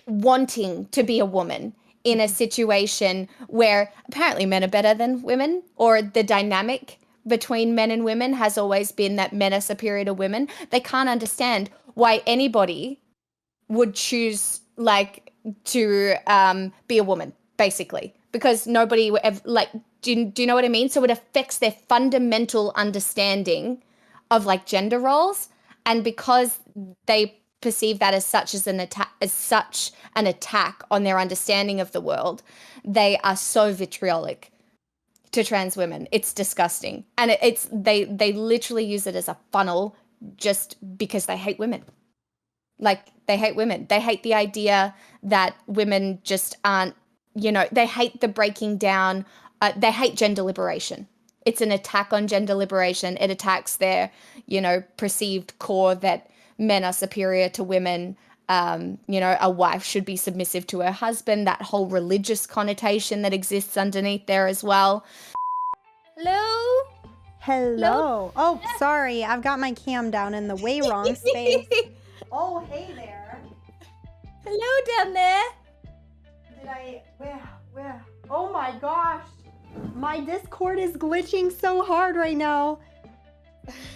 wanting to be a woman in a situation where apparently men are better than women, or the dynamic between men and women has always been that men are superior to women. They can't understand why anybody would choose like to be a woman, basically, because nobody would ever, like, do you know what I mean? So it affects their fundamental understanding of like gender roles, and because they perceive that as such an attack on their understanding of the world, they are so vitriolic to trans women. It's disgusting, and they literally use it as a funnel just because they hate women. Like, they hate women. They hate the idea that women just aren't, they hate the breaking down. They hate gender liberation. It's an attack on gender liberation. It attacks their, perceived core that men are superior to women. A wife should be submissive to her husband, that whole religious connotation that exists underneath there as well. Hello? Hello. Oh, sorry. I've got my cam down in the way wrong space. Oh, hey there. Hello down there. Where? Oh my gosh. My Discord is glitching so hard right now.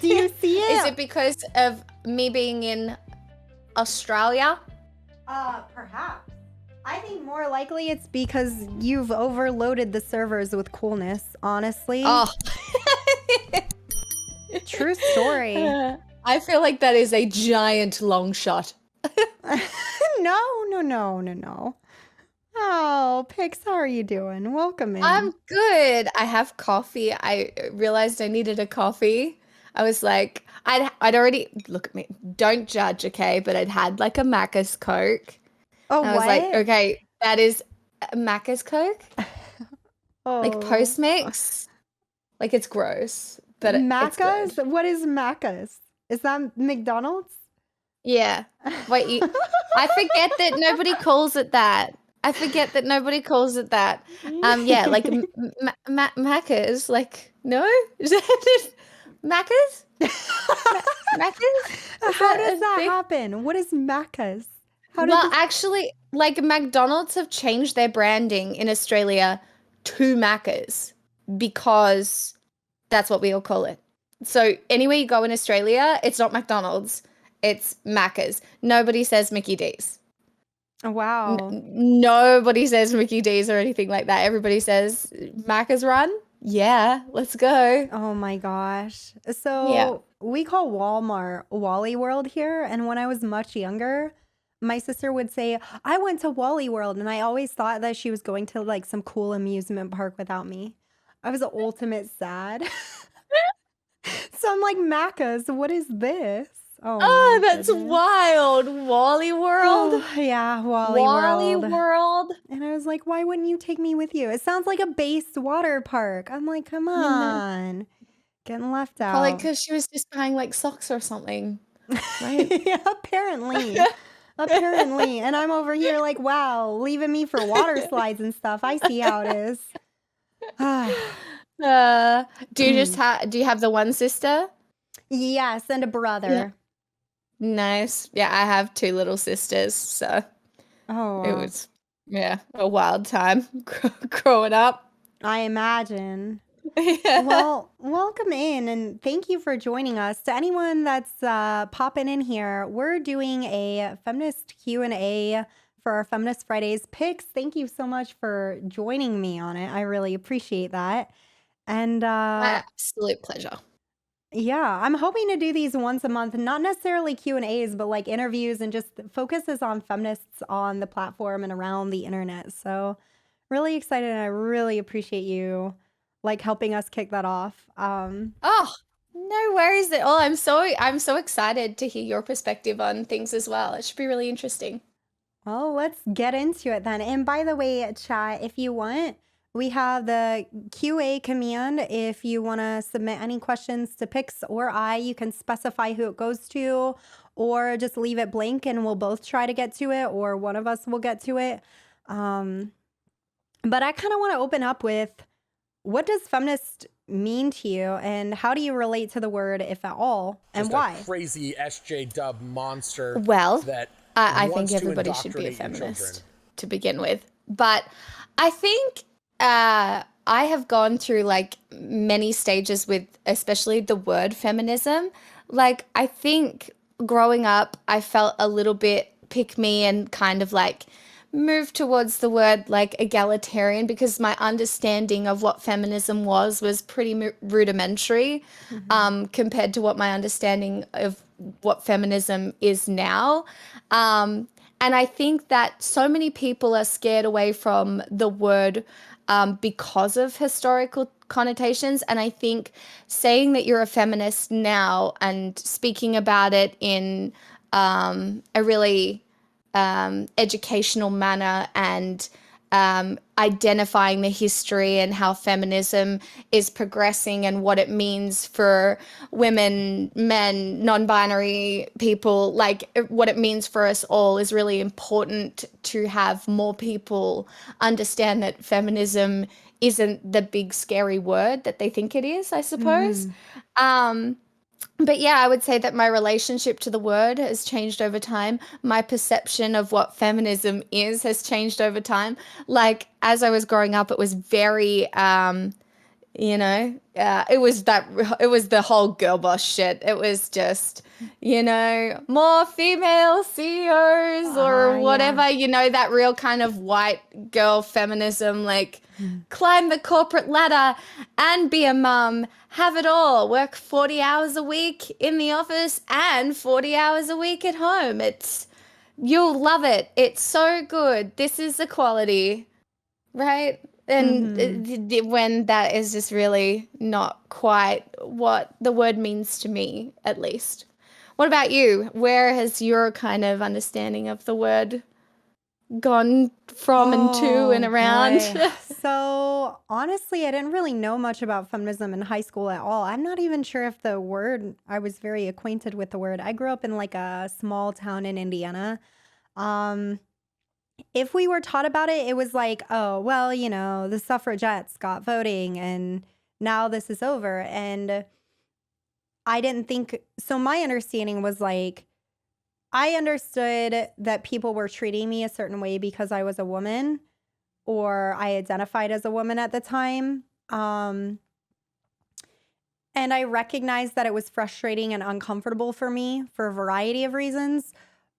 Do you see it? Is it because of me being in Australia? Perhaps. I think more likely it's because you've overloaded the servers with coolness, honestly. Oh. True story. I feel like that is a giant long shot. No. Oh, Pix, how are you doing? Welcome in. I'm good. I have coffee. I realized I needed a coffee. I was like, I'd already, look at me, don't judge, okay? But I'd had like a Macca's Coke. Oh, and I was like, okay, that is Macca's Coke? Oh. Like Post-Mix? Like, it's gross. But Macca's? What is Macca's? Is that McDonald's? Yeah. Wait, I forget that nobody calls it that. Yeah, like Macca's, like, no? Is that Macca's? Macca's? How does that happen? What is Macca's? Actually, like, McDonald's have changed their branding in Australia to Macca's because that's what we all call it. So anywhere you go in Australia, it's not McDonald's, it's Macca's. Nobody says Mickey D's. Wow. Nobody says Mickey D's or anything like that. Everybody says Macca's Run. Yeah, let's go. Oh my gosh. So we call Walmart Wally World here. And when I was much younger, my sister would say, I went to Wally World. And I always thought that she was going to like some cool amusement park without me. I was the ultimate sad. So I'm like, Macca's, what is this? Oh, that's wild. Wally World? Oh, yeah, Wally World. And I was like, why wouldn't you take me with you? It sounds like a base water park. I'm like, come on. Getting left out. Probably because she was just buying like socks or something. Right? Yeah, apparently. And I'm over here like, wow, leaving me for water slides and stuff. I see how it is. Do you have the one sister? Yes, and a brother. Yeah. Nice. Yeah, I have two little sisters, so it was a wild time growing up. I imagine. Yeah. Well, welcome in, and thank you for joining us. To anyone that's popping in here, we're doing a feminist Q&A for our Feminist Fridays. Pix, thank you so much for joining me on it. I really appreciate that. And my absolute pleasure. Yeah, I'm hoping to do these once a month, not necessarily Q&As, but like interviews, and just focuses on feminists on the platform and around the internet. So really excited, and I really appreciate you like helping us kick that off. Oh, no worries at all. I'm so excited to hear your perspective on things as well. It should be really interesting. Well, let's get into it then. And by the way, chat, if you want, we have the QA command. If you want to submit any questions to Pix or you can specify who it goes to, or just leave it blank and we'll both try to get to it, or one of us will get to it. But I kind of want to open up with, what does feminist mean to you, and how do you relate to the word, if at all, and just why? A crazy SJW monster. Well, that I think wants to everybody should be a indoctrinate your children. feminist to begin with. But I think I have gone through like many stages with especially the word feminism. Like, I think growing up, I felt a little bit pick me and kind of like move towards the word like egalitarian because my understanding of what feminism was pretty rudimentary Mhm. compared to what my understanding of what feminism is now. And I think that so many people are scared away from the word because of historical connotations. And I think saying that you're a feminist now and speaking about it in a really educational manner and identifying the history and how feminism is progressing and what it means for women, men, non-binary people, like what it means for us all is really important to have more people understand that feminism isn't the big scary word that they think it is, I suppose. Mhm. Um, but yeah, I would say that my relationship to the word has changed over time. My perception of what feminism is has changed over time. Like, as I was growing up, it was very it was the whole girl boss shit. It was just, more female CEOs or Yeah. whatever, that real kind of white girl feminism, like Mhm. climb the corporate ladder and be a mum, have it all, work 40 hours a week in the office and 40 hours a week at home. You'll love it. It's so good. This is equality. Right? And Mhm. when that is just really not quite what the word means to me, at least. What about you? Where has your kind of understanding of the word gone from and to and Oh around? boy. So honestly, I didn't really know much about feminism in high school at all. I'm not even sure if I was very acquainted with the word. I grew up in like a small town in Indiana. Um, if we were taught about it, it was like, oh, well, the suffragettes got voting and now this is over. And I didn't think so. My understanding was like, I understood that people were treating me a certain way because I was a woman or I identified as a woman at the time. And I recognized that it was frustrating and uncomfortable for me for a variety of reasons.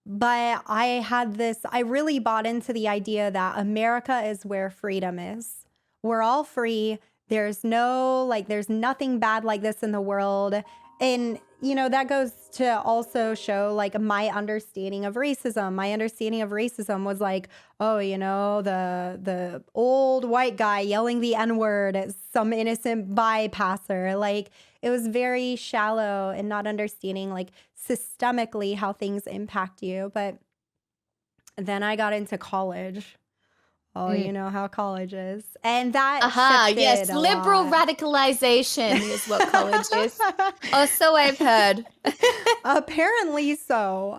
But I really bought into the idea that America is where freedom is. We're all free. There's nothing bad like this in the world. And, that goes to also show like my understanding of racism. My understanding of racism was like, oh, the old white guy yelling the N-word at some innocent bypasser. Like, it was very shallow and not understanding like systemically how things impact you. But then I got into college. Oh, Mm. you know how college is. And that Aha, shifted yes, a liberal lot. radicalization is what college is. Or so I've heard. Apparently so.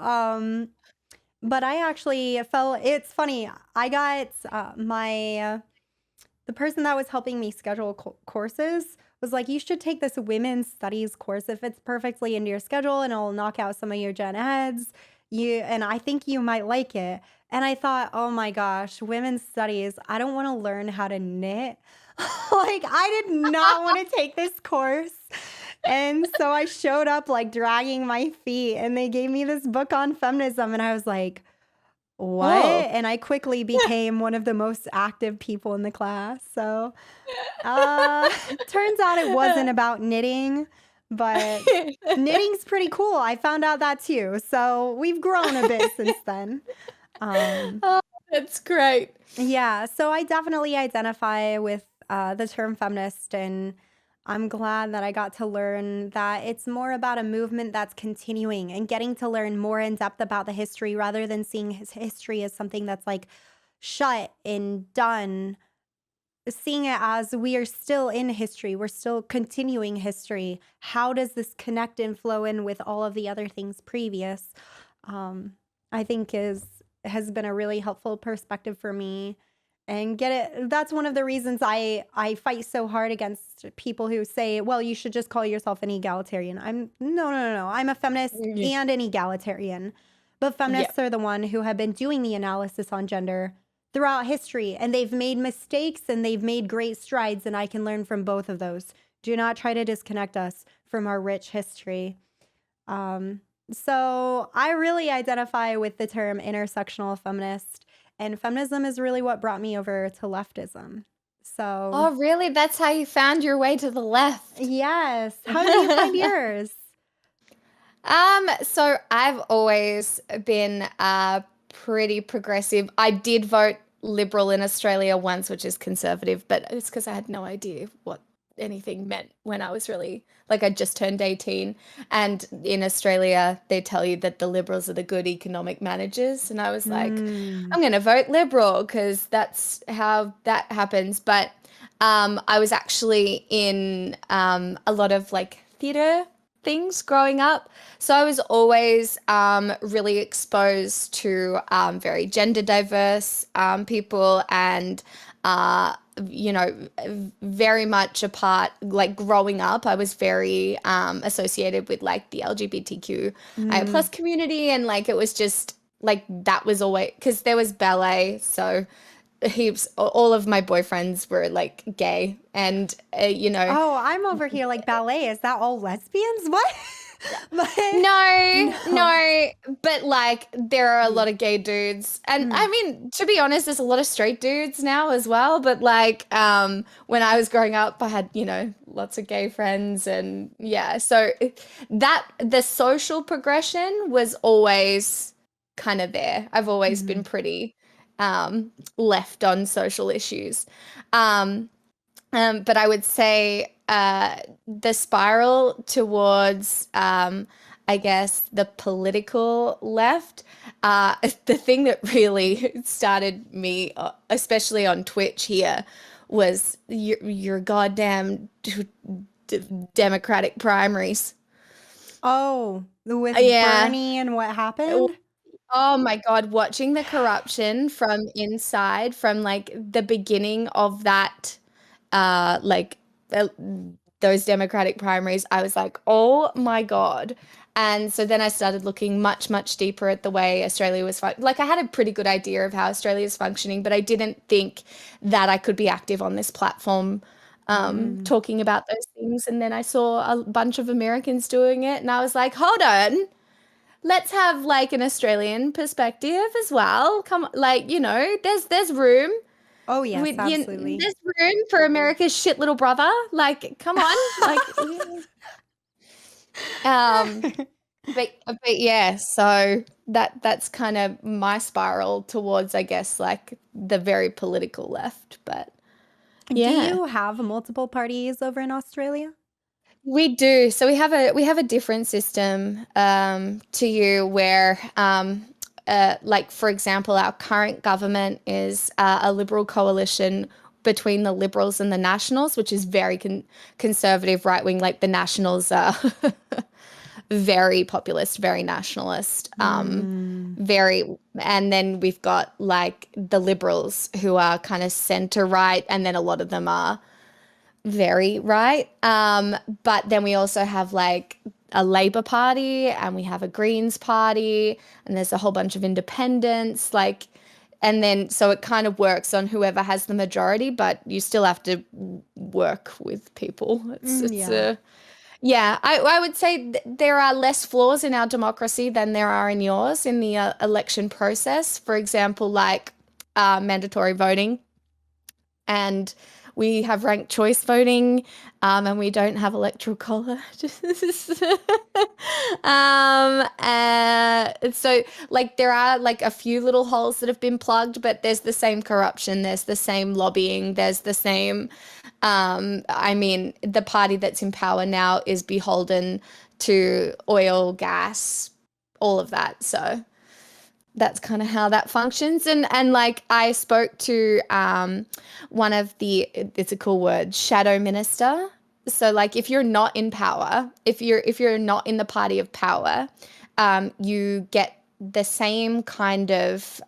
But I actually it's funny. I got the person that was helping me schedule courses was like, you should take this women's studies course if it's perfectly into your schedule and it'll knock out some of your gen eds. And I think you might like it. And I thought, oh my gosh, women's studies, I don't want to learn how to knit. Like, I did not want to take this course. And so I showed up like dragging my feet and they gave me this book on feminism. And I was like, what? Oh. And I quickly became one of the most active people in the class. So turns out it wasn't about knitting, but knitting's pretty cool. I found out that too. So we've grown a bit since then. Oh, that's great. Yeah, so I definitely identify with the term feminist, and I'm glad that I got to learn that it's more about a movement that's continuing and getting to learn more in depth about the history rather than seeing history as something that's like shut and done. Seeing it as we are still in history, we're still continuing history. How does this connect and flow in with all of the other things previous? I think has been a really helpful perspective for me. And that's one of the reasons I fight so hard against people who say, well, you should just call yourself an egalitarian. No. I'm a feminist Yeah. and an egalitarian. But Yeah. feminists are the one who have been doing the analysis on gender throughout history, and they've made mistakes and they've made great strides, and I can learn from both of those. Do not try to disconnect us from our rich history. So I really identify with the term intersectional feminist, and feminism is really what brought me over to leftism. So, Oh, really? That's how you found your way to the left. yes. How did you find yours? So I've always been pretty progressive. I did vote Liberal in Australia once, which is conservative, but it's because I had no idea what anything meant when I was really like I just turned 18. And in Australia, they tell you that the Liberals are the good economic managers. And I was like, Mm. I'm going to vote Liberal because that's how that happens. But I was actually in a lot of like theatre things growing up. So I was always really exposed to very gender diverse people and, you know, very much a part, like growing up, I was very associated with like the LGBTQIA Mm. plus community. And like it was just like that was always because there was ballet. So heaps, all of my boyfriends were like gay and, you know, Oh, I'm over here like ballet. Is that all lesbians? What? But no, no. no, but like there are a lot of gay dudes. And Mm. I mean, to be honest, there's a lot of straight dudes now as well, but like when I was growing up, I had, you know, lots of gay friends and yeah, so that the social progression was always kind of there. I've always been Mhm. pretty left on social issues. Um but I would say the spiral towards, I guess, the political left, the thing that really started me, especially on Twitch here, was your goddamn Democratic primaries. Oh, with Yeah. Bernie and what happened? Oh my God, watching the corruption from inside, from like the beginning of that, like uh, those Democratic primaries, I was like, oh my God. And so then I started looking much, much deeper at the way Australia was like I had a pretty good idea of how Australia is functioning, but I didn't think that I could be active on this platform Mm. talking about those things. And then I saw a bunch of Americans doing it, and I was like, hold on, let's have like an Australian perspective as well. Come, like, you know, there's room Oh, yes, with you, absolutely. there's room for America's shit little brother. Like, come on, like, um, but yeah. So that's kind of my spiral towards, I guess, like the very political left. But Do yeah. you have multiple parties over in Australia? We do. So we have a different system to you where like for example, our current government is a liberal coalition between the Liberals and the Nationals, which is very conservative right wing. Like the Nationals are very populist, very nationalist, Mm. very, and then we've got like the Liberals who are kind of center right, and then a lot of them are very right. But then we also have like a Labour Party and we have a Greens Party and there's a whole bunch of independents, like, and then so it kind of works on whoever has the majority, but you still have to work with people. It's Yeah. yeah, I would say there are less flaws in our democracy than there are in yours in the election process. For example, like mandatory voting, and we have ranked choice voting, and we don't have electoral college. So like there are like a few little holes that have been plugged, but there's the same corruption, there's the same lobbying, there's the same. I mean, the party that's in power now is beholden to oil, gas, all of that. So that's kind of how that functions. And like I spoke to one of the, it's a cool word, shadow minister. So like if you're not in power, if you're not in the party of power, you get the same kind of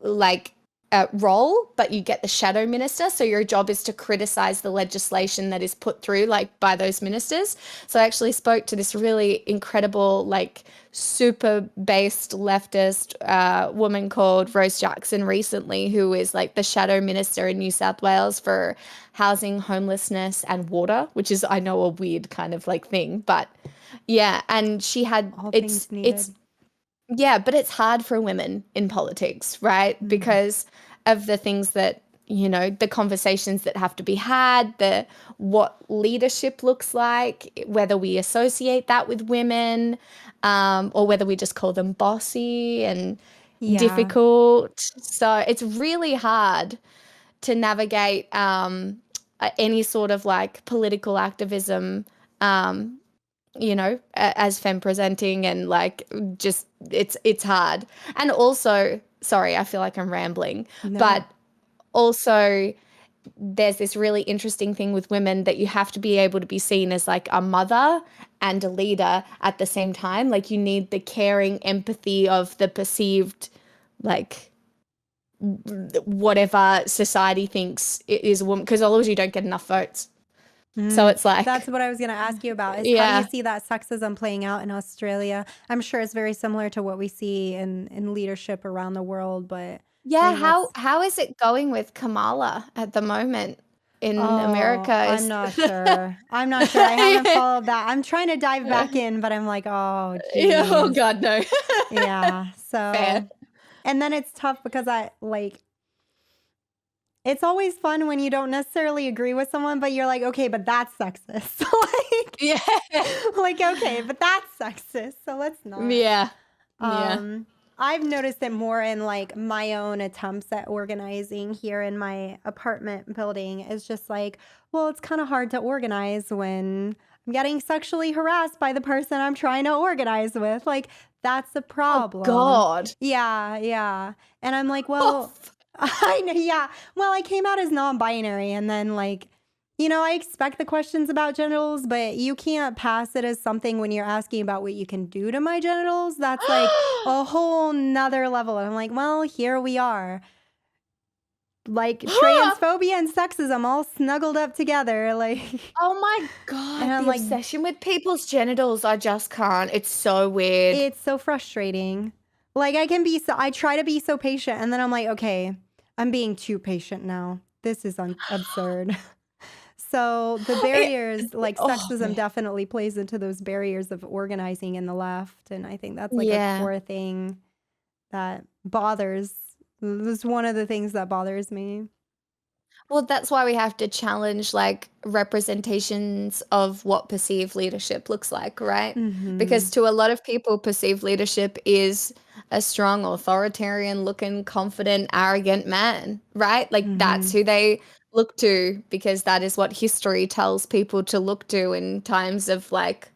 like role, but you get the shadow minister. So your job is to criticize the legislation that is put through, like by those ministers. So I actually spoke to this really incredible, like super based leftist woman called Rose Jackson recently, who is like the shadow minister in New South Wales for housing, homelessness, and water, which is, I know, a weird kind of like thing, but yeah. And she had All things it's needed. yeah, but it's hard for women in politics, right? Mm. Because of the things that, the conversations that have to be had, the what leadership looks like, whether we associate that with women, or whether we just call them bossy and Yeah. difficult. So it's really hard to navigate any sort of like political activism, um, as femme presenting, and like just it's hard. And also, sorry, I feel like I'm rambling, but No. also there's this really interesting thing with women that you have to be able to be seen as like a mother and a leader at the same time. Like you need the caring empathy of the perceived, like whatever society thinks is a woman, because otherwise you don't get enough votes. So Mm. it's like, That's what I was going to ask you about is how do you yeah. see that sexism playing out in Australia? I'm sure it's very similar to what we see in leadership around the world, but I Yeah, think how that's how is it going with Kamala at the moment in oh, America? I'm Is not sure. I'm not sure. I haven't followed that. I'm trying to dive back in, but I'm like, oh, Yeah, oh geez. God, no. Yeah. Fair. So, and then it's tough because it's always fun when you don't necessarily agree with someone, but you're like, okay, but that's sexist. Yeah. Okay, but that's sexist. So let's not. Yeah. Yeah. Um, I've noticed it more in like my own attempts at organizing here in my apartment building. It's just like, well, it's kind of hard to organize when I'm getting sexually harassed by the person I'm trying to organize with. Like, that's a Oh problem. God. Yeah, yeah. And I'm like, Oh, well, I know, yeah. Well, I came out as non-binary and then I expect the questions about genitals, but you can't pass it as something when you're asking about what you can do to my genitals. That's like a whole nother level. And I'm like, well, here we are. Like transphobia and sexism all snuggled up together. oh my And God, I'm the like, obsession with people's genitals, I just can't. It's so weird. it's so frustrating. I try to be so patient. And then I'm like, okay, I'm being too patient now. This is absurd. So the It, barriers, like oh sexism man. definitely plays into those barriers of organizing in the left. And I think that's like a Yeah. core thing that bothers. This is one of the things that bothers me. Well, that's why we have to challenge like representations of what perceived leadership looks like, right? Mm-hmm. Because to a lot of people, perceived leadership is a strong, authoritarian looking, confident, arrogant man, right? Like that's Mm-hmm. who they look to because that is what history tells people to look to in times of like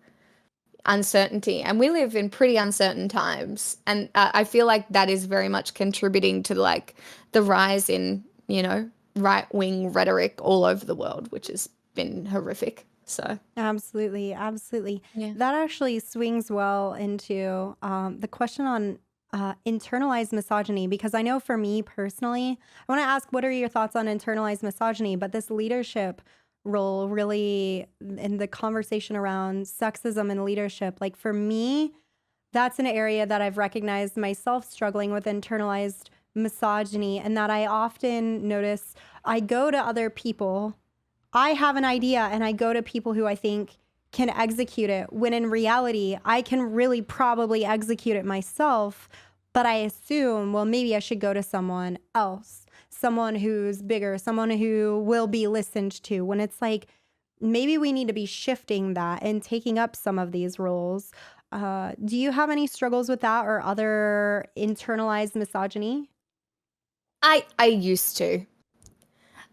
uncertainty. And we live in pretty uncertain times. And I feel like that is very much contributing to like the rise in, right wing rhetoric all over the world, which has been horrific. So, Absolutely. Absolutely. yeah. That actually swings well into the question on internalized misogyny, because I know for me personally, I want to ask what are your thoughts on internalized misogyny? But this leadership role really in the conversation around sexism and leadership, like for me, that's an area that I've recognized myself struggling with internalized misogyny, and that I often notice I go to other people. I have an idea and I go to people who I think can execute it, when in reality, I can really probably execute it myself. But I assume, well, maybe I should go to someone else, someone who's bigger, someone who will be listened to. When it's like, maybe we need to be shifting that and taking up some of these roles. Do you have any struggles with that or other internalized misogyny? I used to.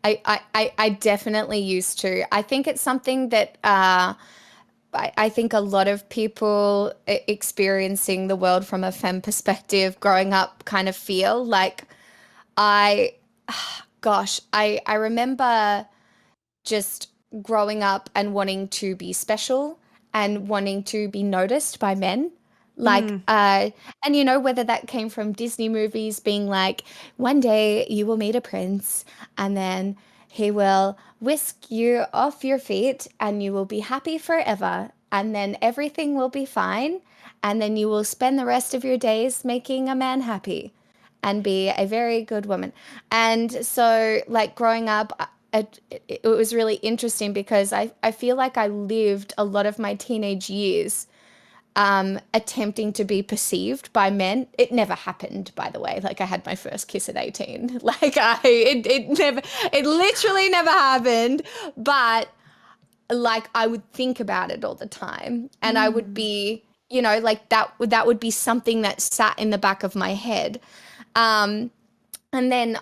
I definitely used to. I think it's something that I think a lot of people experiencing the world from a femme perspective growing up kind of feel like I, gosh, I remember just growing up and wanting to be special and wanting to be noticed by men. Like, and you know, whether that came from Disney movies being like, one day you will meet a prince and then he will whisk you off your feet and you will be happy forever. And then everything will be fine. And then you will spend the rest of your days making a man happy and be a very good woman. And so, like, growing up, it was really interesting because I feel like I lived a lot of my teenage years attempting to be perceived by men. It never happened, by the way. Like I had my first kiss at 18. It literally never happened. But like I would think about it all the time, and I would Mm. be, you know, like that would be something that sat in the back of my head. Um, and then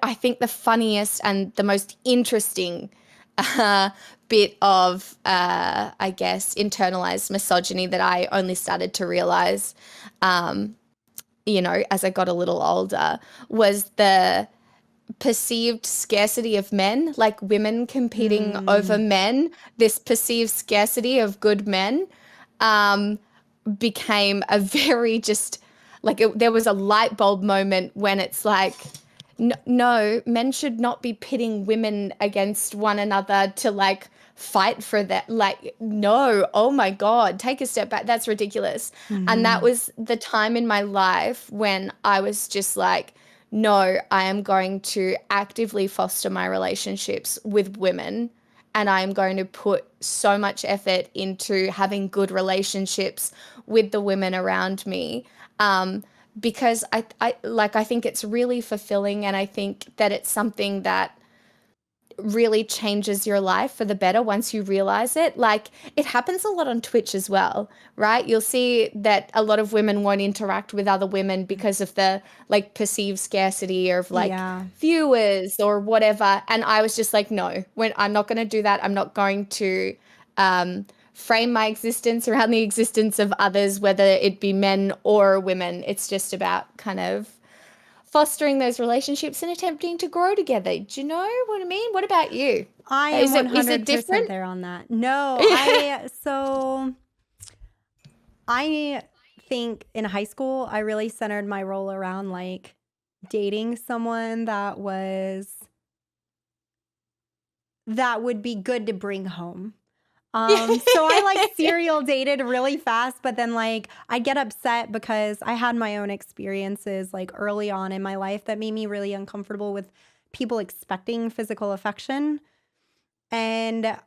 I think the funniest and the most interesting uh, bit of, I guess, internalized misogyny that I only started to realize, um, you know, as I got a little older, was the perceived scarcity of men, like women competing over Mm. men, this perceived scarcity of good men. Um, became a very just like there was a light bulb moment when it's like no, men should not be pitting women against one another to like fight for that. Like, no, oh my God, take a step back. That's ridiculous. And that Mhm. was the time in my life when I was just like, no, I am going to actively foster my relationships with women, and I am going to put so much effort into having good relationships with the women around me. Because I think it's really fulfilling, and I think that it's something that really changes your life for the better once you realize it. Like it happens a lot on Twitch as well, right? You'll see that a lot of women won't interact with other women because of the like perceived scarcity of like Yeah. viewers or whatever. And I was just like, no, when I'm not going to do that. I'm not going to frame my existence around the existence of others, whether it be men or women. It's just about kind of fostering those relationships and attempting to grow together. Do you know what I mean? What about you? I am Is it 100% different? there on that. No, Yeah. I think in high school I really centered my role around like dating someone that would be good to bring home. So I like serial dated really fast, but then like I get upset because I had my own experiences like early on in my life that made me really uncomfortable with people expecting physical affection. And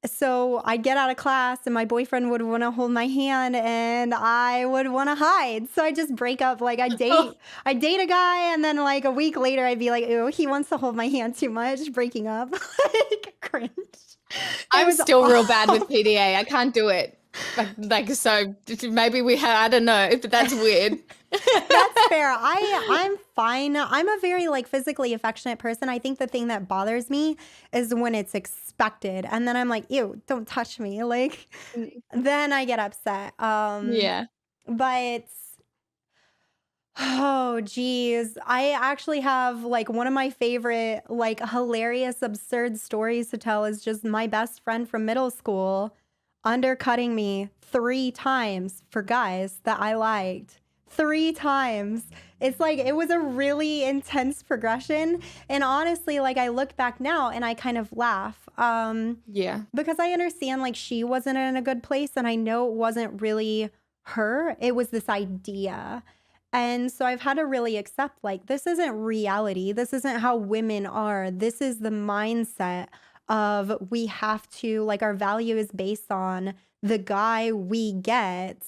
so I'd get out of class and my boyfriend would want to hold my hand and I would want to hide. So I just break up. Like Oh, I date a guy and then like a week later I'd be like, "Ew, he wants to hold my hand too much," breaking up. Like cringe. It I'm was still real bad with awful. PDA. I can't do it. Like so maybe we had, I don't know, but that's weird. That's fair. I'm fine. I'm a very like physically affectionate person. I think the thing that bothers me is when it's expected and then I'm like, "Ew, don't touch me." Like then I get upset. Yeah. But oh geez. I actually have like one of my favorite like hilarious absurd stories to tell is just my best friend from middle school undercutting me 3 times for guys that I liked. 3 times. It's like it was a really intense progression and honestly like I look back now and I kind of laugh. Yeah. Because I understand like she wasn't in a good place and I know it wasn't really her. It was this idea. And so I've had to really accept like this isn't reality. This isn't how women are. This is the mindset of we have to like our value is based on the guy we get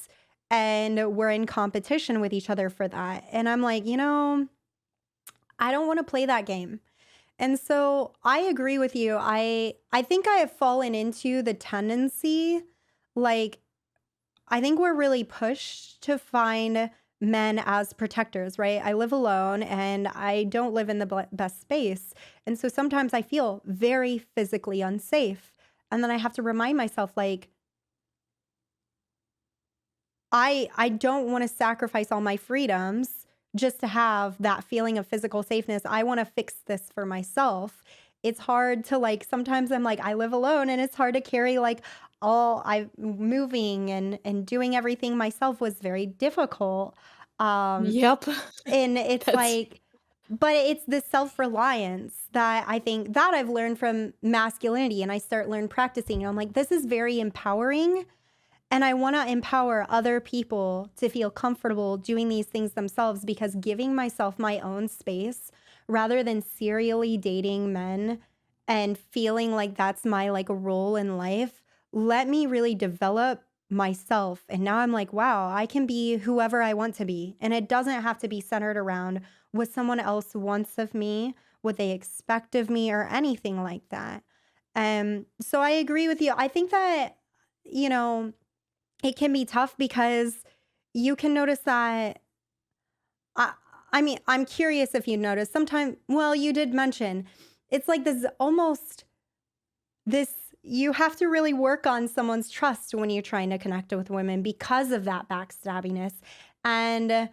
and we're in competition with each other for that. And I'm like, I don't want to play that game. And so I agree with you. I think I have fallen into the tendency like I think we're really pushed to find men as protectors, right? I live alone and I don't live in the best space. And so sometimes I feel very physically unsafe. And then I have to remind myself like I don't want to sacrifice all my freedoms just to have that feeling of physical safeness. I want to fix this for myself. It's hard to like sometimes I'm like I live alone and it's hard to carry like I moving and doing everything myself was very difficult. Um, Yep. and it's That's like, but it's the self-reliance that I think that I've learned from masculinity, and I start learn practicing. And I'm like, this is very empowering. And I want to empower other people to feel comfortable doing these things themselves, because giving myself my own space rather than serially dating men and feeling like that's my like role in life, let me really develop myself. And now I'm like, wow, I can be whoever I want to be. And it doesn't have to be centered around what someone else wants of me, what they expect of me, or anything like that. So I agree with you. I think that, you know, it can be tough because you can notice that. I, I mean, I'm curious if you notice sometimes, well, you did mention it's like this almost this, you have to really work on someone's trust when you're trying to connect with women because of that backstabbiness. And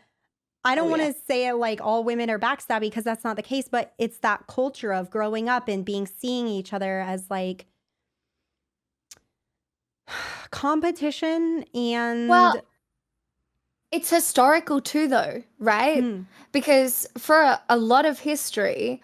I oh don't want yeah. to say it like all women are backstabby, because that's not the case, but it's that culture of growing up and seeing each other as like competition Well, and it's historical too, though, right? mm, Because for a lot of history,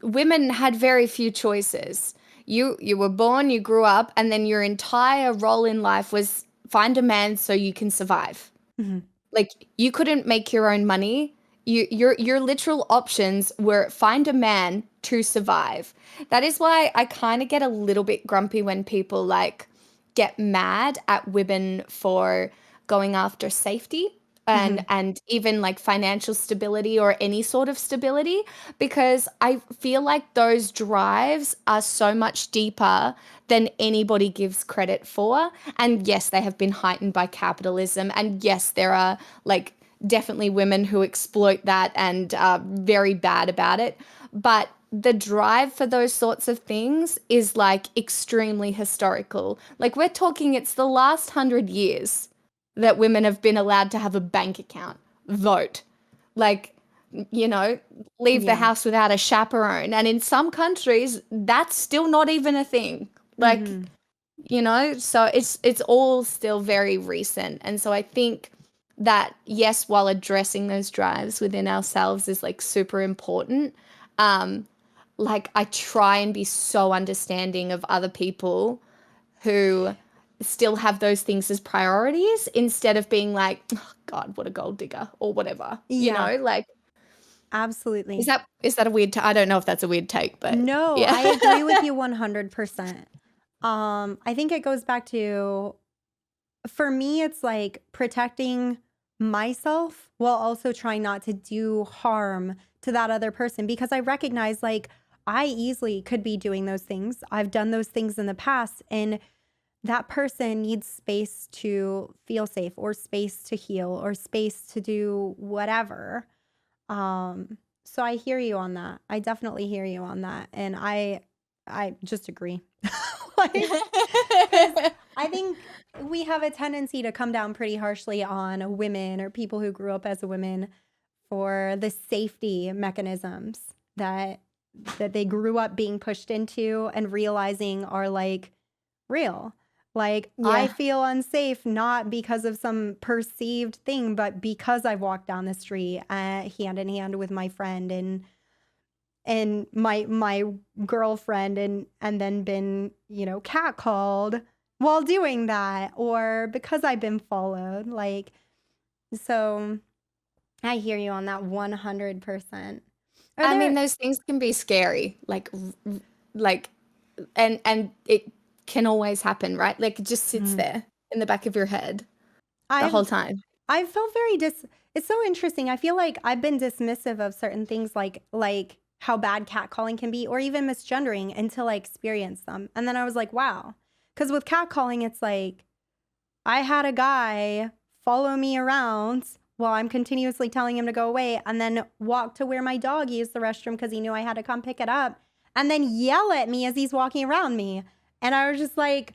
women had very few choices. You were born, you grew up, and then your entire role in life was find a man so you can survive. mhm. Like you couldn't make your own money. Your literal options were find a man to survive. That is why I kind of get a little bit grumpy when people like get mad at women for going after safety Mhm. and even like financial stability or any sort of stability, because I feel like those drives are so much deeper than anybody gives credit for. And yes, they have been heightened by capitalism, and yes, there are like definitely women who exploit that and are very bad about it. But the drive for those sorts of things is like extremely historical. Like we're talking, it's the last 100 years that women have been allowed to have a bank account, vote, like, you know, leave the Yeah. house without a chaperone. And in some countries, that's still not even a thing. Like, Mhm. so it's all still very recent. And so I think that yes, while addressing those drives within ourselves is like super important, um, like I try and be so understanding of other people who still have those things as priorities instead of being like, oh, God, what a gold digger or whatever. Yeah, Like is absolutely. that a weird I don't know if that's a weird take, but No, yeah. I agree with you 100%. I think it goes back to, for me, it's like protecting myself while also trying not to do harm to that other person, because I recognize like I easily could be doing those things. I've done those things in the past, and that person needs space to feel safe, or space to heal, or space to do whatever. So I hear you on that. I definitely hear you on that. And I just agree. Like, because I think we have a tendency to come down pretty harshly on women or people who grew up as women for the safety mechanisms that they grew up being pushed into and realizing are like real. Like, I Yeah. feel unsafe not because of some perceived thing, but because I've walked down the street hand in hand with my friend and my girlfriend, and then been, catcalled while doing that, or because I've been followed. Like, so I hear you on that 100%. Are I mean, there those things can be scary, like, and it can always happen, right? Like, it just sits Mhm. there in the back of your head the I've whole time. I felt it's so interesting. I feel like I've been dismissive of certain things, like how bad catcalling can be, or even misgendering, until I experienced them. And then I was like, wow. Because with catcalling, it's like I had a guy follow me around while I'm continuously telling him to go away, and then walk to where my dog used the restroom because he knew I had to come pick it up, and then yell at me as he's walking around me. And I was just like,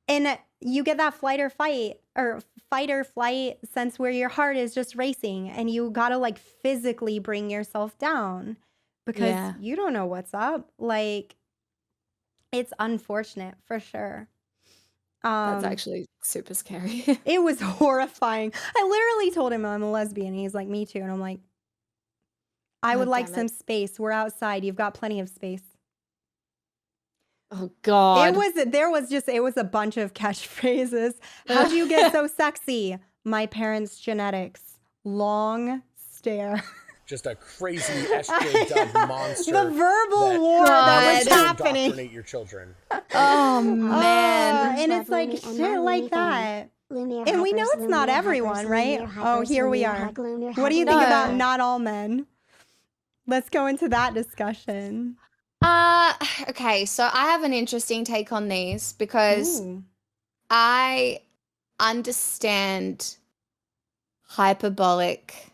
and you get that fight or flight sense where your heart is just racing, and you gotta like physically bring yourself down because Yeah. you don't know what's up. Like, It's unfortunate for sure. That's Um, actually super scary. it was horrifying. I literally told him I'm a lesbian. He's like, me too. And I'm like, I Oh, would like damn some it. space. We're outside. You've got plenty of space. Oh, God. It was a bunch of catchphrases. How'd you get so sexy? My parents' genetics. Long stare. Just a crazy SJW monster. The verbal that war that was wants to happening. indoctrinate your children. Oh, man. And it's like shit like that. And we know it's not everyone, right? Oh, here we are. What do you think about No. not all men? Let's go into that discussion. Okay, so I have an interesting take on these because Ooh. I understand hyperbolic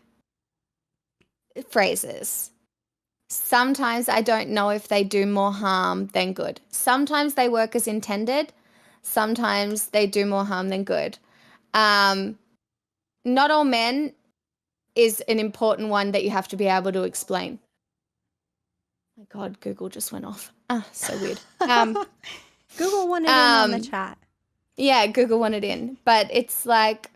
phrases. Sometimes I don't know if they do more harm than good. Sometimes they work as intended. Sometimes they do more harm than good. Not all men is an important one that you have to be able to explain. My God, Google just went off. So weird. Google wanted in on the chat. Yeah, Google wanted in. But it's like,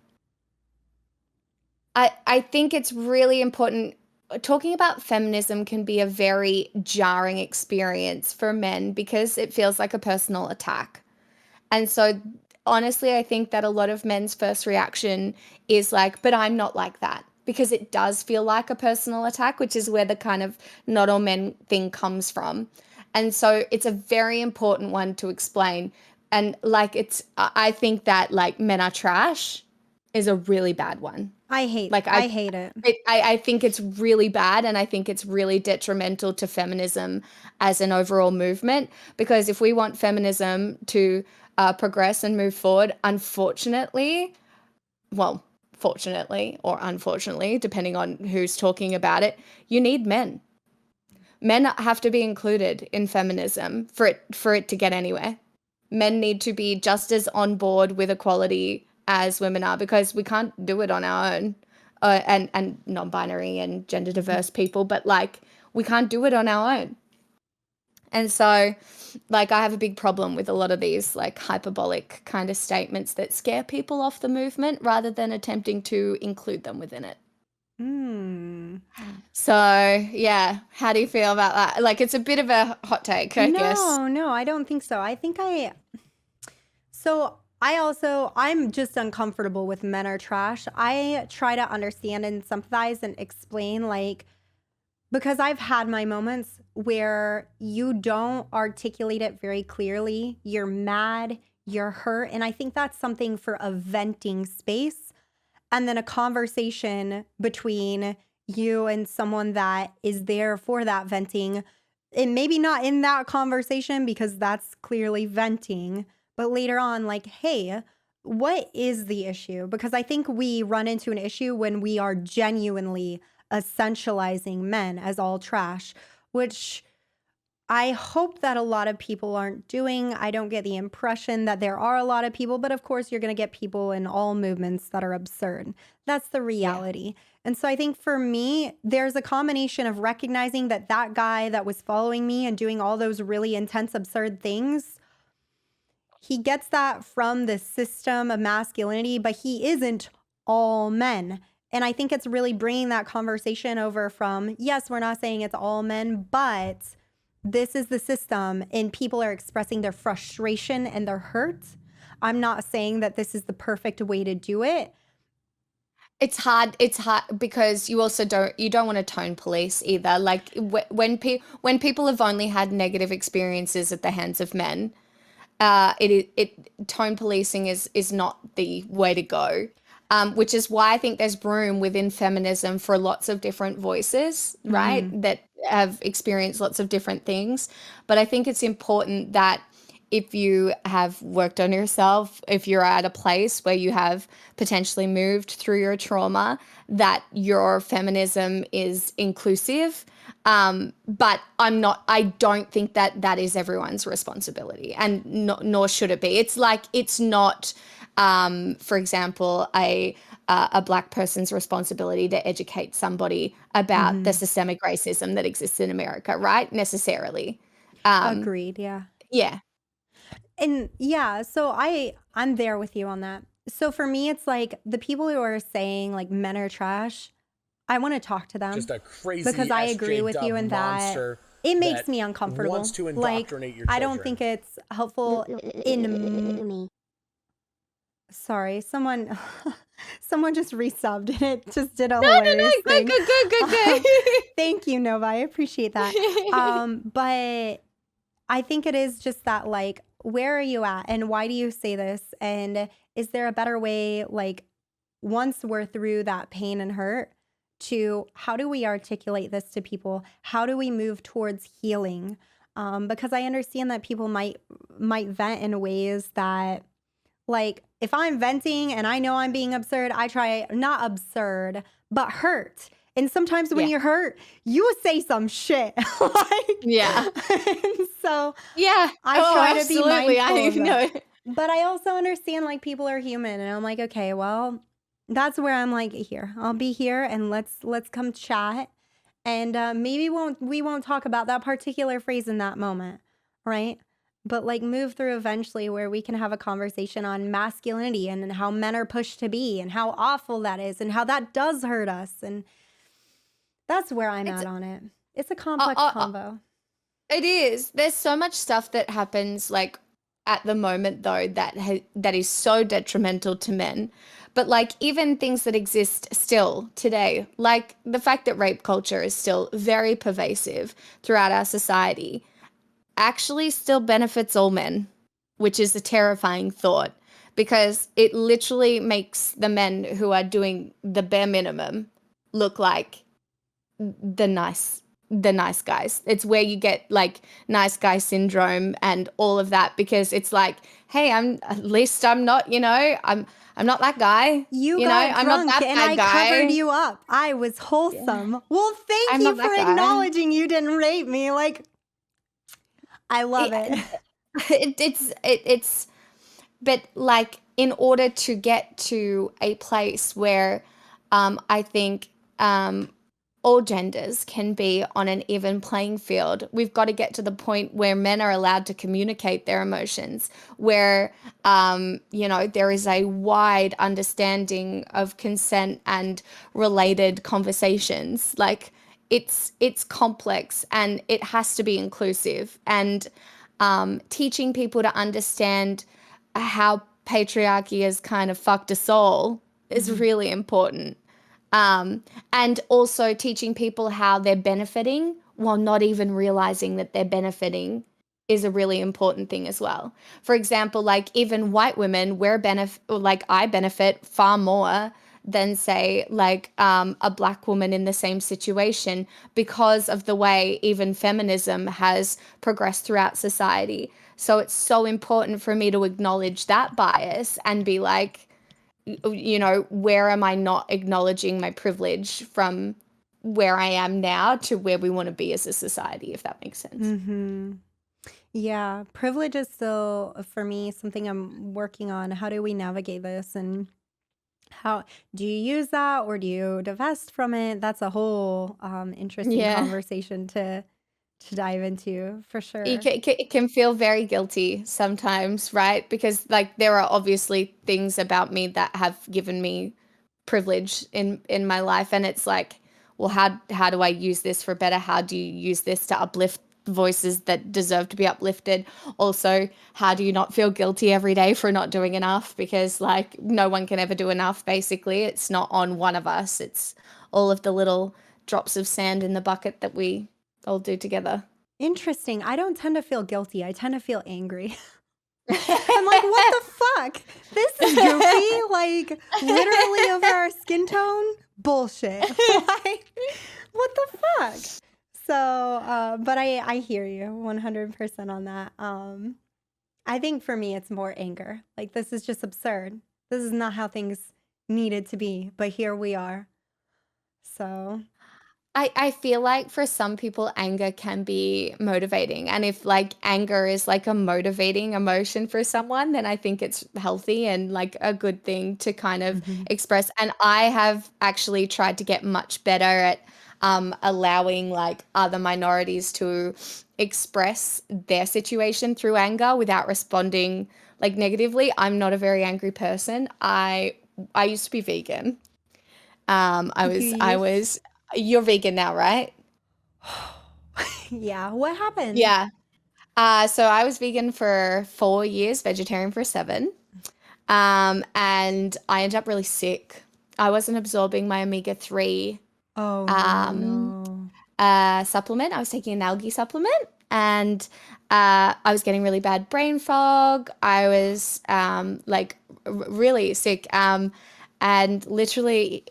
I think it's really important. Talking about feminism can be a very jarring experience for men because it feels like a personal attack. And so, honestly, I think that a lot of men's first reaction is like, but I'm not like that. Because it does feel like a personal attack, which is where the kind of not all men thing comes from. And so it's a very important one to explain. And like, I think that like men are trash is a really bad one. I hate Like, I hate it. I think it's really bad, and I think it's really detrimental to feminism as an overall movement. Because if we want feminism to progress and move forward, unfortunately, well, fortunately or unfortunately, depending on who's talking about it, you need men. Men have to be included in feminism for it to get anywhere. Men need to be just as on board with equality as women are because we can't do it on our own. And non-binary and gender diverse people, but like we can't do it on our own. And so, like, I have a big problem with a lot of these like hyperbolic kind of statements that scare people off the movement rather than attempting to include them within it. So, yeah, how do you feel about that? Like, it's a bit of a hot take, I guess. No, I don't think so. I'm just uncomfortable with men are trash. I try to understand and sympathize and explain, like, because I've had my moments where you don't articulate it very clearly. You're mad, you're hurt. And I think that's something for a venting space. And then a conversation between you and someone that is there for that venting. And maybe not in that conversation because that's clearly venting, but later on, like, hey, what is the issue? Because I think we run into an issue when we are genuinely essentializing men as all trash, which I hope that a lot of people aren't doing. I don't get the impression that there are a lot of people, but of course you're going to get people in all movements that are absurd. That's the reality. Yeah. And so I think for me, there's a combination of recognizing that that guy that was following me and doing all those really intense, absurd things, he gets that from the system of masculinity, but he isn't all men. And I think it's really bringing that conversation over from, yes, we're not saying it's all men, but this is the system and people are expressing their frustration and their hurt. I'm not saying that this is the perfect way to do it. It's hard because you also don't want to tone police either. Like when people have only had negative experiences at the hands of men, tone policing is not the way to go. Which is why I think there's room within feminism for lots of different voices, right? That have experienced lots of different things. But I think it's important that if you have worked on yourself, if you're at a place where you have potentially moved through your trauma, that your feminism is inclusive. But I don't think that is everyone's responsibility, and nor should it be. It's like, it's not, for example, a Black person's responsibility to educate somebody about the systemic racism that exists in America, right? Necessarily. Agreed, yeah. Yeah. And yeah, so I'm there with you on that. So for me, it's like the people who are saying like men are trash, I want to talk to them Just a crazy because I agree with you SJW in that monster it makes that me wants uncomfortable. to Like, indoctrinate your I children. don't think it's helpful in sorry, someone someone just resubbed and it just did a No, hilarious good, thing. good. Thank you, Nova. I appreciate that. But I think it is just that, like, where are you at and why do you say this? And is there a better way, like, once we're through that pain and hurt, to how do we articulate this to people? How do we move towards healing? Because I understand that people might vent in ways that, like, if I'm venting and I know I'm being absurd, I try not absurd, but hurt. And sometimes when Yeah. you're hurt, you say some shit. Like, Yeah. and so Yeah. I try to be absolutely. mindful I of that. know. But I also understand like people are human, and I'm like, okay, well, that's where I'm like, here, I'll be here, and let's come chat, and maybe we won't talk about that particular phrase in that moment, right? But like move through eventually where we can have a conversation on masculinity and how men are pushed to be and how awful that is and how that does hurt us, and that's where I'm It's at on it. It's a complex combo. It is. There's so much stuff that happens like at the moment though that is so detrimental to men. But like even things that exist still today, like the fact that rape culture is still very pervasive throughout our society, actually still benefits all men, which is a terrifying thought because it literally makes the men who are doing the bare minimum look like the nice guys. It's where you get like nice guy syndrome and all of that because it's like, hey, at least I'm not, I'm not that guy. You know, got I'm not drunk that and bad I guy. covered you up. I was wholesome. Well, thank I'm you not for that guy. acknowledging you didn't rape me. Like, I love it. It's but like in order to get to a place where I think all genders can be on an even playing field, we've got to get to the point where men are allowed to communicate their emotions, where there is a wide understanding of consent and related conversations. Like it's complex and it has to be inclusive, and teaching people to understand how patriarchy has kind of fucked us all is really important. And also teaching people how they're benefiting while not even realizing that they're benefiting is a really important thing as well. For example, like even white women, I benefit far more than say like a black woman in the same situation because of the way even feminism has progressed throughout society. So it's so important for me to acknowledge that bias and be like, where am I not acknowledging my privilege from where I am now to where we want to be as a society, if that makes sense. Mm-hmm. Yeah, privilege is still, for me, something I'm working on. How do we navigate this? And how do you use that or do you divest from it? That's a whole interesting Yeah. conversation to dive into for sure. It can feel very guilty sometimes, right? Because like there are obviously things about me that have given me privilege in my life, and it's like, well, how do I use this for better? How do you use this to uplift voices that deserve to be uplifted? Also, how do you not feel guilty every day for not doing enough? Because like no one can ever do enough, basically. It's not on one of us. It's all of the little drops of sand in the bucket that we all do together. Interesting. I don't tend to feel guilty. I tend to feel angry. I'm like, what the fuck? This is goofy. Like, literally over our skin tone? Bullshit. Like, what the fuck? So, but I hear you 100% on that. I think for me, it's more anger. Like, this is just absurd. This is not how things needed to be, but here we are. So, I feel like for some people, anger can be motivating. And if like anger is like a motivating emotion for someone, then I think it's healthy and like a good thing to kind of express. And I have actually tried to get much better at allowing like other minorities to express their situation through anger without responding like negatively. I'm not a very angry person. I used to be vegan. You I used. was you're vegan now, right? Yeah. What happened? Yeah. So I was vegan for 4 years, vegetarian for seven. And I ended up really sick. I wasn't absorbing my omega-3 Oh um, no. supplement. I was taking an algae supplement, and I was getting really bad brain fog. I was like really sick. And literally,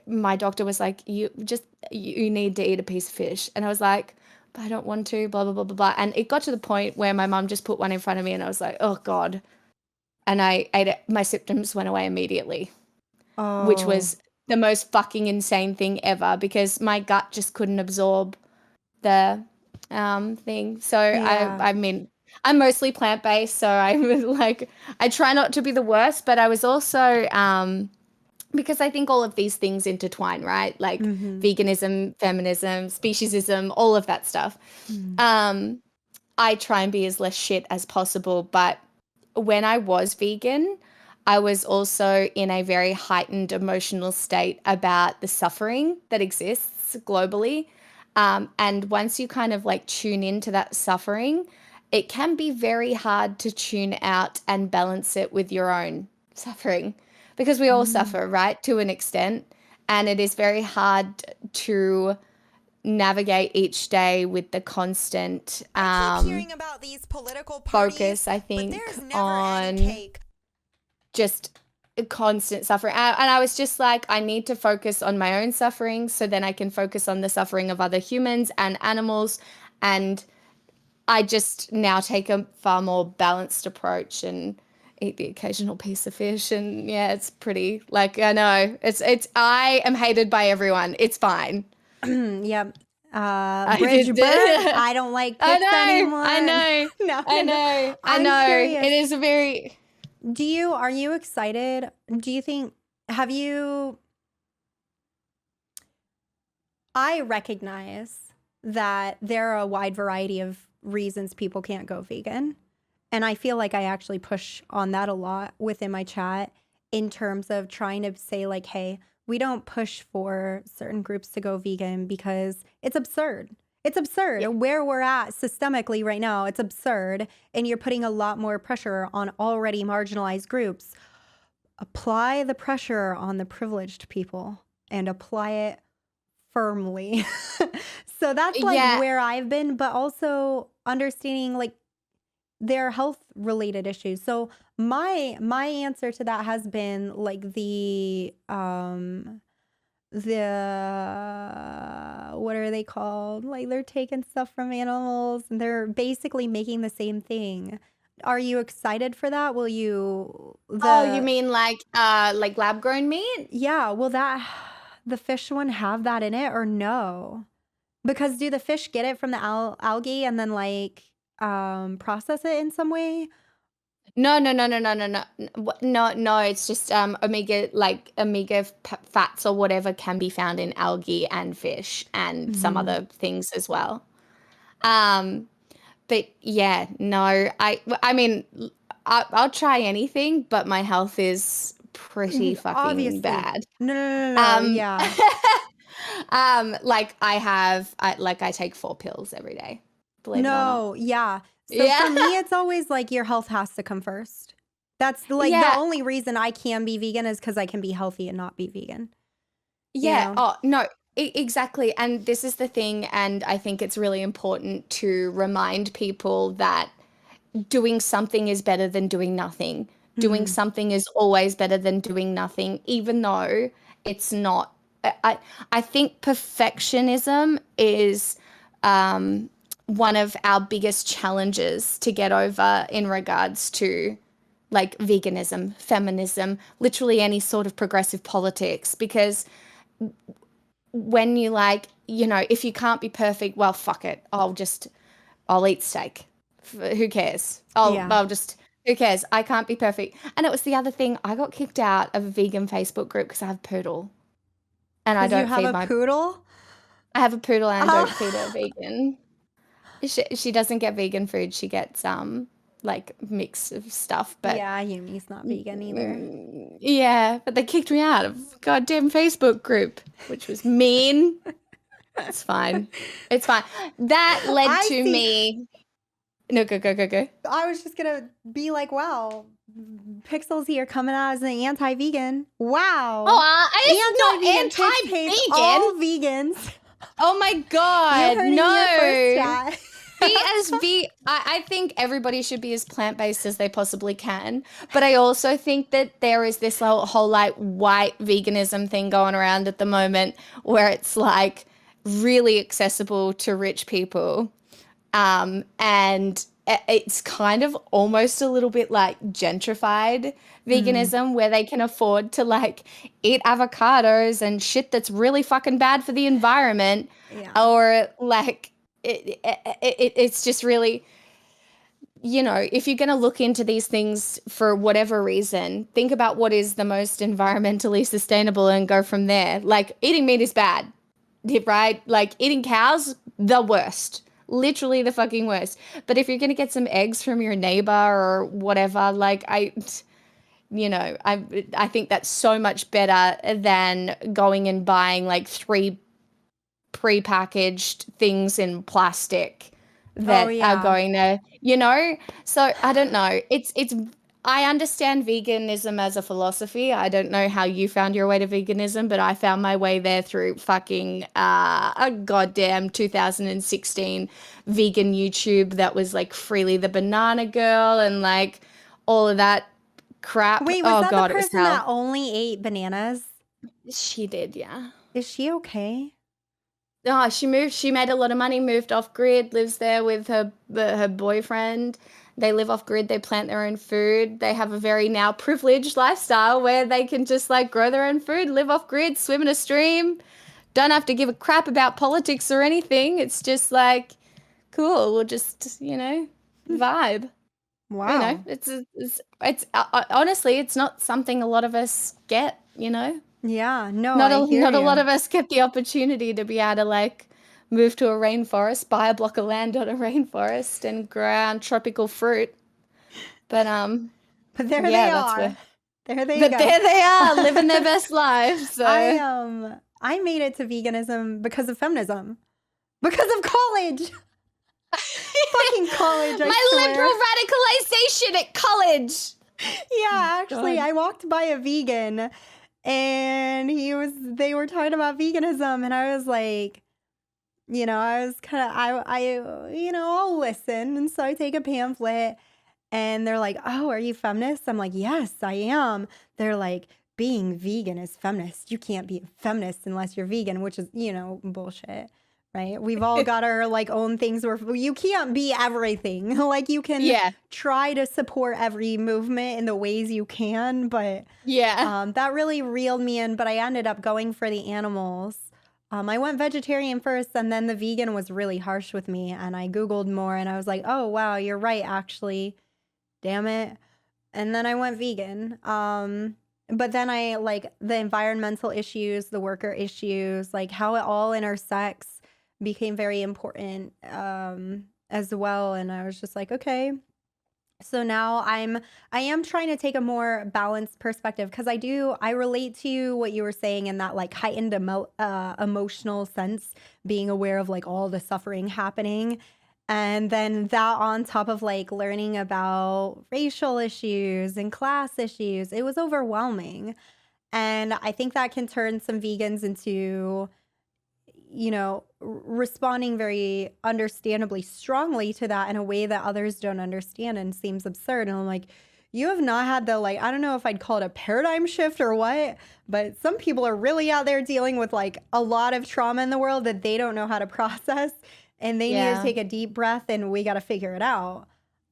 my doctor was like, you need to eat a piece of fish," and I was like, "But I don't want to." Blah blah blah blah blah. And it got to the point where my mum just put one in front of me, and I was like, "Oh God." And I ate it. My symptoms went away immediately, which Oh, was the most fucking insane thing ever because my gut just couldn't absorb the thing. So yeah. I mean, I'm mostly plant-based, so I was like, I try not to be the worst, but I was also because I think all of these things intertwine, right? Like Mm-hmm. veganism, feminism, speciesism, all of that stuff. Mm. Um, I try and be as less shit as possible, but when I was vegan, I was also in a very heightened emotional state about the suffering that exists globally. And once you kind of like tune into that suffering, it can be very hard to tune out and balance it with your own suffering because we all Mm. suffer, right, to an extent. And it is very hard to navigate each day with the constant I keep hearing about these political focus, parties, I but think, there's never any on cake. just constant suffering. And I was just like, I need to focus on my own suffering so then I can focus on the suffering of other humans and animals. And I just now take a far more balanced approach and eat the occasional piece of fish. And yeah, it's pretty like I know I am hated by everyone. It's fine. Yep. I Bridge did. burnt. I don't like I pics know. I anymore. know. No, I no, no. know. I I'm know. It curious. is a very Are you excited? Do you think, have you, I recognize that there are a wide variety of reasons people can't go vegan. And I feel like I actually push on that a lot within my chat in terms of trying to say, like, hey, we don't push for certain groups to go vegan because it's absurd. It's absurd. yeah. Where we're at systemically right now, it's absurd. And you're putting a lot more pressure on already marginalized groups. Apply the pressure on the privileged people and apply it firmly. So that's like Yeah. where I've been, but also understanding like their health related issues. So my answer to that has been like the what are they called? Like they're taking stuff from animals and they're basically making the same thing. Are you excited for that? Will you Oh, you the mean like lab grown meat? yeah, will that the fish one have that in it or no? Because do the fish get it from the algae and then like process it in some way? No, no, no, no, no, no, no, no, no. It's just fats or whatever can be found in algae and fish and some Hmm. other things as well. Um, but yeah, no. I mean, I'll try anything, but my health is pretty fucking Obviously. bad. No, no, no, no, no. Um, Yeah. like I take 4 pills every day, believe it or not. No, yeah. So Yeah. for me, it's always like your health has to come first. That's like the Yeah. only reason I can be vegan is because I can be healthy and not be vegan. You Yeah. know? Oh, no, exactly. And this is the thing. And I think it's really important to remind people that doing something is better than doing nothing. Doing Hmm. something is always better than doing nothing, even though it's not. I think perfectionism is one of our biggest challenges to get over in regards to like veganism, feminism, literally any sort of progressive politics, because when you like, if you can't be perfect, well, fuck it. I'll eat steak. Who cares? Yeah. Who cares? I can't be perfect. And it was the other thing. I got kicked out of a vegan Facebook group because I have poodle and I Because you don't have feed a my, poodle? I have a poodle and I don't feed her vegan. She doesn't get vegan food. She gets like mix of stuff, but Yeah, Yumi's not vegan either. yeah, but they kicked me out of goddamn Facebook group, which was mean. It's fine. It's fine. That led I to see. me. No, go. I was just gonna be like, wow, Pixel's here coming out as an anti-vegan. Wow. Oh, it's not Pix hates anti-vegan. all vegans. Oh my You God, heard it here first, no. chat. I think everybody should be as plant-based as they possibly can. But I also think that there is this whole like white veganism thing going around at the moment where it's like really accessible to rich people. And it's kind of almost a little bit like gentrified veganism where they can afford to like eat avocados and shit that's really fucking bad for the environment. Yeah. Or like it's just really, if you're going to look into these things for whatever reason, think about what is the most environmentally sustainable and go from there. Like eating meat is bad, right? Like eating cows, the worst. Literally the fucking worst. But if you're going to get some eggs from your neighbor or whatever, like I think that's so much better than going and buying like 3 prepackaged things in plastic that are going to, so I don't know. It's I understand veganism as a philosophy. I don't know how you found your way to veganism, but I found my way there through fucking a goddamn 2016 vegan YouTube that was like Freely the Banana Girl and like all of that crap. Wait, was Oh that God, the it was person that hell. only ate bananas? She did, yeah. Is she okay? Oh, she made a lot of money, moved off grid, lives there with her boyfriend. They live off grid, they plant their own food. They have a very now privileged lifestyle where they can just like grow their own food, live off grid, swim in a stream, don't have to give a crap about politics or anything. It's just like, cool, we'll just, vibe. Wow. It's honestly, it's not something a lot of us get, Yeah, no, Not I hear a lot you. of us get the opportunity to be able to like move to a rainforest, buy a block of land on a rainforest and grow tropical fruit. But But there they yeah, that's are. where. There they But go. there they are, living their best lives. So I made it to veganism because of feminism. Because of college. Fucking college, I my swear. liberal radicalization at college. Yeah, actually, God. I walked by a vegan and they were talking about veganism and I was like, I was kind of, I'll listen. And so I take a pamphlet and they're like, oh, are you feminist? I'm like, yes, I am. They're like, being vegan is feminist. You can't be a feminist unless you're vegan, which is, bullshit. Right. We've all got our like own things where you can't be everything. Like you can try to support every movement in the ways you can. But that really reeled me in. But I ended up going for the animals. I went vegetarian first and then the vegan was really harsh with me. And I Googled more and I was like, oh, wow, you're right, actually. Damn it. And then I went vegan. But then I like the environmental issues, the worker issues, like how it all intersects became very important as well. And I was just like, okay. So now I am trying to take a more balanced perspective because I relate to what you were saying in that like heightened emotional sense, being aware of like all the suffering happening. And then that on top of like learning about racial issues and class issues, it was overwhelming. And I think that can turn some vegans into responding very understandably strongly to that in a way that others don't understand and seems absurd. And I'm like, you have not had the like, I don't know if I'd call it a paradigm shift or what, but some people are really out there dealing with like a lot of trauma in the world that they don't know how to process and they need to take a deep breath and we got to figure it out.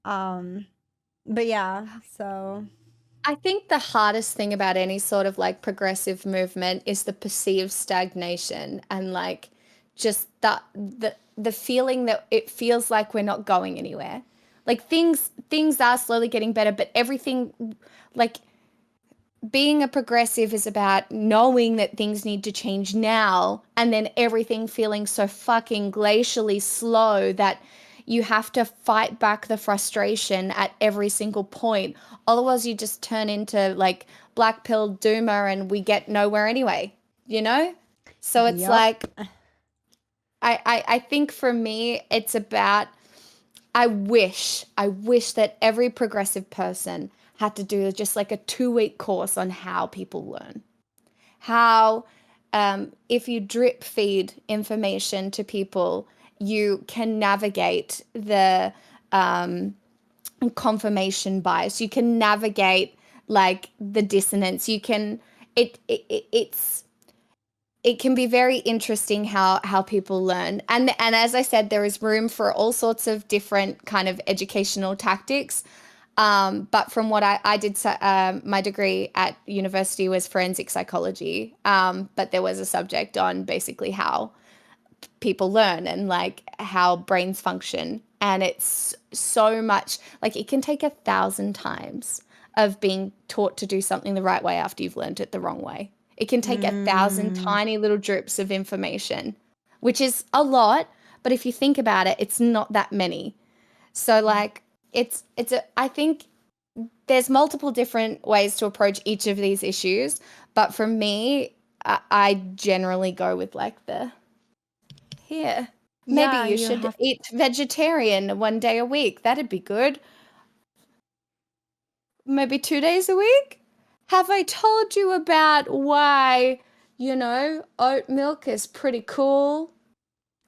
But yeah, so. I think the hardest thing about any sort of like progressive movement is the perceived stagnation and like just the feeling that it feels like we're not going anywhere. Like things are slowly getting better, but everything like being a progressive is about knowing that things need to change now, and then everything feeling so fucking glacially slow that you have to fight back the frustration at every single point. Otherwise, you just turn into like black pill doomer and we get nowhere anyway, you know? So it's Yep. like, I think for me, it's about, I wish that every progressive person had to do just like a 2-week course on how people learn. How, if you drip feed information to people, you can navigate the confirmation bias. You can navigate like the dissonance. You can, it can be very interesting how people learn. And as I said, there is room for all sorts of different kind of educational tactics. But from what I did, my degree at university was forensic psychology. But there was a subject on basically how people learn and like how brains function. And it's so much, like it can take 1,000 times of being taught to do something the right way after you've learned it the wrong way. It can take 1,000 tiny little drips of information, which is a lot, but if you think about it, it's not that many. So like I think there's multiple different ways to approach each of these issues, but for me, I generally go with like maybe Yeah, you you should have eat vegetarian 1 day a week. That'd be good. Maybe 2 days a week? Have I told you about why, oat milk is pretty cool?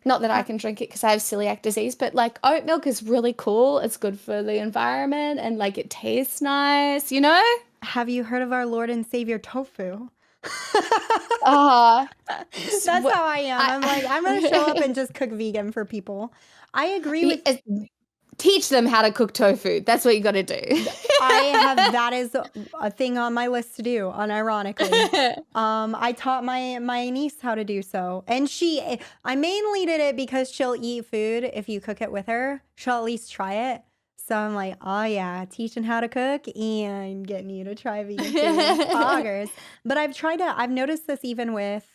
Not that I can drink it because I have celiac disease, but like oat milk is really cool. It's good for the environment and like it tastes nice, you know? Have you heard of our Lord and Savior tofu? Uh, That's how I am. I'm like, I'm going to show up and just cook vegan for people. I agree with teach them how to cook tofu. That's what you got to do. that is a thing on my list to do, unironically. I taught my niece how to do so. And I mainly did it because she'll eat food if you cook it with her. She'll at least try it. So I'm like, oh yeah, teaching how to cook and getting you to try vegan food. Poggers. But I've noticed this even with,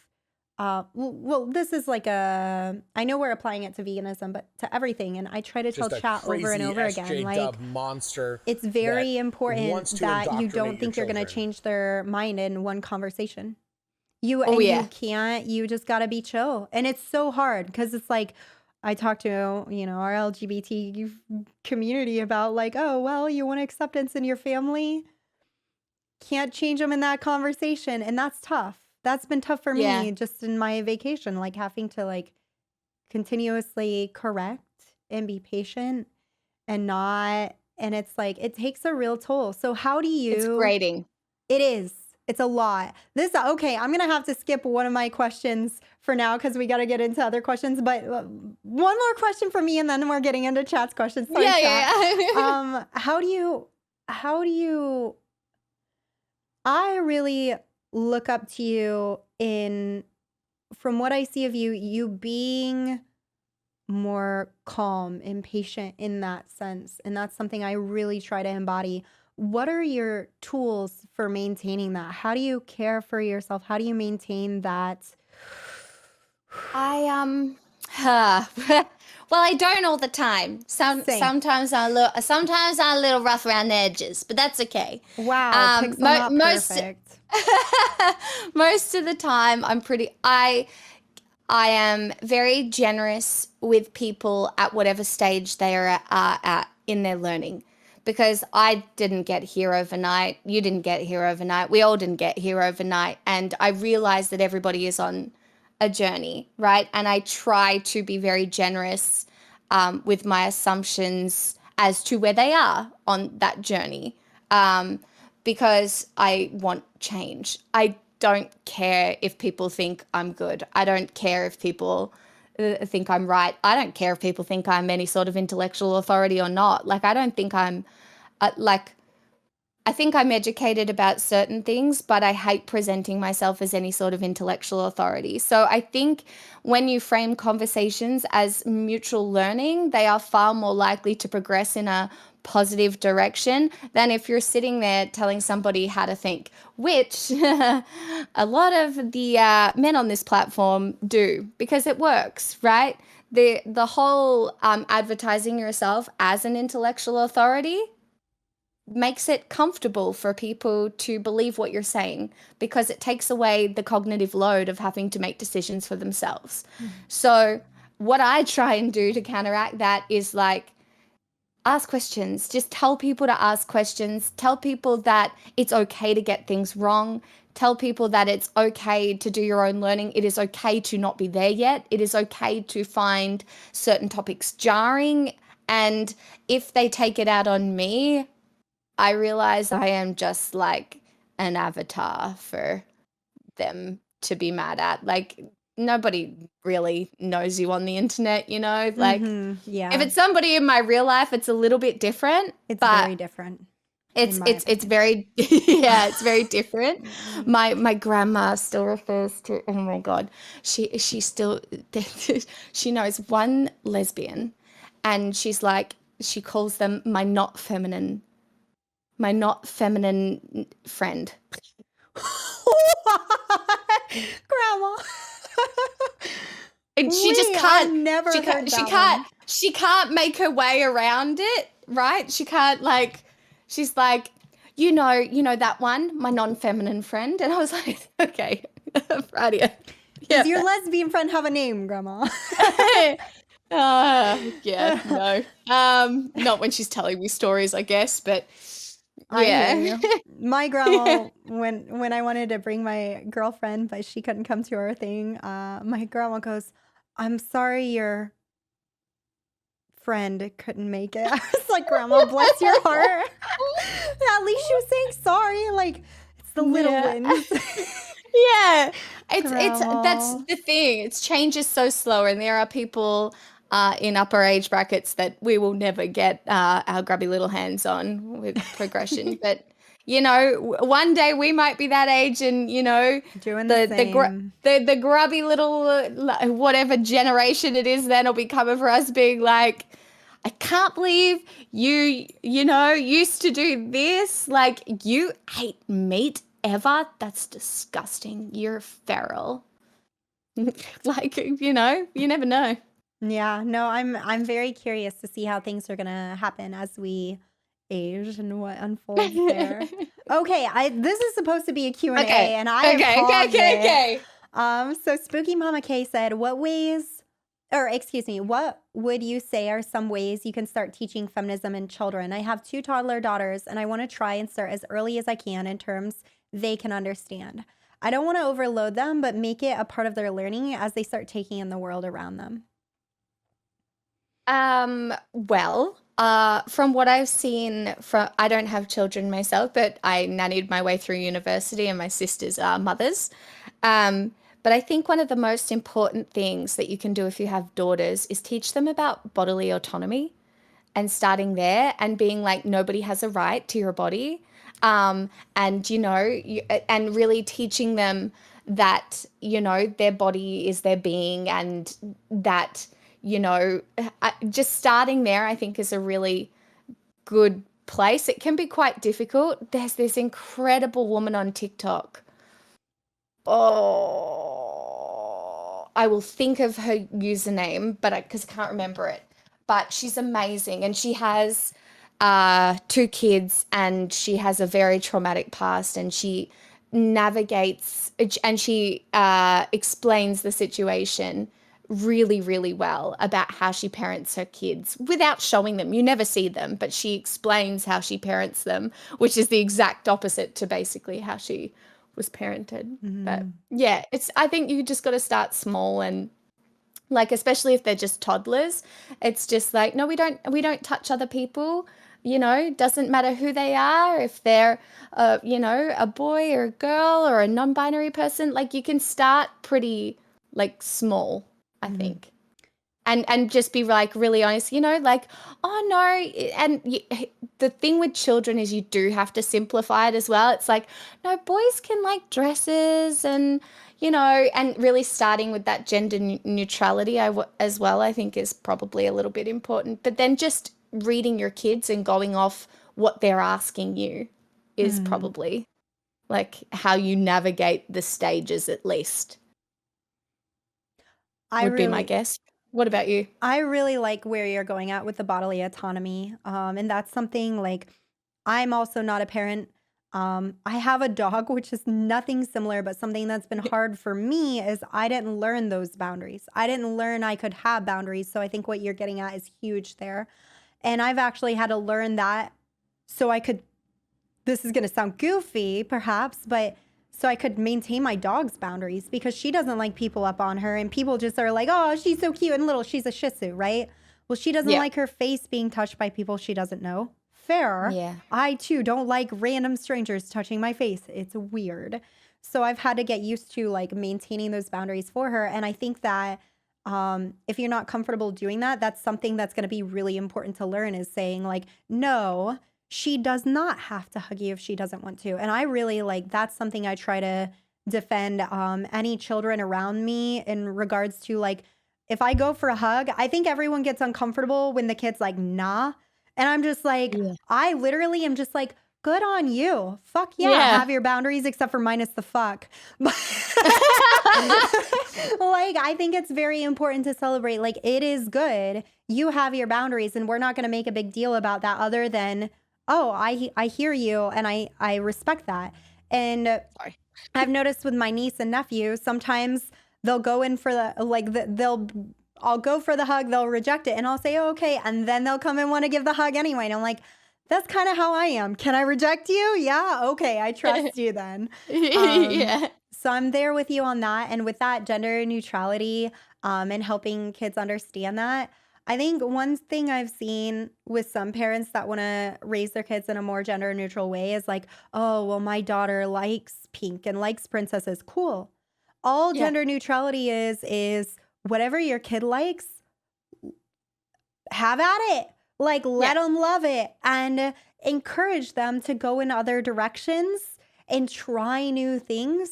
this is like I know we're applying it to veganism, but to everything. And I try to tell chat over and over again, like, monster it's very important that you don't think you're going to children. change their mind in one conversation. You can't, you just got to be chill. And it's so hard because it's like, I talk to, our LGBT community about like, oh, well, you want acceptance in your family? Can't change them in that conversation. And that's tough. That's been tough for me just in my vacation, like having to like continuously correct and be patient and it's like, it takes a real toll. So how do you... It's grating. It is. It's a lot. Okay, I'm going to have to skip one of my questions for now because we got to get into other questions. But one more question from me and then we're getting into chat's questions. Sorry, chat. How do you... I really look up to you from what I see of you being more calm and patient in that sense. And that's something I really try to embody. What are your tools for maintaining that? How do you care for yourself? How do you maintain that? Well, I don't all the time. Sometimes I'm a little rough around the edges, but that's okay. Wow, Pixel not perfect. Most of the time, I am very generous with people at whatever stage they are at in their learning. Because I didn't get here overnight. You didn't get here overnight. We all didn't get here overnight. And I realize that everybody is on a journey, right? And I try to be very generous with my assumptions as to where they are on that journey because I want change. I don't care if people think I'm good. I don't care if people think I'm right. I don't care if people think I'm any sort of intellectual authority or not. Like, I don't think I'm I think I'm educated about certain things, but I hate presenting myself as any sort of intellectual authority. So I think when you frame conversations as mutual learning, they are far more likely to progress in a positive direction than if you're sitting there telling somebody how to think, which a lot of the men on this platform do because it works, right? The whole advertising yourself as an intellectual authority makes it comfortable for people to believe what you're saying because it takes away the cognitive load of having to make decisions for themselves. So what I try and do to counteract that is like ask questions. Just tell people to ask questions. Tell people that it's okay to get things wrong. Tell people that it's okay to do your own learning. It is okay to not be there yet. It is okay to find certain topics jarring. And if they take it out on me, I realize I am just like an avatar for them to be mad at. Like, nobody really knows you on the internet, you know? Like, Yeah. if it's somebody in my real life, it's a little bit different. It's but very different. it's very yeah, it's very different. My grandma still refers to, oh my God, she still she knows one lesbian, and she's like, she calls them my not feminine friend. Grandma. And she just Wait, can't. I've never She heard can't. She that can't. one. She can't make her way around it, right? She can't like. She's like, you know that one, my non-feminine friend, and I was like, okay, right. Does your lesbian friend have a name, Grandma? Yeah, no. Not when she's telling me stories, I guess, but I yeah. hear you. My grandma, when I wanted to bring my girlfriend, but she couldn't come to our thing, my grandma goes, "I'm sorry your friend couldn't make it." I was like, "Grandma, bless your heart." At least she was saying sorry. Like, it's the little Yeah. wins. Yeah, it's that's Grandma. the thing. It's change is so slow, and there are people in upper age brackets that we will never get our grubby little hands on with progression. But you know, one day we might be that age, and you know, Doing the same. the grubby little whatever generation it is, then will be coming for us, being like, I can't believe you know, used to do this. Like, you ate meat ever? That's disgusting. You're feral. Like, you know, you never know. Yeah, no, I'm very curious to see how things are gonna happen as we age and what unfolds there. Okay, this is supposed to be a Q&A, Okay. and I have paused it. Okay. So Spooky Mama K said, what would you say are some ways you can start teaching feminism in children? I have 2 toddler daughters, and I want to try and start as early as I can in terms they can understand. I don't want to overload them, but make it a part of their learning as they start taking in the world around them. Well, from what I've seen I don't have children myself, but I nannied my way through university and my sisters are mothers. But I think one of the most important things that you can do if you have daughters is teach them about bodily autonomy, and starting there and being like, nobody has a right to your body. And, you know, and really teaching them that, you know, their body is their being, and that, you know, just starting there, I think, is a really good place. It can be quite difficult. There's this incredible woman on TikTok. Oh, I will think of her username, but because I can't remember it. But she's amazing, and she has 2 kids, and she has a very traumatic past, and she navigates and she explains the situation really, really well about how she parents her kids without showing them. You never see them, but she explains how she parents them, which is the exact opposite to basically how she was parented. But yeah, I think you just got to start small, and like, especially if they're just toddlers, it's just like, no, we don't touch other people. You know, doesn't matter who they are, if they're, you know, a boy or a girl or a non-binary person. Like, you can start pretty like small, I think. and just be like really honest, like, oh no. And the thing with children is you do have to simplify it as well. It's like, no, boys can like dresses, and and really starting with that gender neutrality as well, I think is probably a little bit important. But then just reading your kids and going off what they're asking you is probably like how you navigate the stages, at least, I would be my really, guess. What about you? I really like where you're going at with the bodily autonomy. And that's something like I'm also not a parent. I have a dog, which is nothing similar, but something that's been hard for me is I didn't learn those boundaries. I didn't learn I could have boundaries. So I think what you're getting at is huge there. And I've actually had to learn that so I could, this is going to sound goofy perhaps, but so I could maintain my dog's boundaries because she doesn't like people up on her, and people just are like, oh, she's so cute and little. She's a Shih Tzu, right? Well, she doesn't Yeah. like her face being touched by people she doesn't know. Fair. Yeah. I too don't like random strangers touching my face. It's weird. So I've had to get used to like maintaining those boundaries for her. And I think that if you're not comfortable doing that, that's something that's going to be really important to learn, is saying like, no, she does not have to hug you if she doesn't want to. And I really like, that's something I try to defend any children around me in regards to like, if I go for a hug, I think everyone gets uncomfortable when the kid's like, nah. And I'm just like, Yeah. I literally am just like, good on you. Fuck yeah, Yeah. have your boundaries, except for minus the fuck. But like, I think it's very important to celebrate. Like, it is good. You have your boundaries, and we're not going to make a big deal about that other than, oh, I hear you, and I respect that. And Sorry. I've noticed with my niece and nephew, sometimes they'll go in for I'll go for the hug, they'll reject it, and I'll say, oh, okay. And then they'll come and want to give the hug anyway. And I'm like, that's kind of how I am. Can I reject you? Yeah. Okay. I trust you then. Yeah. So I'm there with you on that. And with that gender neutrality and helping kids understand that, I think one thing I've seen with some parents that want to raise their kids in a more gender neutral way is like, oh, well, my daughter likes pink and likes princesses. Cool. All Yeah. gender neutrality is whatever your kid likes, have at it. Like, let them love it and encourage them to go in other directions and try new things.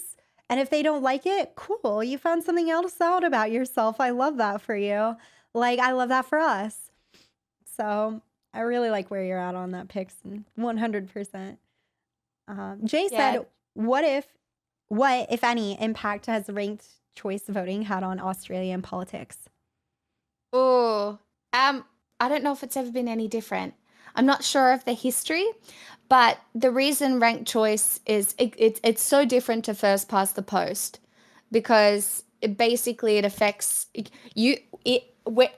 And if they don't like it, cool. You found something else out about yourself. I love that for you. Like, I love that for us. So I really like where you're at on that, Pix, 100%. Jay Yeah. said, what, if any, impact has ranked choice voting had on Australian politics? Oh, I don't know if it's ever been any different. I'm not sure of the history, but the reason ranked choice is it's so different to first past the post, because it affects you.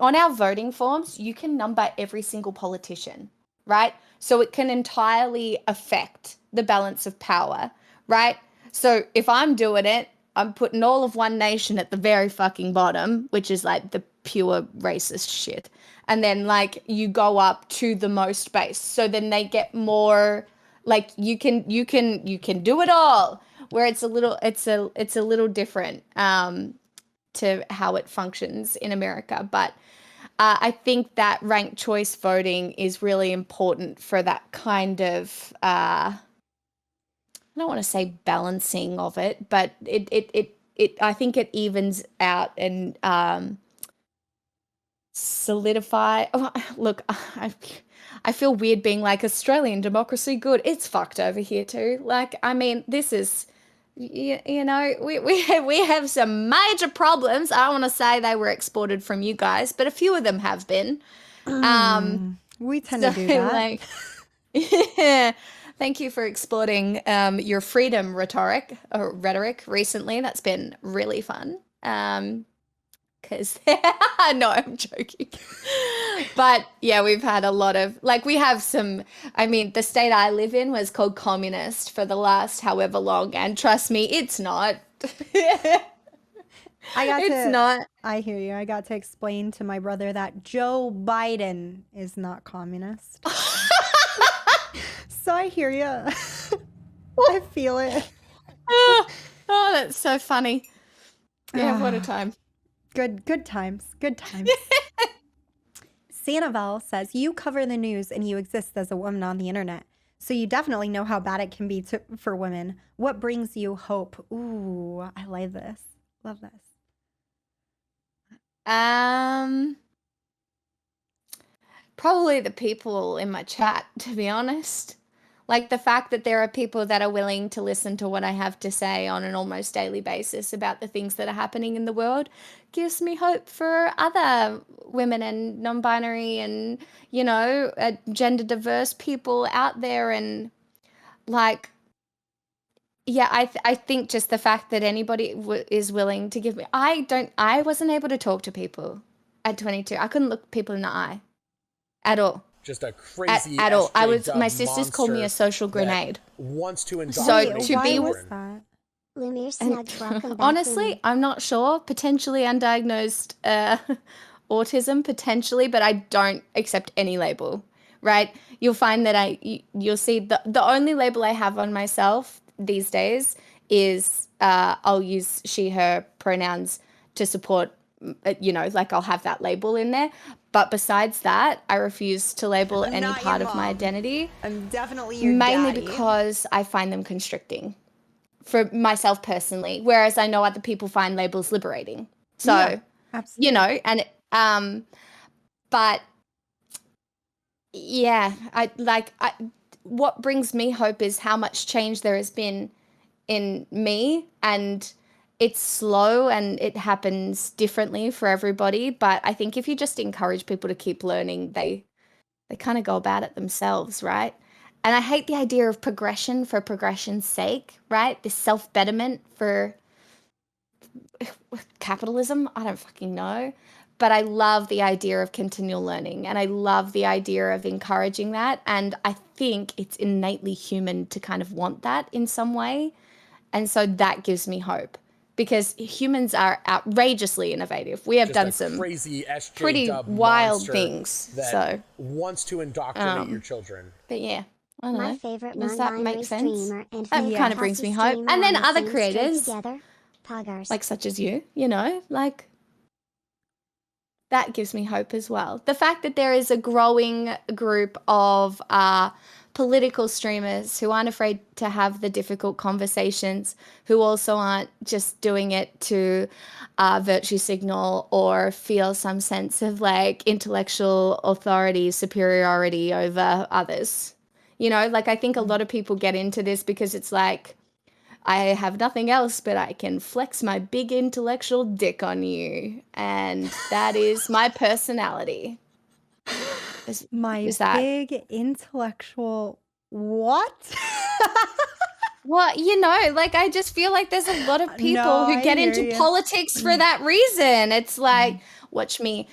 On our voting forms, you can number every single politician, right? So it can entirely affect the balance of power, right? So if I'm doing it, I'm putting all of One Nation at the very fucking bottom, which is like the pure racist shit. And then like you go up to the most base. So then they get more like you can do it all. Where it's a little different to how it functions in America. But I think that ranked choice voting is really important for that kind of I don't want to say balancing of it, but it I think it evens out and solidify. Oh, look, I feel weird being like Australian democracy good. It's fucked over here too. Like, I mean, this is we have some major problems. I don't want to say they were exported from you guys, but a few of them have been. We tend to do that. Like, yeah. Thank you for exploring your freedom rhetoric recently. That's been really fun. Because no, I'm joking. But yeah, we've had a lot of we have some. I mean, the state I live in was called communist for the last however long, and trust me, it's not. Not. I hear you. I got to explain to my brother that Joe Biden is not communist. So I hear you. I feel it. Oh, that's so funny. Yeah, what a time. Good times. Good times. Sandoval says, you cover the news and you exist as a woman on the internet. So you definitely know how bad it can be for women. What brings you hope? Ooh, I like this. Love this. Probably the people in my chat, to be honest. Like the fact that there are people that are willing to listen to what I have to say on an almost daily basis about the things that are happening in the world gives me hope for other women and non-binary and, gender diverse people out there. And like, yeah, I think just the fact that anybody is willing to give me, I wasn't able to talk to people at 22. I couldn't look people in the eye at all. Just a crazy at all. SJW My sisters called me a social grenade. Wants to So indoctrinate to be was children. that? Lumir Snugs, welcome back. honestly, I'm not sure. Potentially undiagnosed autism, potentially, but I don't accept any label. Right? You'll find that you'll see the only label I have on myself these days is I'll use she/her pronouns to support. Like I'll have that label in there. But besides that, I refuse to label I'm any not part your of my mom. identity, I'm definitely your mainly daddy. because I find them constricting for myself personally, whereas I know other people find labels liberating. So, Yeah, absolutely. but yeah, what brings me hope is how much change there has been in me, and it's slow and it happens differently for everybody. But I think if you just encourage people to keep learning, they kind of go about it themselves, right? And I hate the idea of progression for progression's sake, right? This self-betterment for capitalism. I don't fucking know. But I love the idea of continual learning, and I love the idea of encouraging that. And I think it's innately human to kind of want that in some way. And so that gives me hope, because humans are outrageously innovative. We have Just done a some crazy SJW pretty wild monster things. that So, wants to indoctrinate your children. but yeah, I don't My know. favorite Does that non-binary make sense? streamer and That favorite kind of brings Aussie me hope. streamer And then on the other same stream creators, together. Poggers. like such as you, like that gives me hope as well. The fact that there is a growing group of political streamers who aren't afraid to have the difficult conversations, who also aren't just doing it to virtue signal or feel some sense of like intellectual authority, superiority over others. Like I think a lot of people get into this because it's like, I have nothing else, but I can flex my big intellectual dick on you. And that is my personality. My is that big intellectual what? well, like I just feel like there's a lot of people No, who I get hear into you. politics for that reason. It's like, watch me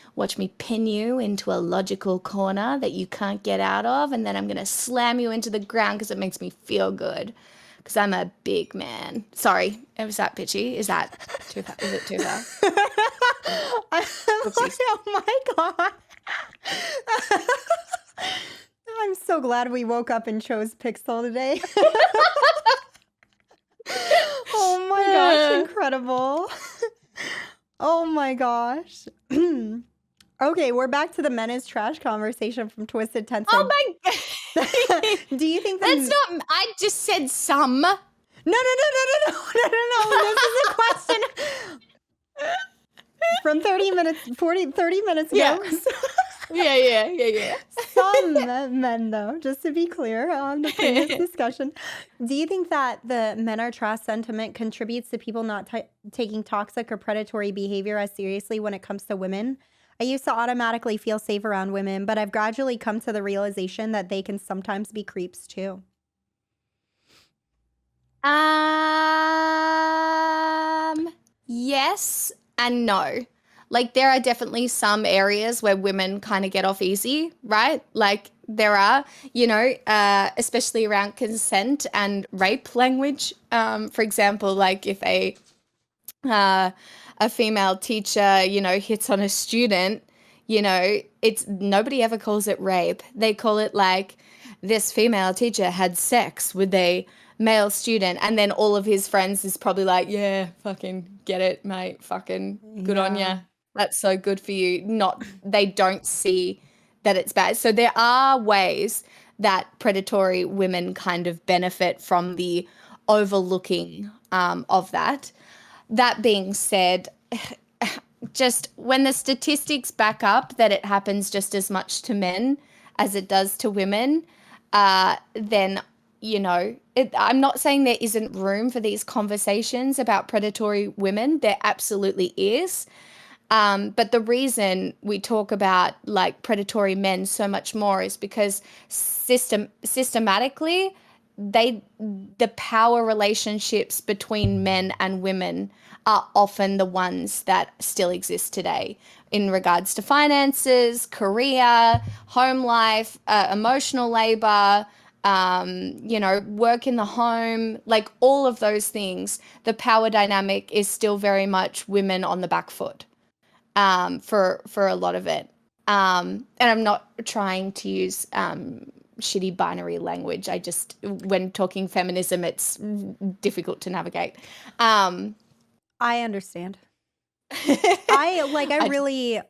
pin you into a logical corner that you can't get out of, and then I'm gonna slam you into the ground because it makes me feel good. Because I'm a big man. Sorry, was that bitchy? Is that too far? Is it too far? I'm like, oh my God. I'm so glad we woke up and chose Pixel today. Oh my gosh, incredible. Oh my gosh. Okay, we're back to the men is trash conversation from Twisted Tensor. Oh my god! Do you think That's not. I just said some. No. This is a question from 30 minutes ago. Yeah. Yeah. Some men, though, just to be clear on the previous discussion. Do you think that the men are trash sentiment contributes to people not taking toxic or predatory behavior as seriously when it comes to women? I used to automatically feel safe around women, but I've gradually come to the realization that they can sometimes be creeps too. Yes and no. Like there are definitely some areas where women kind of get off easy, right? Like there are, especially around consent and rape language. For example, like if a female teacher, hits on a student, it's nobody ever calls it rape. They call it like this female teacher had sex with a male student, and then all of his friends is probably like, yeah, fucking get it, mate, fucking good on ya. That's so good for you. They don't see that it's bad. So there are ways that predatory women kind of benefit from the overlooking of that. That being said, just when the statistics back up that it happens just as much to men as it does to women, then, I'm not saying there isn't room for these conversations about predatory women. There absolutely is. But the reason we talk about like predatory men so much more is because systematically the power relationships between men and women are often the ones that still exist today in regards to finances, career, home life, emotional labor, work in the home, like all of those things. The power dynamic is still very much women on the back foot for a lot of it. And I'm not trying to use shitty binary language. When talking feminism, it's difficult to navigate. I understand. I really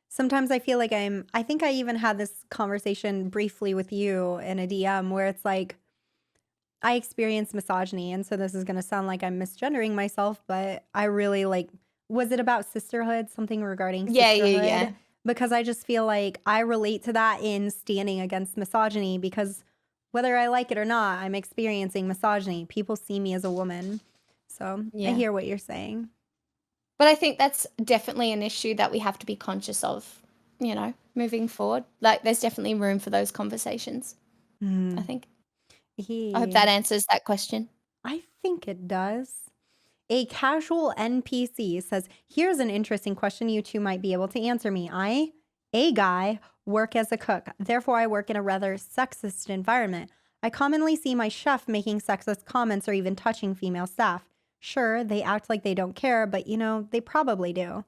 sometimes I feel like I think I even had this conversation briefly with you in a DM where it's like, I experience misogyny. And so this is going to sound like I'm misgendering myself, but I really was it about sisterhood? Something regarding sisterhood? Yeah. Because I just feel like I relate to that in standing against misogyny because whether I like it or not, I'm experiencing misogyny. People see me as a woman. So I hear what you're saying. But I think that's definitely an issue that we have to be conscious of, moving forward. Like there's definitely room for those conversations, I think. I hope that answers that question. I think it does. A casual NPC says, here's an interesting question you two might be able to answer me. I, a guy, work as a cook. Therefore, I work in a rather sexist environment. I commonly see my chef making sexist comments or even touching female staff. Sure, they act like they don't care, but they probably do.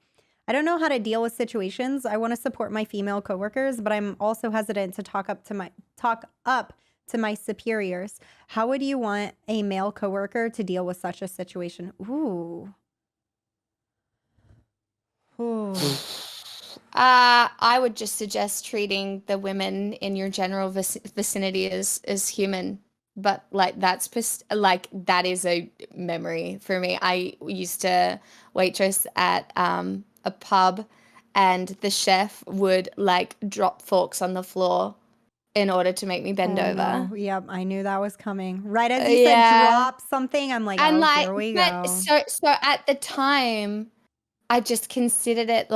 I don't know how to deal with situations. I want to support my female coworkers, but I'm also hesitant to talk up to my superiors. How would you want a male coworker to deal with such a situation? Ooh. I would just suggest treating the women in your general vicinity as human. But that is a memory for me. I used to waitress at a pub, and the chef would drop forks on the floor in order to make me bend over. No. Yep, I knew that was coming. Right as you said drop something, I'm like, and here we go. So at the time, I just considered it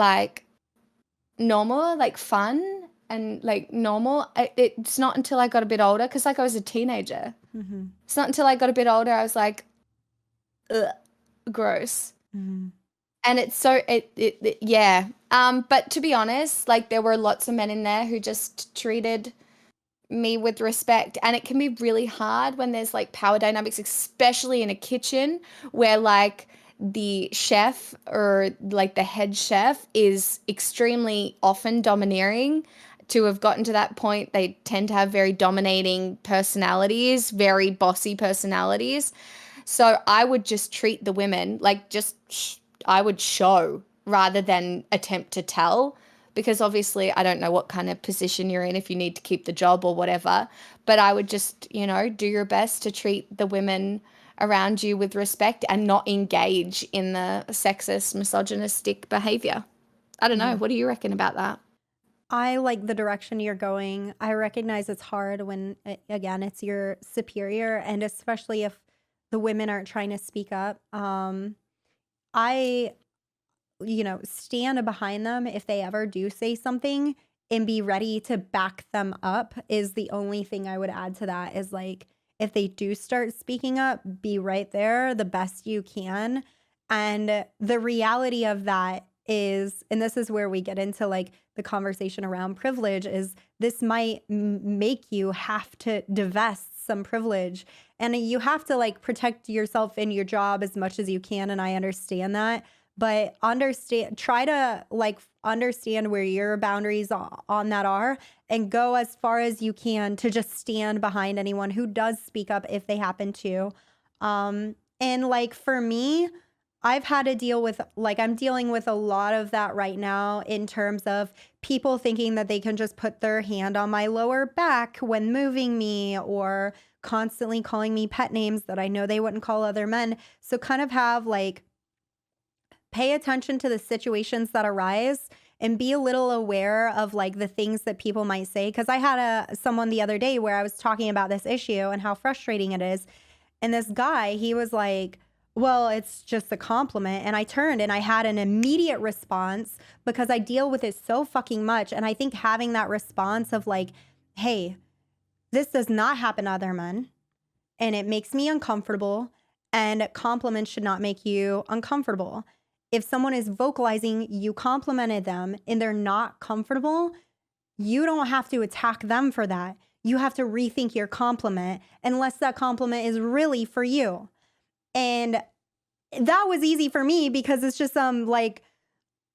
normal, fun. And normal. It's not until I got a bit older, because I was a teenager. Mm-hmm. It's not until I got a bit older I was like, ugh, gross. Mm-hmm. And it's so yeah. But to be honest, there were lots of men in there who just treated me with respect, and it can be really hard when there's power dynamics, especially in a kitchen where the chef or the head chef is extremely often domineering. To have gotten to that point, they tend to have very dominating personalities, very bossy personalities. So I would just treat the women I would show rather than attempt to tell, because obviously I don't know what kind of position you're in, if you need to keep the job or whatever, but I would just, do your best to treat the women around you with respect and not engage in the sexist, misogynistic behavior. I don't know. What do you reckon about that? I like the direction you're going. I recognize it's hard when, again, it's your superior, and especially if the women aren't trying to speak up. I, stand behind them if they ever do say something, and be ready to back them up is the only thing I would add to that. Is if they do start speaking up, be right there the best you can. And the reality of that is, and this is where we get into the conversation around privilege, is this might make you have to divest some privilege, and you have to protect yourself in your job as much as you can. And I understand that, but try to understand where your boundaries on that are, and go as far as you can to just stand behind anyone who does speak up if they happen to. And for me, I've had to deal with, like, I'm dealing with a lot of that right now in terms of people thinking that they can just put their hand on my lower back when moving me, or constantly calling me pet names that I know they wouldn't call other men. So kind of have like, pay attention to the situations that arise and be a little aware of like the things that people might say. Because I had someone the other day where I was talking about this issue and how frustrating it is. And this guy, he was like, well, it's just a compliment. And I turned and I had an immediate response because I deal with it so fucking much. And I think having that response of like, hey, this does not happen to other men, and it makes me uncomfortable, and compliments should not make you uncomfortable. If someone is vocalizing, you complimented them, and they're not comfortable, you don't have to attack them for that. You have to rethink your compliment, unless that compliment is really for you. And that was easy for me because it's just some like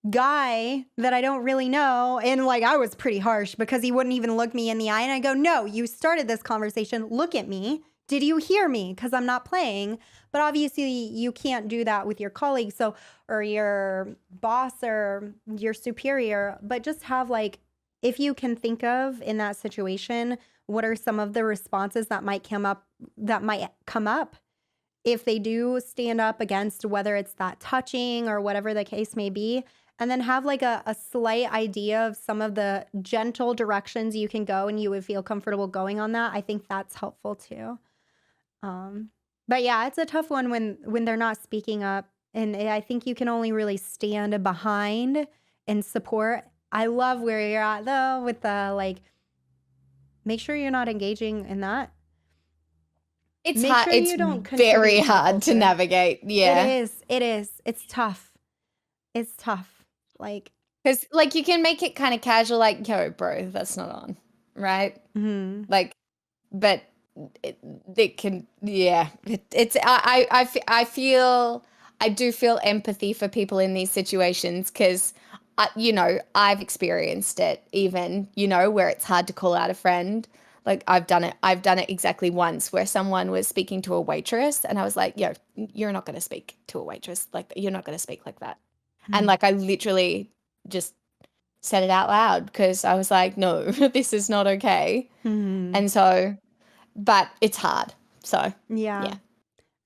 guy that I don't really know. And like, I was pretty harsh because he wouldn't even look me in the eye. And I go, no, you started this conversation. Look at me. Did you hear me? Because I'm not playing. But obviously you can't do that with your colleagues, so, or your boss or your superior. But just have like, if you can think of in that situation, what are some of the responses that might come up if they do stand up against, whether it's that touching or whatever the case may be. And then have like a slight idea of some of the gentle directions you can go and you would feel comfortable going on that. I think that's helpful too. But yeah, it's a tough one when they're not speaking up. And I think you can only really stand behind and support. I love where you're at though with the like, make sure you're not engaging in that. It's Make hard. sure It's you don't very contribute to the hard to culture. navigate. Yeah. It is. It's tough. It's tough. Like, Because, like, you can make it kind of casual, like, yo, bro, that's not on, right? Like, but it can, yeah. I do feel empathy for people in these situations because, you know, I've experienced it even, you know, where it's hard to call out a friend. Like, I've done it exactly once where someone was speaking to a waitress and I was like, yo, you're not going to speak to a waitress. Like, you're not going to speak like that. And like, I literally just said it out loud because I was like, no, this is not okay. And so, but it's hard. So, yeah.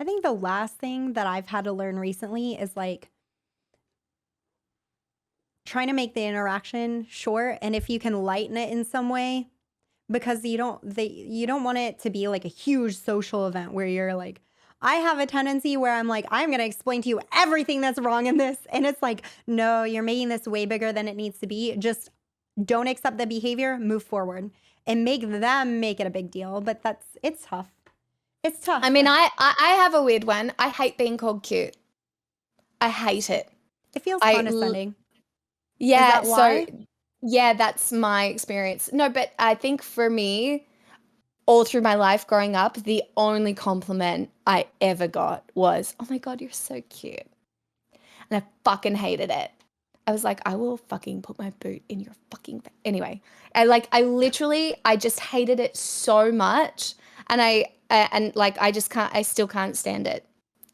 I think the last thing that I've had to learn recently is like trying to make the interaction short. And if you can lighten it in some way, because you don't want it to be like a huge social event where you're like, I have a tendency where I'm like, I'm going to explain to you everything that's wrong in this. And it's like, no, you're making this way bigger than it needs to be. Just don't accept the behavior, move forward and make them make it a big deal. But it's tough. It's tough. I mean, I have a weird one. I hate being called cute. I hate it. It feels condescending. Yeah. Is that why? So, yeah, that's my experience. No, but I think for me, all through my life growing up, the only compliment I ever got was, oh my God, you're so cute. And I fucking hated it. I was like, I will fucking put my boot in your fucking face. Anyway, I just hated it so much. And I still can't stand it.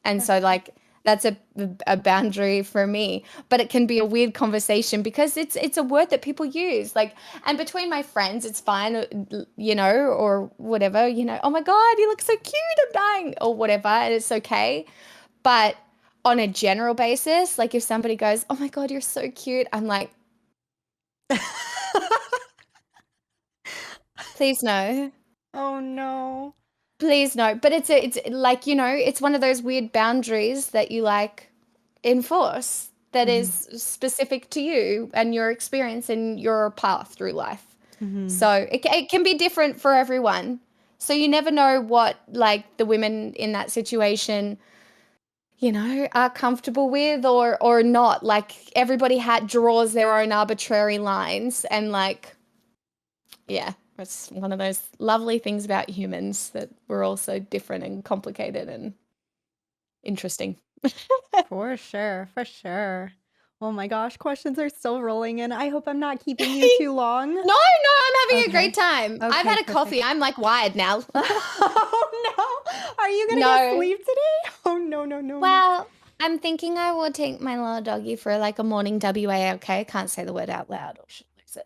And so like, that's a boundary for me, but it can be a weird conversation because it's a word that people use. Like, and between my friends, it's fine, you know, or whatever, you know, oh my God, you look so cute, I'm dying, or whatever, and it's okay. But on a general basis, like if somebody goes, oh my God, you're so cute, I'm like, please no. Oh no. Please no. But it's like, you know, it's one of those weird boundaries that you like enforce that is specific to you and your experience and your path through life. So it can be different for everyone. So you never know what like the women in that situation, you know, are comfortable with or not. Like everybody draws their own arbitrary lines and like, yeah. It's one of those lovely things about humans that we're all so different and complicated and interesting. For sure. For sure. Oh my gosh, questions are still rolling in. I hope I'm not keeping you too long. No, I'm having a great time. Okay, I've had a perfect. coffee. I'm like wired now. Oh no. Are you going to get sleep today? Oh no. Well, I'm thinking I will take my little doggy for like a morning WA. Okay, can't say the word out loud or she'll lose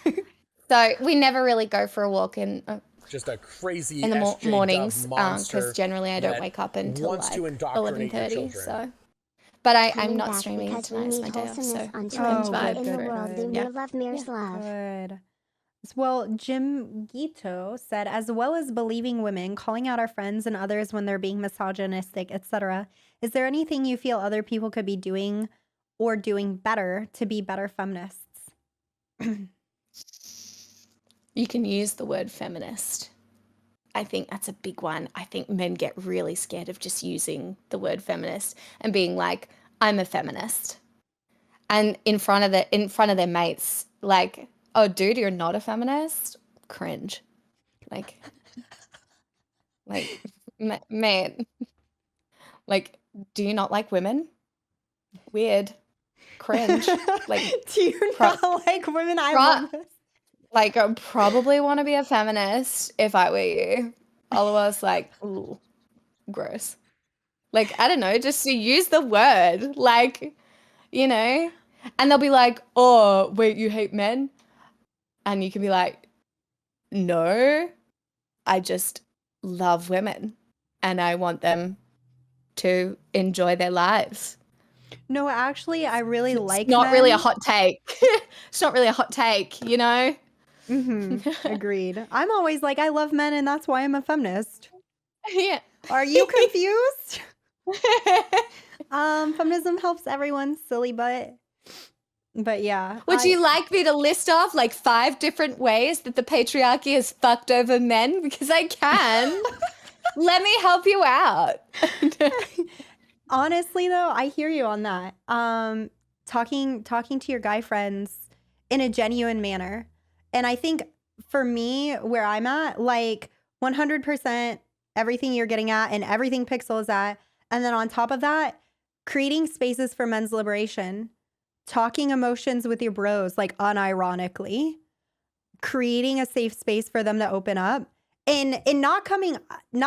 it. So we never really go for a walk Just a crazy in the SJ mornings dub monster because generally I don't that wake up until wants to like indoctrinate your 11:30. children. So, but I'm Coming not back streaming because we tonight. It's need my day off, wholesomeness so on you Twitter can Oh, vibe in the good, for it. world. good. Lumir love, mirrors Yeah. love. Good. Well, Jim Gito said, as well as believing women, calling out our friends and others when they're being misogynistic, etc., is there anything you feel other people could be doing or doing better to be better feminists? You can use the word feminist. I think that's a big one. I think men get really scared of just using the word feminist and being like, I'm a feminist. And in front of their mates, like, oh dude, you're not a feminist? Cringe. Like mate, like, do you not like women? Weird. Cringe. Like, do you not like women? I love this. Like, I'd probably want to be a feminist if I were you. Otherwise, like, ooh, gross. Like, I don't know, just to use the word, like, you know? And they'll be like, oh, wait, you hate men? And you can be like, no, I just love women and I want them to enjoy their lives. No, actually, I really like It's not men. really a hot take. It's not really a hot take, you know? Agreed. I'm always like, I love men and that's why I'm a feminist. Yeah. Are you confused? Feminism helps everyone, silly butt. But yeah. Would you like me to list off like 5 different ways that the patriarchy has fucked over men? Because I can. Let me help you out. Honestly, though, I hear you on that. Talking to your guy friends in a genuine manner. And I think for me, where I'm at, like 100% everything you're getting at and everything Pixel is at. And then on top of that, creating spaces for men's liberation, talking emotions with your bros, like unironically, creating a safe space for them to open up. And not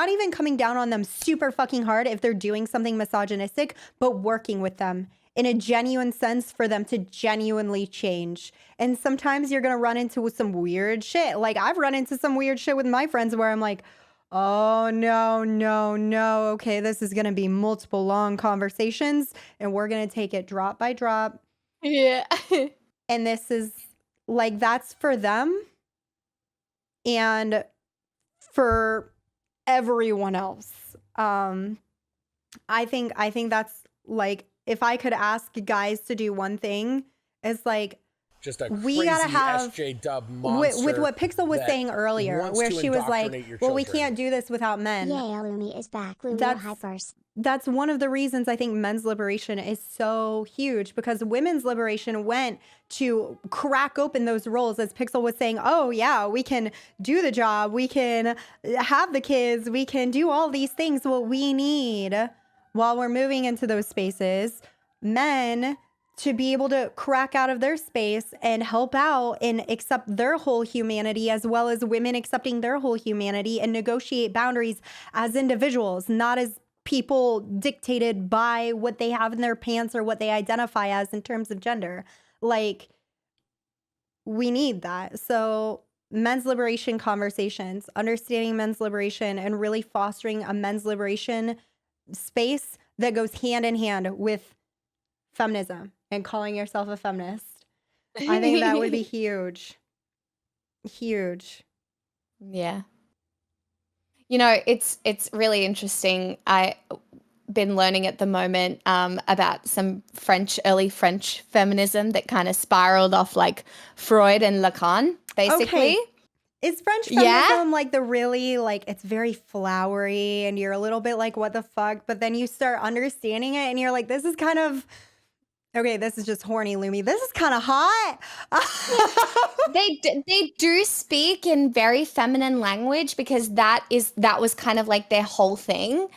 even coming down on them super fucking hard if they're doing something misogynistic, but working with them in a genuine sense for them to genuinely change. And sometimes you're going to run into some weird shit. Like I've run into some weird shit with my friends where I'm like, oh, no. Okay, this is going to be multiple long conversations and we're going to take it drop by drop. Yeah. And this is like, that's for them. And for everyone else. I think that's like, if I could ask guys to do one thing, it's like, just a we gotta have SJ dub monster with what Pixel was saying earlier, where she was like, well, we can't do this without men. Yay, Lumi is back. Lumi hypers. That's one of the reasons I think men's liberation is so huge, because women's liberation went to crack open those roles. As Pixel was saying, oh yeah, we can do the job, we can have the kids, we can do all these things. What we need while we're moving into those spaces, men to be able to crack out of their space and help out and accept their whole humanity, as well as women accepting their whole humanity, and negotiate boundaries as individuals, not as people dictated by what they have in their pants or what they identify as in terms of gender. Like, we need that. So men's liberation conversations, understanding men's liberation, and really fostering a men's liberation space that goes hand in hand with feminism and calling yourself a feminist. I think that would be huge. Huge. Yeah. You know, it's really interesting. I've been learning at the moment about some early French feminism that kind of spiraled off like Freud and Lacan, basically. Okay. Is French feminism like the really, like, it's very flowery and you're a little bit like, what the fuck? But then you start understanding it and you're like, this is kind of, okay, this is just horny, Lumi. This is kind of hot. They do speak in very feminine language, because that was kind of like their whole thing,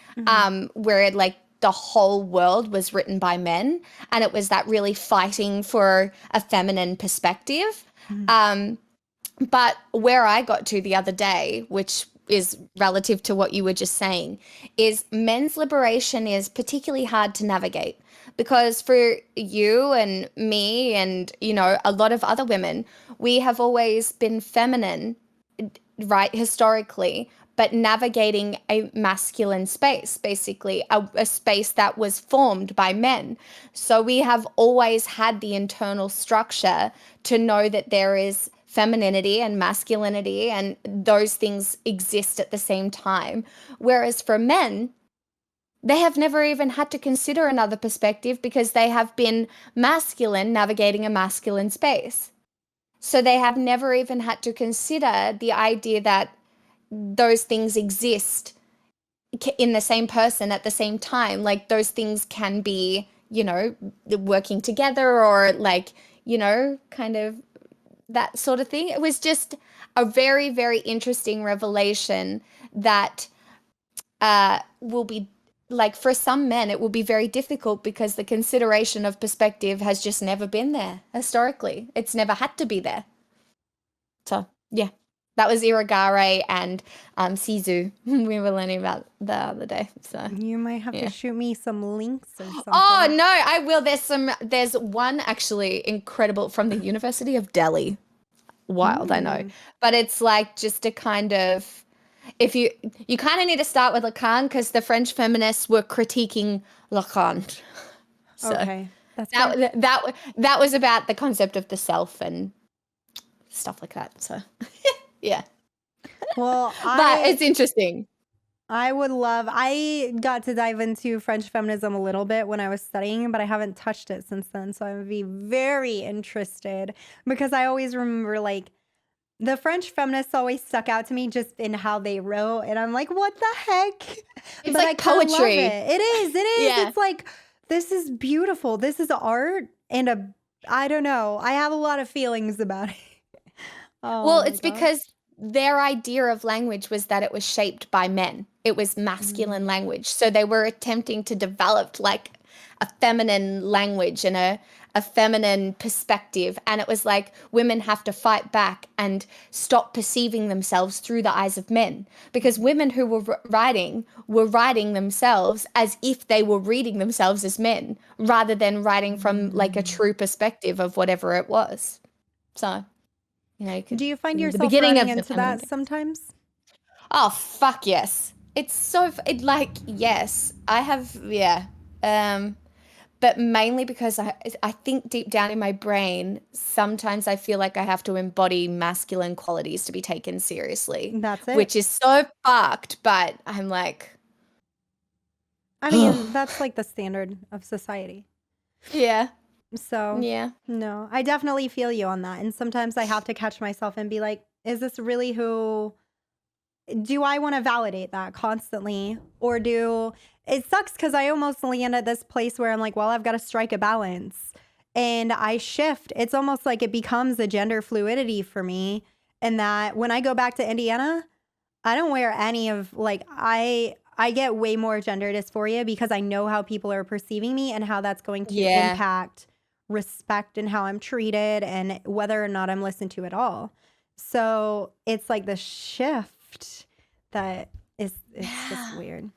where like the whole world was written by men, and it was that really fighting for a feminine perspective. But where I got to the other day, which is relative to what you were just saying, is men's liberation is particularly hard to navigate because for you and me and, a lot of other women, we have always been feminine, right, historically, but navigating a masculine space, basically, a space that was formed by men. So we have always had the internal structure to know that there is femininity and masculinity, and those things exist at the same time. Whereas for men, they have never even had to consider another perspective because they have been masculine navigating a masculine space. So they have never even had to consider the idea that those things exist in the same person at the same time. Like those things can be, working together or like, kind of that sort of thing. It was just a very, very interesting revelation that will be like for some men, it will be very difficult because the consideration of perspective has just never been there historically. It's never had to be there. So, yeah. That was Irigare and Sisu we were learning about the other day. So You might have to shoot me some links or something. Oh no, I will. There's one actually incredible from the University of Delhi. Wild, I know. But it's like just a kind of if you kind of need to start with Lacan because the French feminists were critiquing Lacan. So Okay. That's good. that was about the concept of the self and stuff like that. So yeah. Well, But it's interesting. I got to dive into French feminism a little bit when I was studying, but I haven't touched it since then. So I would be very interested because I always remember like the French feminists always stuck out to me just in how they wrote. And I'm like, what the heck? It's but like I kinda love poetry. It is. Yeah. It's like, this is beautiful. This is art. And I don't know. I have a lot of feelings about it. Well, my it's God. because their idea of language was that it was shaped by men. It was masculine language. So they were attempting to develop like a feminine language and a feminine perspective. And it was like women have to fight back and stop perceiving themselves through the eyes of men. Because women who were writing themselves as if they were reading themselves as men rather than writing from like a true perspective of whatever it was. So Do you find the yourself beginning running of the into that feminine- sometimes? Oh fuck yes! It's so yes, I have but mainly because I think deep down in my brain sometimes I feel like I have to embody masculine qualities to be taken seriously, That's it. which is so fucked. But I'm like, I mean, that's like the standard of society. yeah, So, yeah, no, I definitely feel you on that. And sometimes I have to catch myself and be like, is this really who? Do I want to validate that constantly? Or it sucks because I almost land at this place where I'm like, well, I've got to strike a balance. And I shift. It's almost like it becomes a gender fluidity for me. And that when I go back to Indiana, I don't wear any of I get way more gender dysphoria because I know how people are perceiving me and how that's going to impact respect and how I'm treated and whether or not I'm listened to at all. So it's like the shift that it's just weird.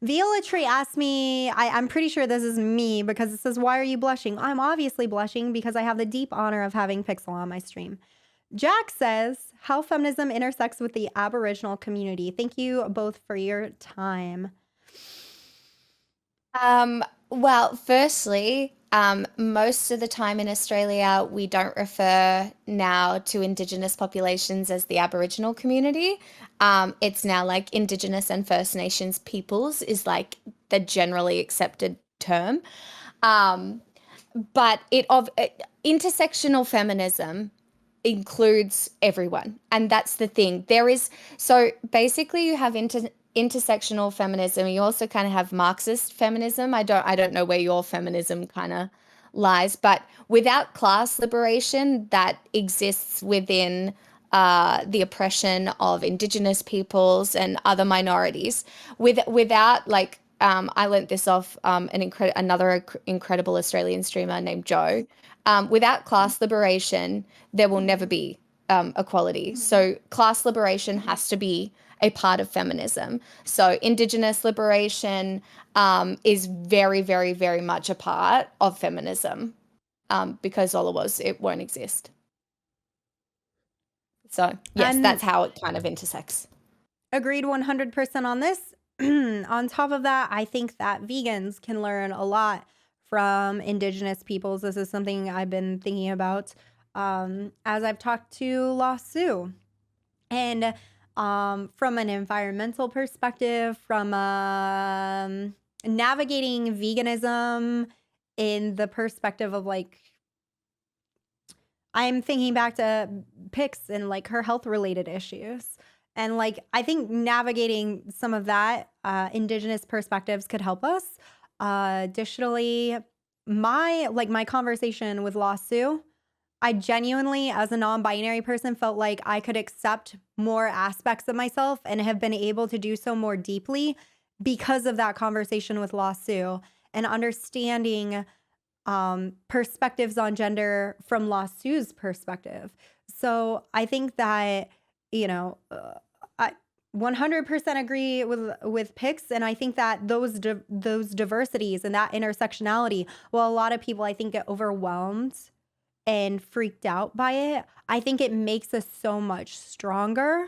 Viola Tree asked me, I'm pretty sure this is me because it says, why are you blushing? I'm obviously blushing because I have the deep honor of having Pixel on my stream. Jack says, how feminism intersects with the Aboriginal community. Thank you both for your time. Well, firstly, most of the time in Australia, we don't refer now to Indigenous populations as the Aboriginal community. It's now like Indigenous and First Nations peoples is like the generally accepted term. But intersectional feminism includes everyone, and that's the thing. So basically you have intersectional feminism. You also kind of have Marxist feminism. I don't know where your feminism kind of lies, but without class liberation that exists within the oppression of Indigenous peoples and other minorities, without like I learnt this off another incredible Australian streamer named Joe. Without class liberation, there will never be equality. So class liberation has to be a part of feminism. So Indigenous liberation is very, very, very much a part of feminism, because otherwise it won't exist. So yes, And that's how it kind of intersects. agreed 100% on this. On top of that, I think that vegans can learn a lot from Indigenous peoples. This is something I've been thinking about as I've talked to La Sue. And from an environmental perspective, from navigating veganism in the perspective of like, I'm thinking back to Pix and like her health related issues. And like, I think navigating some of that Indigenous perspectives could help us. Additionally, my conversation with La Sue, I genuinely, as a non-binary person, felt like I could accept more aspects of myself and have been able to do so more deeply because of that conversation with La Sue and understanding perspectives on gender from La Sue's perspective. So I think that, I 100% agree with Pix, and I think that those diversities and that intersectionality, well, a lot of people I think get overwhelmed and freaked out by it. I think it makes us so much stronger,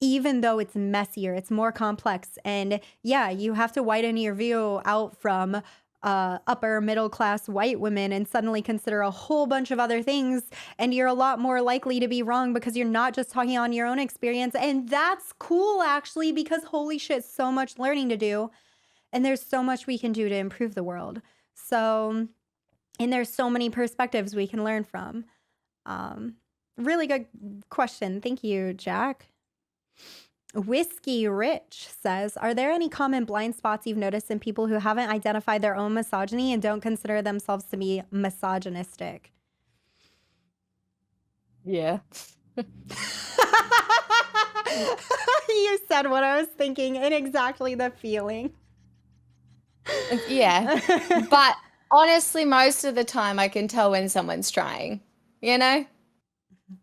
even though it's messier, it's more complex. And yeah, you have to widen your view out from upper middle class white women and suddenly consider a whole bunch of other things. And you're a lot more likely to be wrong because you're not just talking on your own experience. And that's cool, actually, because holy shit, so much learning to do. And there's so much we can do to improve the world. So, and there's so many perspectives we can learn from. Really good question. Thank you, Jack. Whiskey Rich says, are there any common blind spots you've noticed in people who haven't identified their own misogyny and don't consider themselves to be misogynistic? Yeah. You said what I was thinking and exactly the feeling. Yeah. But honestly, most of the time I can tell when someone's trying, you know?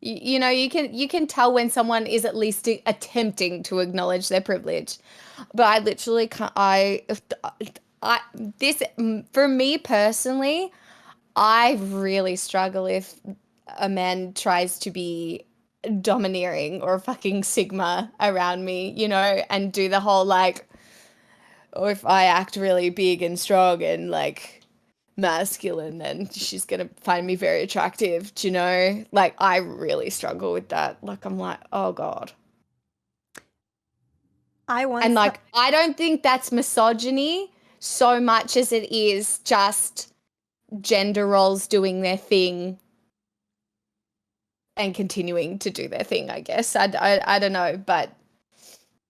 You can tell when someone is at least attempting to acknowledge their privilege. But I literally can't, for me personally, I really struggle if a man tries to be domineering or fucking sigma around me, and do the whole like, or if I act really big and strong and like masculine, then she's gonna find me very attractive. Do you know? Like, I really struggle with that. Like, I'm like, oh god. I don't think that's misogyny so much as it is just gender roles doing their thing and continuing to do their thing, I guess. I don't know, but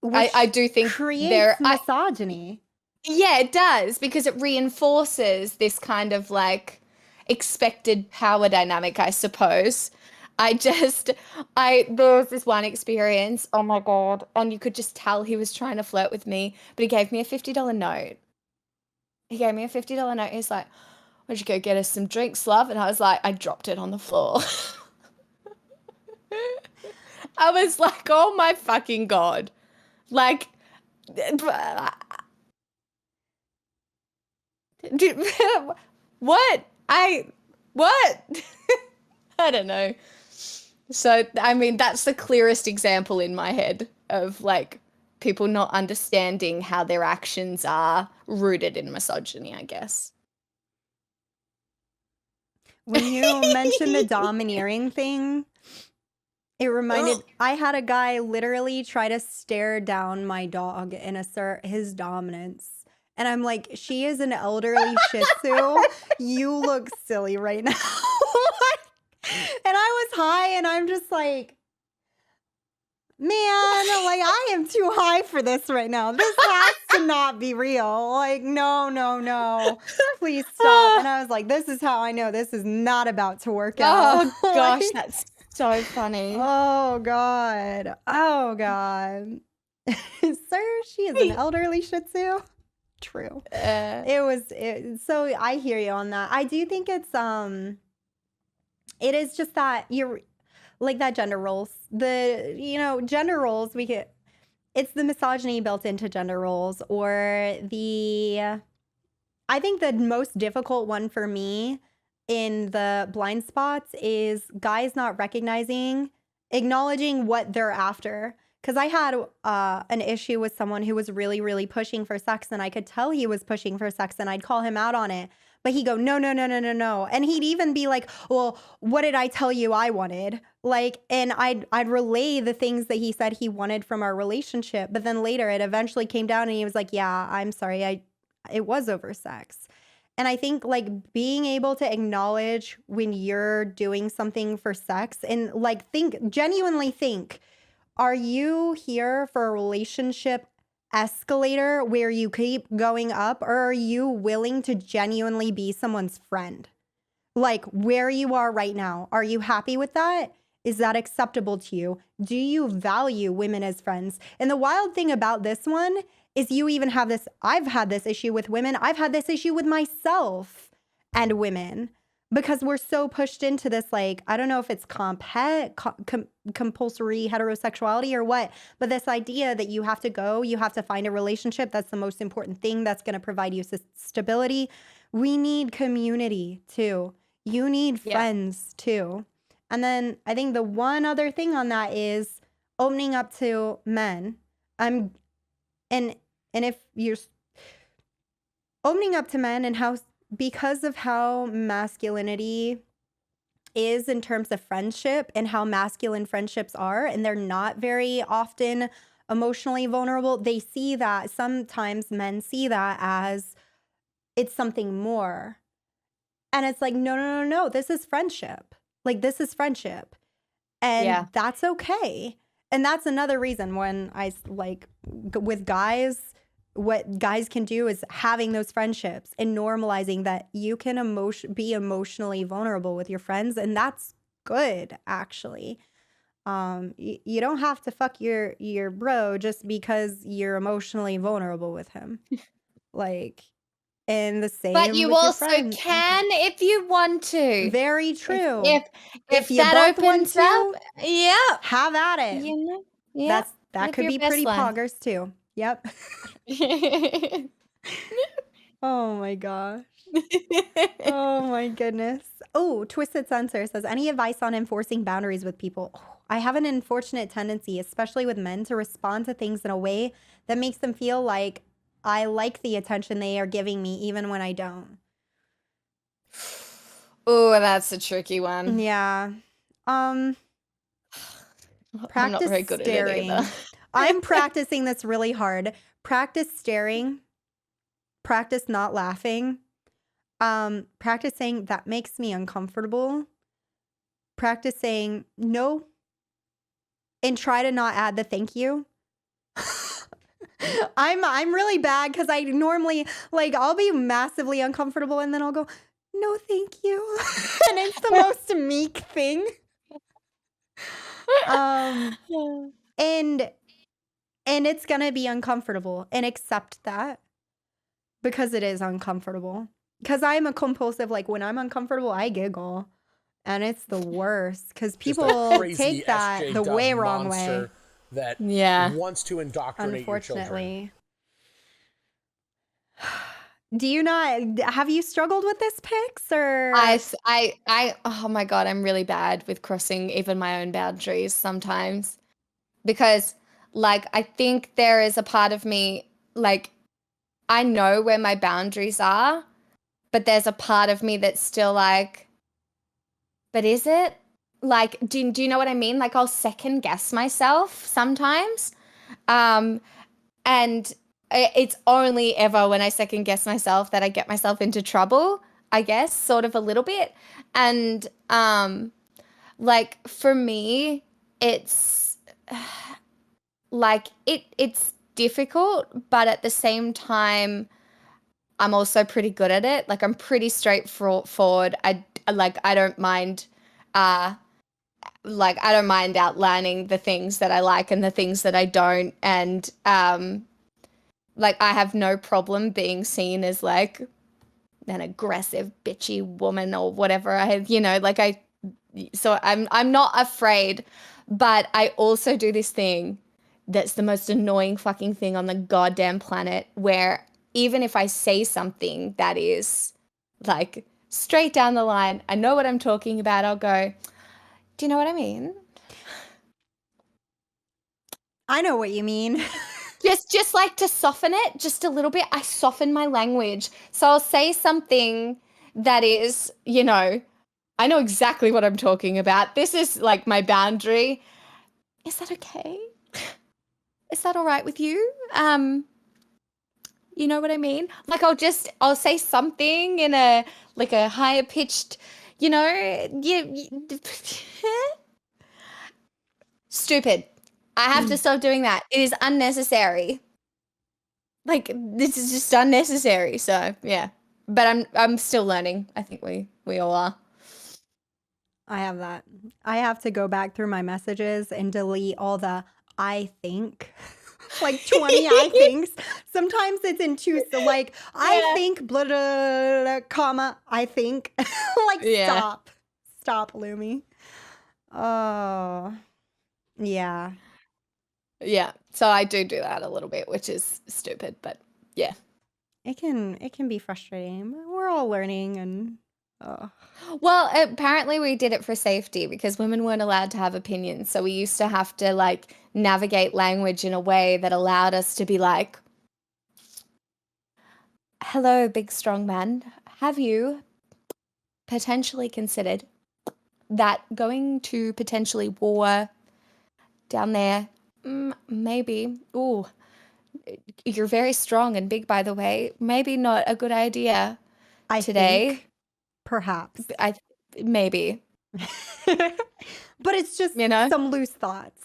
I do think creates misogyny. Yeah, it does, because it reinforces this kind of like expected power dynamic, I suppose. There was this one experience, oh my God, and you could just tell he was trying to flirt with me, but he gave me a $50 note. He's like, why don't you go get us some drinks, love? And I was like, I dropped it on the floor. I was like, oh my fucking God. Like, what? I don't know. So, I mean, that's the clearest example in my head of like people not understanding how their actions are rooted in misogyny, I guess. When you mentioned the domineering thing, it reminded, I had a guy literally try to stare down my dog and assert his dominance. And I'm like, she is an elderly Shih Tzu. You look silly right now. And I was high and I'm just like, man, like I am too high for this right now. This has to not be real. Like, no. Please stop. And I was like, this is how I know this is not about to work out. Oh gosh, that's so funny. Oh God. Sir, she is an elderly Shih Tzu. True. So I hear you on that. I do think it is just that you're like that gender roles. Gender roles, it's the misogyny built into gender roles, or I think the most difficult one for me in the blind spots is guys not acknowledging what they're after. Because I had an issue with someone who was really, really pushing for sex, and I could tell he was pushing for sex, and I'd call him out on it. But he'd go, no, no, no, no, no, no. And he'd even be like, well, what did I tell you I wanted? Like, and I'd relay the things that he said he wanted from our relationship. But then later it eventually came down and he was like, yeah, I'm sorry. It was over sex. And I think like being able to acknowledge when you're doing something for sex and like genuinely think, are you here for a relationship escalator where you keep going up, or are you willing to genuinely be someone's friend? Like where you are right now, are you happy with that? Is that acceptable to you? Do you value women as friends? And the wild thing about this one is you even have this, I've had this issue with women. I've had this issue with myself and women because we're so pushed into this, like, I don't know if it's compulsory heterosexuality or what, but this idea that you have to find a relationship. That's the most important thing that's going to provide you stability. We need community too. You need friends too. And then I think the one other thing on that is opening up to men. And if you're opening up to men and how, because of how masculinity is in terms of friendship and how masculine friendships are, and they're not very often emotionally vulnerable, they see that, sometimes men see that as it's something more. And it's like, no, no, no, no, this is friendship. Like, this is friendship. And that's okay. And that's another reason when I like with guys, what guys can do is having those friendships and normalizing that you can be emotionally vulnerable with your friends. And that's good, actually. You don't have to fuck your bro just because you're emotionally vulnerable with him. Like, and the same But you with your also friends. can if you want to. Very true. If you that both want opens up, have at it. you know, yeah, That live could your be best pretty life. poggers too. Yep. Oh my gosh. Oh my goodness. Oh, Twisted Censor says, any advice on enforcing boundaries with people? Oh, I have an unfortunate tendency, especially with men, to respond to things in a way that makes them feel like I like the attention they are giving me, even when I don't. Oh, that's a tricky one. Yeah. I'm not very good staring. at it either. I'm practicing this really hard. Practice staring. Practice not laughing. Practice saying that makes me uncomfortable. Practice saying no. And try to not add the thank you. I'm really bad because I normally, like, I'll be massively uncomfortable and then I'll go, no, thank you. And it's the most meek thing. And it's gonna be uncomfortable, and accept that, because it is uncomfortable. Because I'm a compulsive, like, when I'm uncomfortable, I giggle. And it's the worst because people take that the way wrong way. That wants to indoctrinate your children. Unfortunately. Do you not, have you struggled with this, Pix, or? Oh my God, I'm really bad with crossing even my own boundaries sometimes. Because, like, I think there is a part of me, like, I know where my boundaries are, but there's a part of me that's still like, but is it? Like, do you know what I mean? Like, I'll second guess myself sometimes. And it's only ever when I second guess myself that I get myself into trouble, I guess, sort of a little bit. And, like, for me, it's like, it's difficult, but at the same time, I'm also pretty good at it. Like, I'm pretty straightforward. I don't mind, I don't mind outlining the things that I like and the things that I don't. And, like, I have no problem being seen as, like, an aggressive, bitchy woman or whatever. So I'm not afraid, but I also do this thing that's the most annoying fucking thing on the goddamn planet, where even if I say something that is like straight down the line, I know what I'm talking about, I'll go, do you know what I mean? I know what you mean. Just like to soften it just a little bit. I soften my language. So I'll say something that is, you know, I know exactly what I'm talking about. This is like my boundary. Is that okay? Is that all right with you? You know what I mean? Like I'll say something in a like a higher pitched, you know, stupid. I have to stop doing that. It is unnecessary. Like this is just unnecessary. So yeah, but I'm still learning. I think we all are. I have that. I have to go back through my messages and delete all the I think. Like 20 I thinks. Sometimes it's in two. So like I think blah, blah, blah, comma I think. Like stop, Lumi. Oh yeah. Yeah. So I do that a little bit, which is stupid, but yeah. It can be frustrating. But we're all learning and Well, apparently we did it for safety because women weren't allowed to have opinions. So we used to have to like navigate language in a way that allowed us to be like, hello, big strong man. Have you potentially considered that going to potentially war down there? Maybe. Ooh, you're very strong and big, by the way. Maybe not a good idea today. Think, perhaps. Maybe. But it's just, you know, some loose thoughts.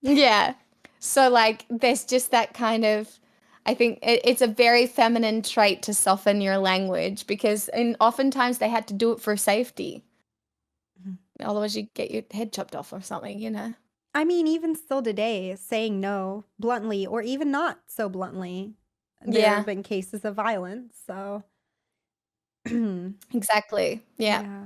Yeah. So like there's just that kind of, I think it's a very feminine trait to soften your language because oftentimes they had to do it for safety. Otherwise you get your head chopped off or something, you know. I mean, even still today, saying no bluntly or even not so bluntly, there have been cases of violence. So exactly. Yeah.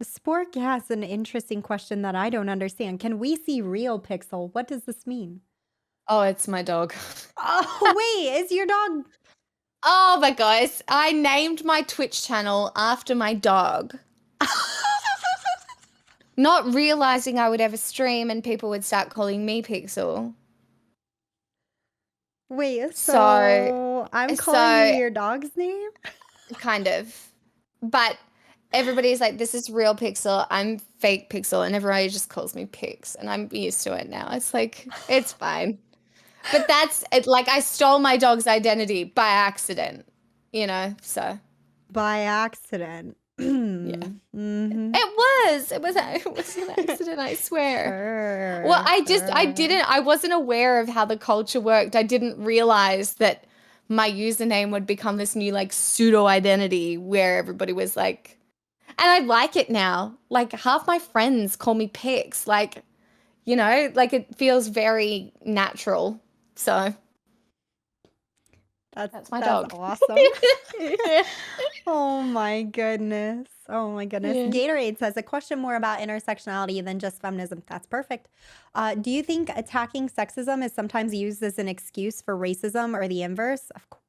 Spork has an interesting question that I don't understand. Can we see real Pixel? What does this mean? Oh, it's my dog. Oh, wait, is your dog? Oh my gosh. I named my Twitch channel after my dog. Not realizing I would ever stream and people would start calling me Pixel. Wait, so I'm calling you your dog's name? Kind of. But everybody's like, this is real Pixel. I'm fake Pixel. And everybody just calls me Pix. And I'm used to it now. It's like, it's fine. But that's it, like I stole my dog's identity by accident, you know, so. By accident. Yeah. Mm-hmm. It was an accident, I swear. Well, I wasn't aware of how the culture worked. I didn't realize that my username would become this new like pseudo identity where everybody was like, and I like it now. Like half my friends call me Pix, like, you know, like it feels very natural. So that's my dog. Awesome. Oh my goodness. Oh my goodness. Yeah. Gatorade says a question more about intersectionality than just feminism. That's perfect. Do you think attacking sexism is sometimes used as an excuse for racism or the inverse? Of course.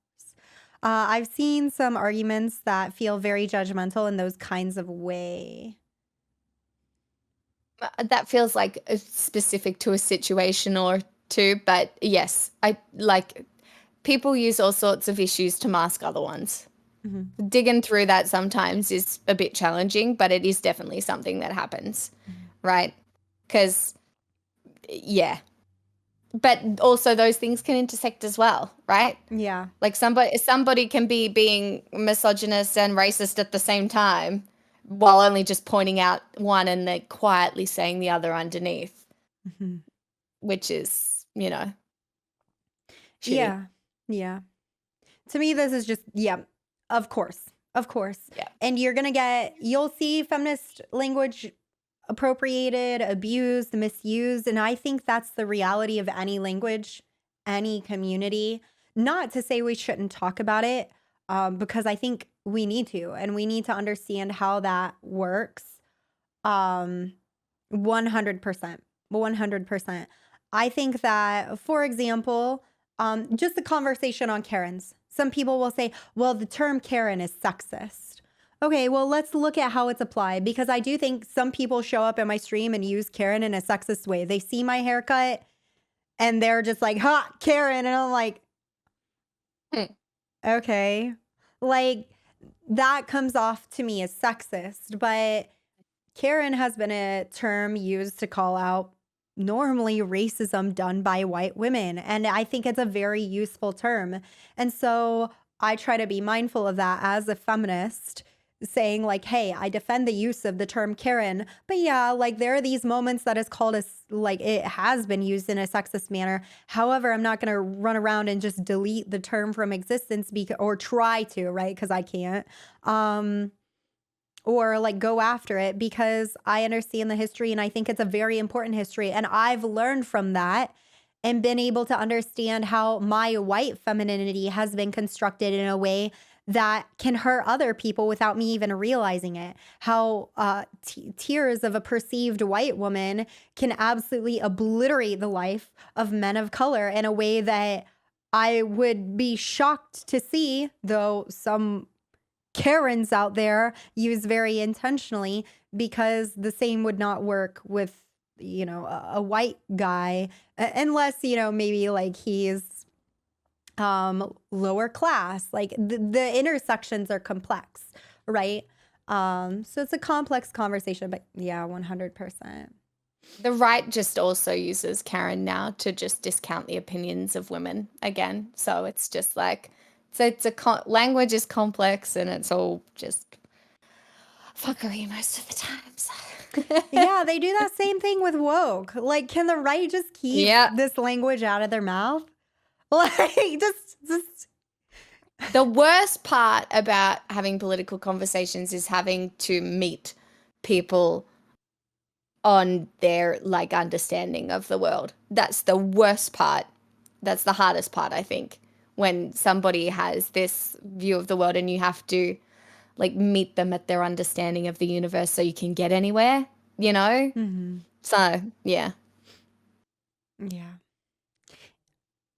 I've seen some arguments that feel very judgmental in those kinds of way. That feels like specific to a situation or two, but yes, I like people use all sorts of issues to mask other ones. Mm-hmm. Digging through that sometimes is a bit challenging, but it is definitely something that happens, right? Because, yeah. But also those things can intersect as well, right? Yeah. Like somebody can be being misogynist and racist at the same time while only just pointing out one and then quietly saying the other underneath, which is, you know, shitty. Yeah. To me, this is just, of course. Yeah. And you'll see feminist language appropriated, abused, misused. And I think that's the reality of any language, any community. Not to say we shouldn't talk about it, because I think we need to, and we need to understand how that works. 100%. 100%. I think that, for example, just the conversation on Karens. Some people will say, well, the term Karen is sexist. Okay, well, let's look at how it's applied, because I do think some people show up in my stream and use Karen in a sexist way. They see my haircut and they're just like, ha, Karen. And I'm like, okay. Like, that comes off to me as sexist. But Karen has been a term used to call out normally racism done by white women. And I think it's a very useful term. And so I try to be mindful of that as a feminist, saying like, hey, I defend the use of the term Karen, but yeah, like there are these moments that is called as, like, it has been used in a sexist manner. However, I'm not going to run around and just delete the term from existence or try to, right? Because I can't. Or like go after it, because I understand the history and I think it's a very important history. And I've learned from that and been able to understand how my white femininity has been constructed in a way that can hurt other people without me even realizing it. How tears of a perceived white woman can absolutely obliterate the life of men of color in a way that I would be shocked to see, though some Karens out there use very intentionally, because the same would not work with, you know, a white guy, unless, you know, maybe like he's lower class. Like the intersections are complex, right? So it's a complex conversation, but yeah, 100%. The right just also uses Karen now to just discount the opinions of women again. So it's just like, language is complex and it's all just fuckery most of the time. So. Yeah, they do that same thing with woke. Like, can the right just keep this language out of their mouth? Like, just. The worst part about having political conversations is having to meet people on their like understanding of the world. That's the worst part. That's the hardest part, I think, when somebody has this view of the world and you have to like meet them at their understanding of the universe so you can get anywhere, you know? Mm-hmm. So, yeah. Yeah.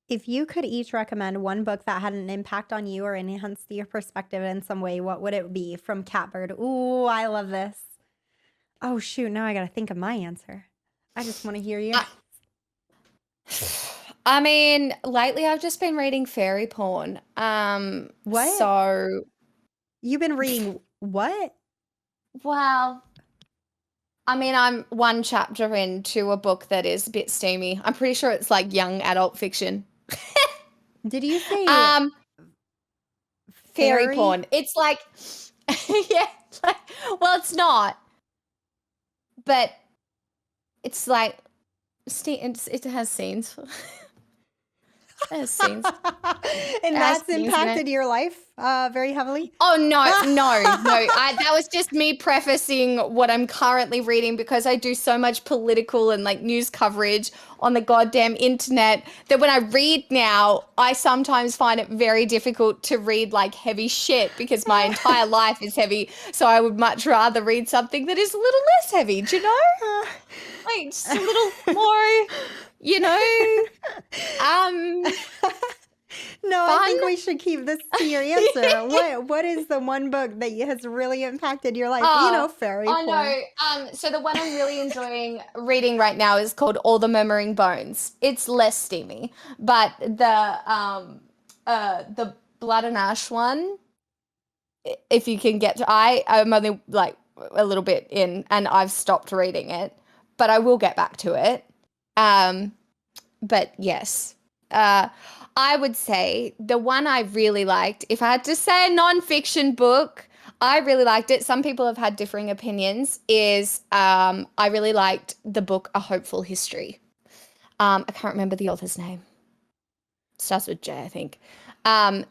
If you could each recommend one book that had an impact on you or enhanced your perspective in some way, what would it be? From Catbird. Ooh, I love this. Oh, shoot. Now I got to think of my answer. I just want to hear you. I mean, lately I've just been reading fairy porn. What? So. You've been reading what? Well, I mean, I'm one chapter into a book that is a bit steamy. I'm pretty sure it's like young adult fiction. Did you say fairy porn? It's like, yeah, like, well, it's not, but it's like, it has scenes. It has scenes. And that's impacted your life very heavily? Oh, no. That was just me prefacing what I'm currently reading, because I do so much political and like news coverage on the goddamn internet that when I read now, I sometimes find it very difficult to read like heavy shit, because my entire life is heavy. So I would much rather read something that is a little less heavy, do you know? Like just a little more, you know, No, fun? I think we should keep this to your answer. What is the one book that has really impacted your life? You know, fairy porn. No. So the one I'm really enjoying reading right now is called All the Murmuring Bones. It's less steamy, but the Blood and Ash one, if you can get to, I'm only like a little bit in and I've stopped reading it, but I will get back to it. But yes, I would say the one I really liked, if I had to say a nonfiction book, I really liked it. Some people have had differing opinions, is I really liked the book A Hopeful History. I can't remember the author's name. It starts with J, I think.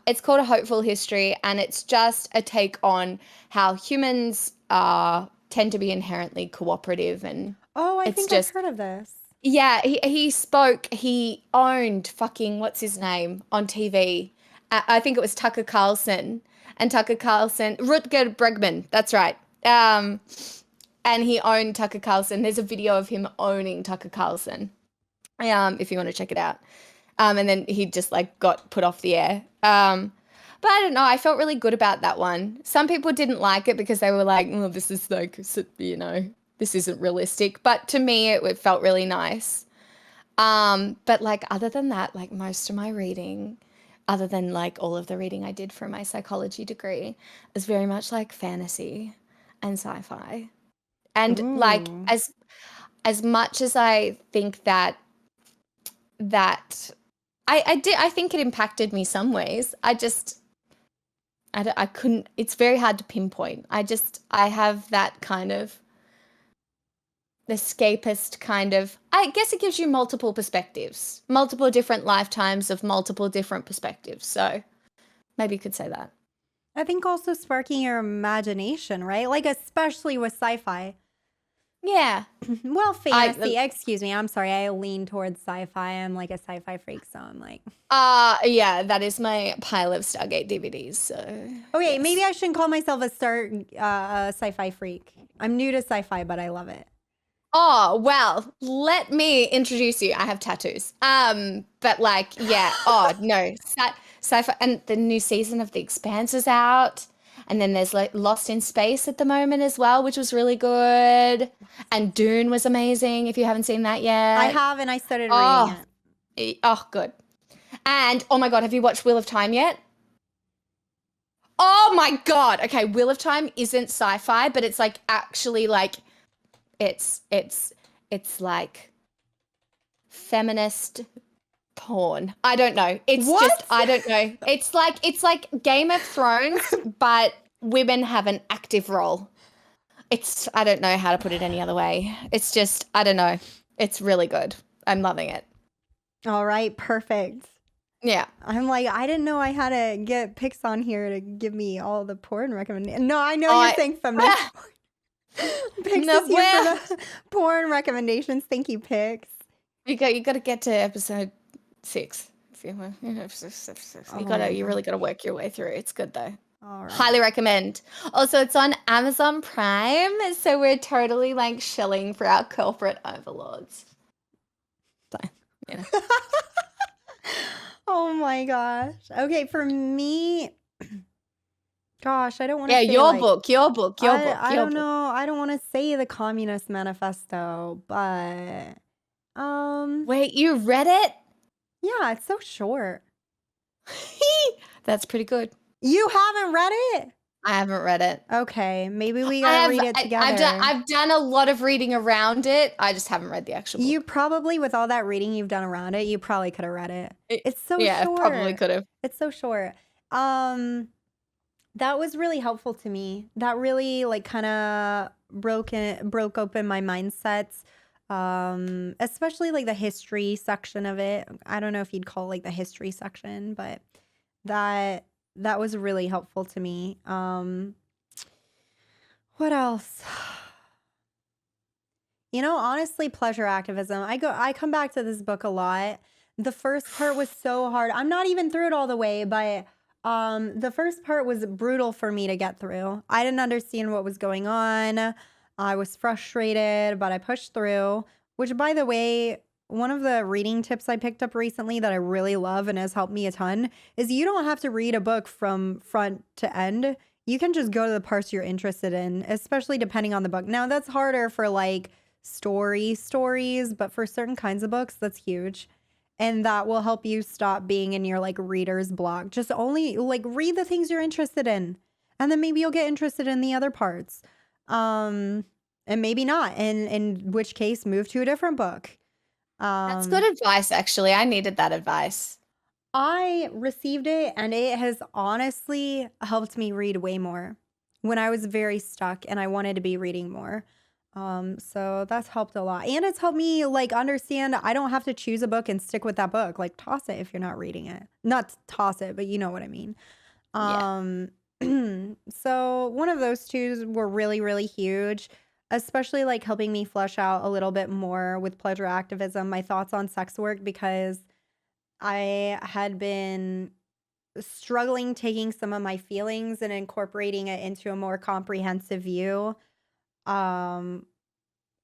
It's called A Hopeful History, and it's just a take on how humans tend to be inherently cooperative. And I think I've heard of this. Yeah, he owned fucking, what's his name, on TV. I think it was Tucker Carlson. And Rutger Bregman, that's right. and he owned Tucker Carlson. There's a video of him owning Tucker Carlson, if you want to check it out. And then he just like got put off the air. But I don't know. I felt really good about that one. Some people didn't like it because they were like, "Oh, this is like, you know, this isn't realistic." But to me, it felt really nice. But like other than that, like most of my reading, other than like all of the reading I did for my psychology degree, is very much like fantasy and sci-fi. And like Ooh. as much as I think that I think it impacted me some ways. I couldn't, it's very hard to pinpoint. I have that kind of escapist kind of, I guess it gives you multiple perspectives, multiple different lifetimes of multiple different perspectives. So maybe you could say that. I think also sparking your imagination, right? Like, especially with sci-fi. Yeah. Well, fantasy, excuse me. I'm sorry. I lean towards sci-fi. I'm like a sci-fi freak, so I'm like. Yeah, that is my pile of Stargate DVDs. So. Okay, yes. maybe I shouldn't call myself a sci-fi freak. I'm new to sci-fi, but I love it. Oh, well, let me introduce you. I have tattoos. But like, yeah. Oh, no. Sci-fi, and the new season of The Expanse is out. And then there's like Lost in Space at the moment as well, which was really good. And Dune was amazing if you haven't seen that yet. I have, and I started reading it. Oh, good. And, oh my God, have you watched Wheel of Time yet? Oh my God. Okay, Wheel of Time isn't sci-fi, but it's like actually like, it's like feminist porn. I don't know. It's what? just, I don't know. It's like Game of Thrones, but women have an active role. I don't know how to put it any other way. It's just, I don't know. It's really good. I'm loving it. All right, perfect. Yeah. I'm like, I didn't know I had to get Pix on here to give me all the porn recommendations. No, I know you're saying feminist porn. Pix is here for the porn recommendations. Thank you, Pix. You got to get to episode 6. If you want, you really got to work your way through. It's good though. All right. Highly recommend. Also, it's on Amazon Prime, so we're totally like shilling for our corporate overlords. So, you know. Oh my gosh. Okay, for me, gosh, I don't want to say your book. I don't know. I don't want to say the Communist Manifesto, but wait, you read it? Yeah, it's so short. That's pretty good. You haven't read it? I haven't read it. Okay, maybe we gotta read it together. I've done a lot of reading around it. I just haven't read the actual book. You probably, with all that reading you've done around it, you probably could have read it. It's so short. Yeah, probably could have. It's so short. That was really helpful to me. That really like kind of broke open my mindsets. Especially like the history section of it. I don't know if you'd call it like the history section, but that was really helpful to me. What else? You know, honestly, pleasure activism. I come back to this book a lot. The first part was so hard. I'm not even through it all the way, but the first part was brutal for me to get through. I didn't understand what was going on. I was frustrated, but I pushed through, which, by the way, one of the reading tips I picked up recently that I really love and has helped me a ton is you don't have to read a book from front to end. You can just go to the parts you're interested in, especially depending on the book. Now, that's harder for like stories, but for certain kinds of books, that's huge. And that will help you stop being in your like reader's block. Just only like read the things you're interested in. And then maybe you'll get interested in the other parts. And maybe not. And in which case, move to a different book. That's good advice, actually. I needed that advice. I received it, and it has honestly helped me read way more when I was very stuck and I wanted to be reading more. So that's helped a lot. And it's helped me like understand I don't have to choose a book and stick with that book. Like toss it if you're not reading it. Not toss it, but you know what I mean. So one of those two were really, really huge, especially like helping me flesh out a little bit more with pleasure activism, my thoughts on sex work, because I had been struggling taking some of my feelings and incorporating it into a more comprehensive view Um,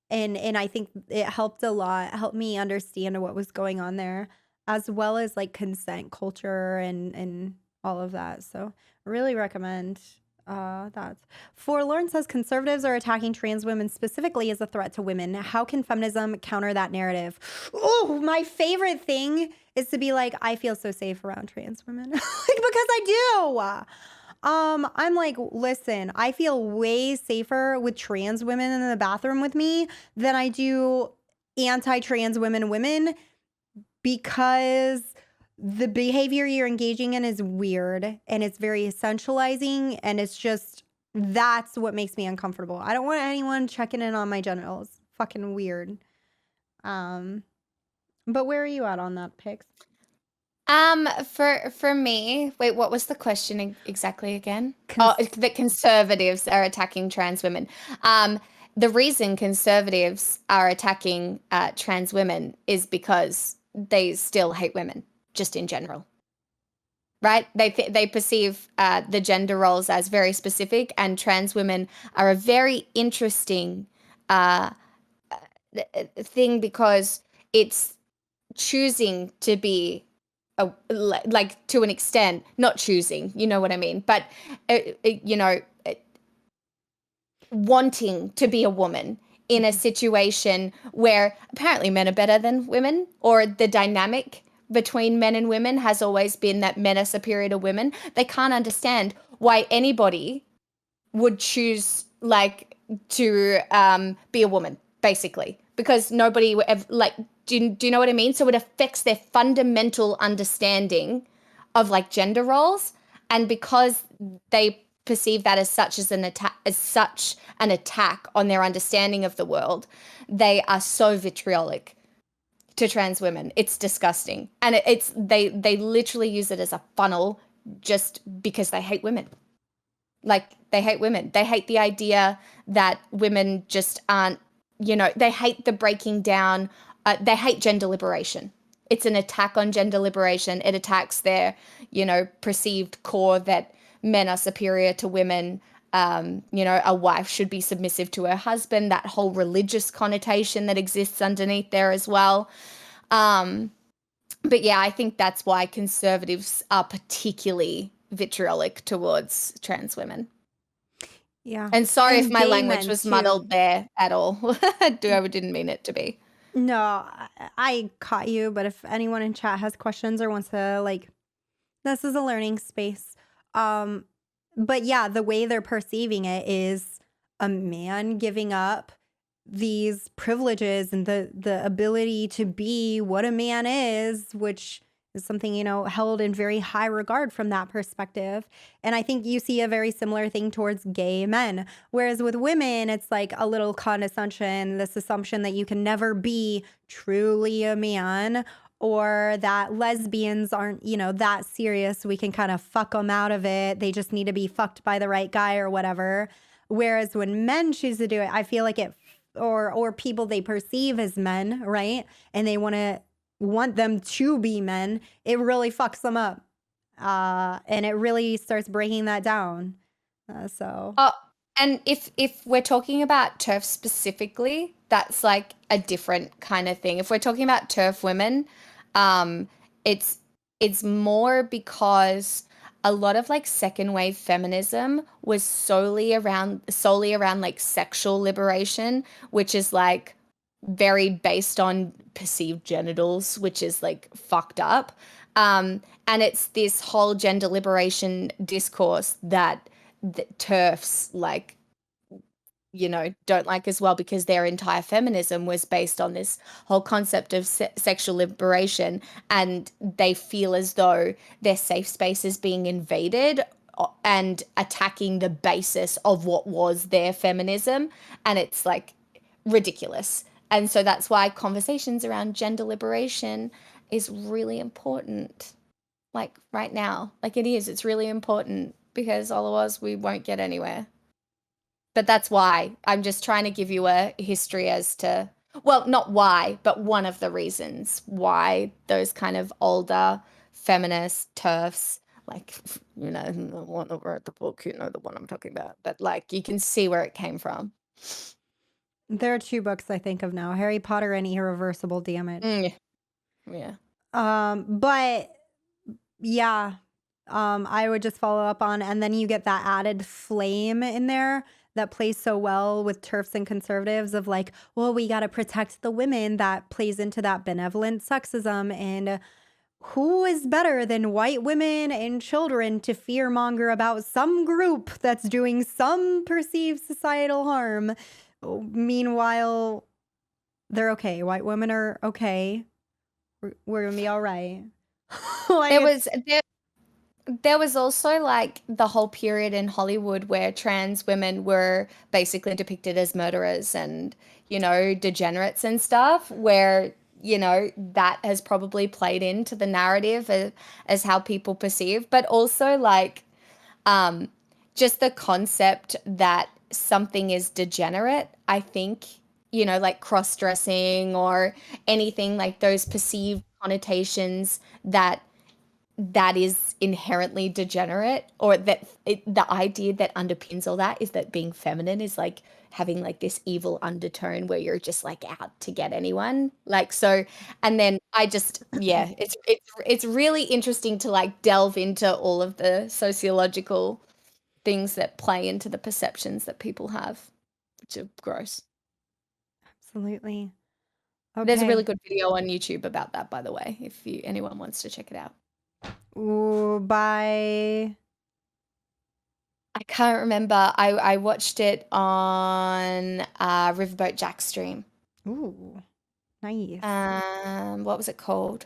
and I think it helped a lot, helped me understand what was going on there, as well as like consent culture and all of that. So really recommend that. Forlorn says conservatives are attacking trans women specifically as a threat to women. How can feminism counter that narrative? Oh, my favorite thing is to be like, I feel so safe around trans women. Like, because I do. I'm like, listen, I feel way safer with trans women in the bathroom with me than I do anti-trans women because the behavior you're engaging in is weird and it's very essentializing, and it's just, that's what makes me uncomfortable. I don't want anyone checking in on my genitals. Fucking weird. But where are you at on that, Pix? For me, wait, what was the question exactly again? That conservatives are attacking trans women. The reason conservatives are attacking trans women is because they still hate women, just in general. Right? They perceive the gender roles as very specific, and trans women are a very interesting thing because it's choosing to be like to an extent, not choosing, you know what I mean, but wanting to be a woman in a situation where apparently men are better than women, or the dynamic between men and women has always been that men are superior to women. They can't understand why anybody would choose like to be a woman, basically, because nobody would ever, like, do you know what I mean? So it affects their fundamental understanding of like gender roles, and because they perceive that as such an attack on their understanding of the world, they are so vitriolic to trans women. It's disgusting, and they literally use it as a funnel just because they hate women. Like, they hate women. They hate the idea that women just aren't, they hate the breaking down. They hate gender liberation. It's an attack on gender liberation. It attacks their, perceived core that men are superior to women. A wife should be submissive to her husband, that whole religious connotation that exists underneath there as well. But yeah, I think that's why conservatives are particularly vitriolic towards trans women. Yeah. And sorry if my language was muddled there at all. I didn't mean it to be. No, I caught you, but if anyone in chat has questions or wants to, like, this is a learning space. But yeah, the way they're perceiving it is a man giving up these privileges and the ability to be what a man is, which is something, held in very high regard from that perspective. And I think you see a very similar thing towards gay men. Whereas with women, it's like a little condescension, this assumption that you can never be truly a man, or that lesbians aren't, that serious. We can kind of fuck them out of it. They just need to be fucked by the right guy or whatever. Whereas when men choose to do it, I feel like it, or people they perceive as men, right? And they want them to be men, it really fucks them up. And it really starts breaking that down. And if we're talking about TERFs specifically, that's like a different kind of thing. If we're talking about TERF women, it's more because a lot of like second wave feminism was solely around like sexual liberation, which is like very based on perceived genitals, which is like fucked up. And it's this whole gender liberation discourse that the TERFs like, don't like as well, because their entire feminism was based on this whole concept of sexual liberation, and they feel as though their safe space is being invaded and attacking the basis of what was their feminism, and it's like ridiculous. And so that's why conversations around gender liberation is really important, like right now. Like it's really important, because otherwise we won't get anywhere. But that's why I'm just trying to give you a history as to, well, not why, but one of the reasons why those kind of older feminist TERFs, like, the one that wrote the book, the one I'm talking about, but like you can see where it came from. There are 2 books I think of now, Harry Potter and Irreversible Damage. Yeah. But yeah, I would just follow up on, and then you get that added flame in there that plays so well with TERFs and conservatives of like, well, we got to protect the women. That plays into that benevolent sexism. And who is better than white women and children to fearmonger about some group that's doing some perceived societal harm? Meanwhile, they're okay. White women are okay. We're gonna be all right. Like, there was also like the whole period in Hollywood where trans women were basically depicted as murderers and, degenerates and stuff, where, that has probably played into the narrative as how people perceive, but also like just the concept that something is degenerate, I think, like cross-dressing or anything like those perceived connotations that is inherently degenerate, or that the idea that underpins all that is that being feminine is like having like this evil undertone where you're just like out to get anyone, like, so. And then I just, yeah, it's really interesting to like delve into all of the sociological things that play into the perceptions that people have, which are gross. absolutely. There's a really Okay. good video on YouTube about that, by the way, if anyone wants to check it out. Ooh, by I can't remember. I watched it on Riverboat Jack stream. ooh, nice. What was it called?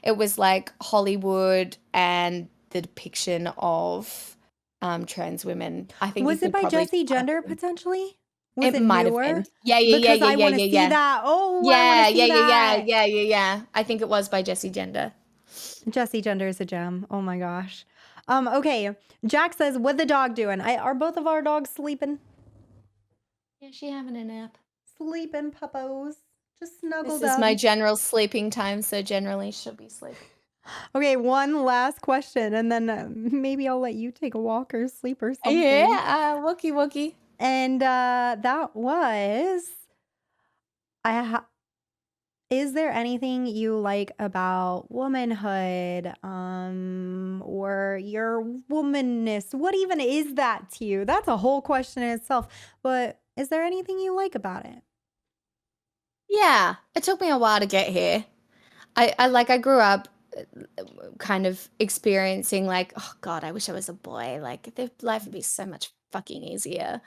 It was like Hollywood and the depiction of trans women. I think you Was it could by probably Jesse just type Gender it in. potentially? Was It it might have newer? been. Yeah, yeah, yeah, Because yeah, I yeah, want to yeah, see yeah. that. Oh, I Yeah, want to yeah, see yeah, yeah, that. yeah, yeah, yeah. I think it was by Jesse Gender. Jesse Gender is a gem. Oh my gosh. Okay. Jack says, "What the dog doing? Are both of our dogs sleeping? Yeah, she having a nap. Sleeping, puppos. Just This snuggled is up." my general sleeping time, so generally she'll be sleeping. Okay, one last question, and then maybe I'll let you take a walk or sleep or something. Yeah, wookie wookie. And that was, is there anything you like about womanhood, or your womanness? What even is that to you? That's a whole question in itself. But is there anything you like about it? Yeah, it took me a while to get here. I grew up kind of experiencing like, oh God, I wish I was a boy. Like life would be so much fucking easier.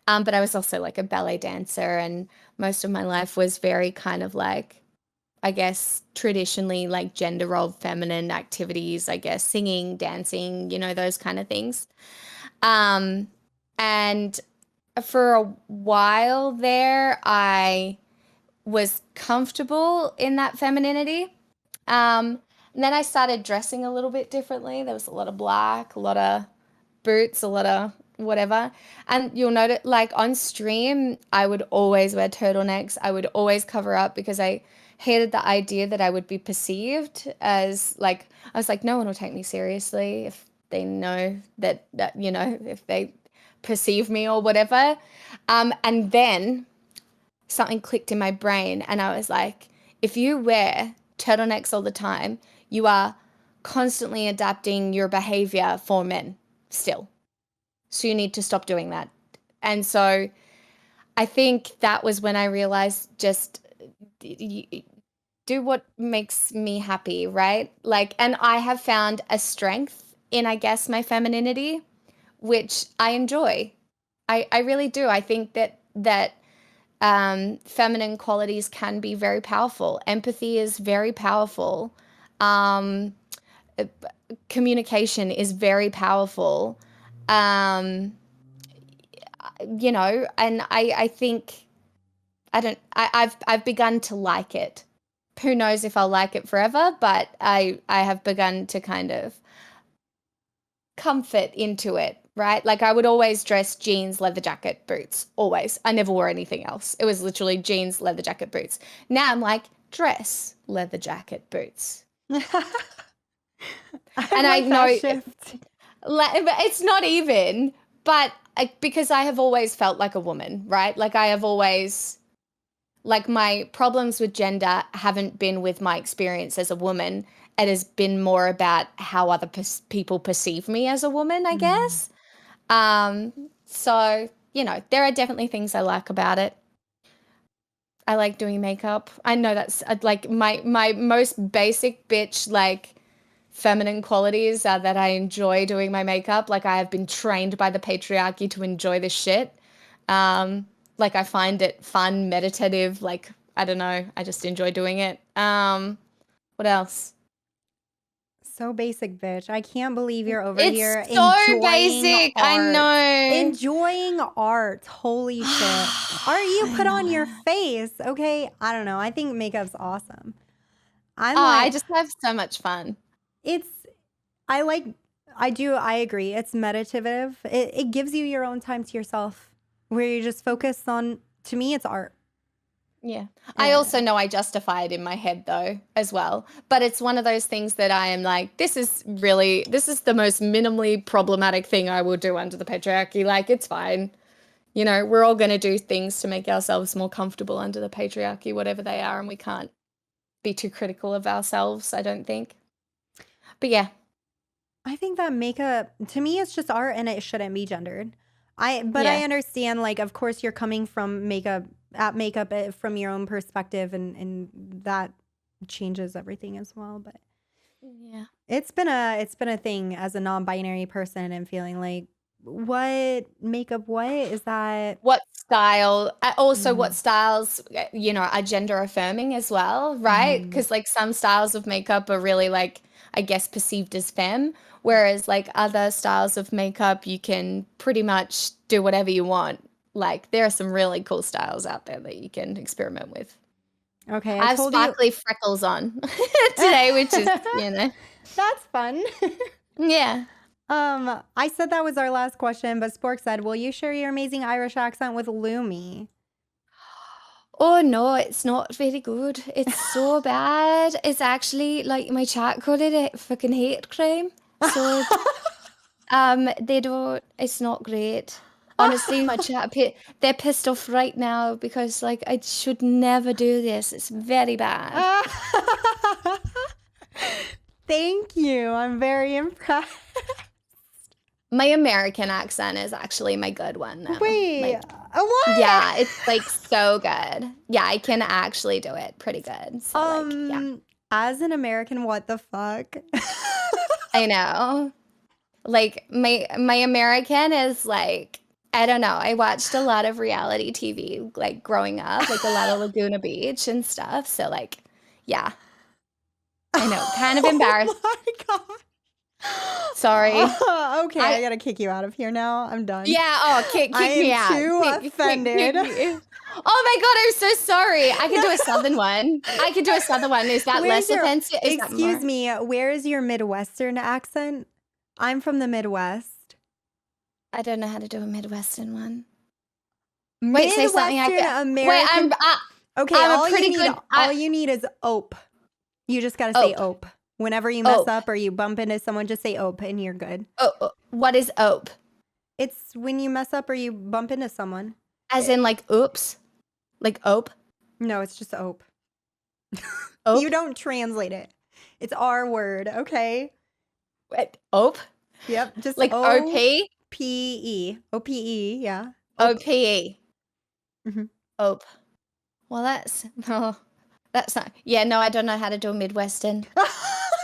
But I was also like a ballet dancer, and most of my life was very kind of like, I guess, traditionally like gender role feminine activities, I guess, singing, dancing, those kind of things. And for a while there, I was comfortable in that femininity. And then I started dressing a little bit differently. There was a lot of black, a lot of boots, a lot of whatever. And you'll notice, like on stream, I would always wear turtlenecks. I would always cover up because I hated the idea that I would be perceived as like, I was like, no one will take me seriously if they know that if they perceive me or whatever. And then something clicked in my brain, and I was like, if you wear turtlenecks all the time, you are constantly adapting your behavior for men still. So you need to stop doing that. And so I think that was when I realized just do what makes me happy, right? Like, and I have found a strength in, I guess, my femininity, which I enjoy. I really do. I think that feminine qualities can be very powerful. Empathy is very powerful. Communication is very powerful. And I think I've begun to like it. Who knows if I'll like it forever, but I have begun to kind of comfort into it, right? Like I would always dress jeans, leather jacket, boots, always. I never wore anything else. It was literally jeans, leather jacket, boots. Now I'm like, dress, leather jacket, boots. I know shift. It's not even, but because I have always felt like a woman, right? Like I have always, like my problems with gender haven't been with my experience as a woman. It has been more about how other people perceive me as a woman, I guess. So, you know, there are definitely things I like about it. I like doing makeup. I know that's like my most basic bitch, like feminine qualities are that I enjoy doing my makeup. Like I have been trained by the patriarchy to enjoy this shit. Like I find it fun, meditative, like I don't know, I just enjoy doing it. What else? So basic, bitch. I can't believe you're over It's here so enjoying basic. art. I know. Enjoying art. Holy shit. Art you put on your face. Okay. I don't know. I think makeup's awesome. I just have so much fun. I agree. It's meditative. It gives you your own time to yourself where you just focus on, to me, it's art. Yeah. I also know I justify it in my head though as well. But it's one of those things that I am like, this is the most minimally problematic thing I will do under the patriarchy. Like it's fine. You know, we're all going to do things to make ourselves more comfortable under the patriarchy, whatever they are, and we can't be too critical of ourselves, I don't think. But yeah. I think that makeup, to me, it's just art and it shouldn't be gendered. I understand, like, of course, you're coming from makeup from your own perspective, and that changes everything as well. But yeah, it's been a thing as a non-binary person and feeling like, what makeup? What is that? What style? Also, what styles, you know, are gender affirming as well, right? Because like some styles of makeup are really like, I guess, perceived as femme, whereas like other styles of makeup, you can pretty much do whatever you want. Like there are some really cool styles out there that you can experiment with. Okay, I have sparkly freckles on today, which is, you know. That's fun. Yeah. I said that was our last question, but Spork said, will you share your amazing Irish accent with Lumi? Oh no, it's not very good. It's so bad. It's actually like my chat called it a fucking hate crime. So it's not great. Honestly, my chat they're pissed off right now because like I should never do this. It's very bad. Thank you. I'm very impressed. My American accent is actually my good one now. Wait, like, what? Yeah, it's like so good. Yeah, I can actually do it pretty good. So like, yeah. As an American, what the fuck? I know. Like my American is like, I don't know. I watched a lot of reality TV like growing up, like a lot of Laguna Beach and stuff. So like, yeah. I know, kind of embarrassed. Oh my God. Sorry. Okay, I gotta kick you out of here now. I'm done. Yeah, kick me out. I am too offended. Oh my God, I'm so sorry. I could do a southern one. Is that less offensive? Excuse me, where is your Midwestern accent? I'm from the Midwest. I don't know how to do a Midwestern one. Wait, say something American. Wait, okay, all you need is ope. You just gotta say ope. Whenever you mess up or you bump into someone, just say ope and you're good. Oh, what is ope? It's when you mess up or you bump into someone. As in like oops? Like ope? No, it's just ope. Ope? You don't translate it. It's our word, okay? What? Ope? Yep, just like O-P? P-E. O-P-E, yeah. O-P-E. Mm-hmm. Ope. Well, that's not. Yeah, no, I don't know how to do a Midwestern.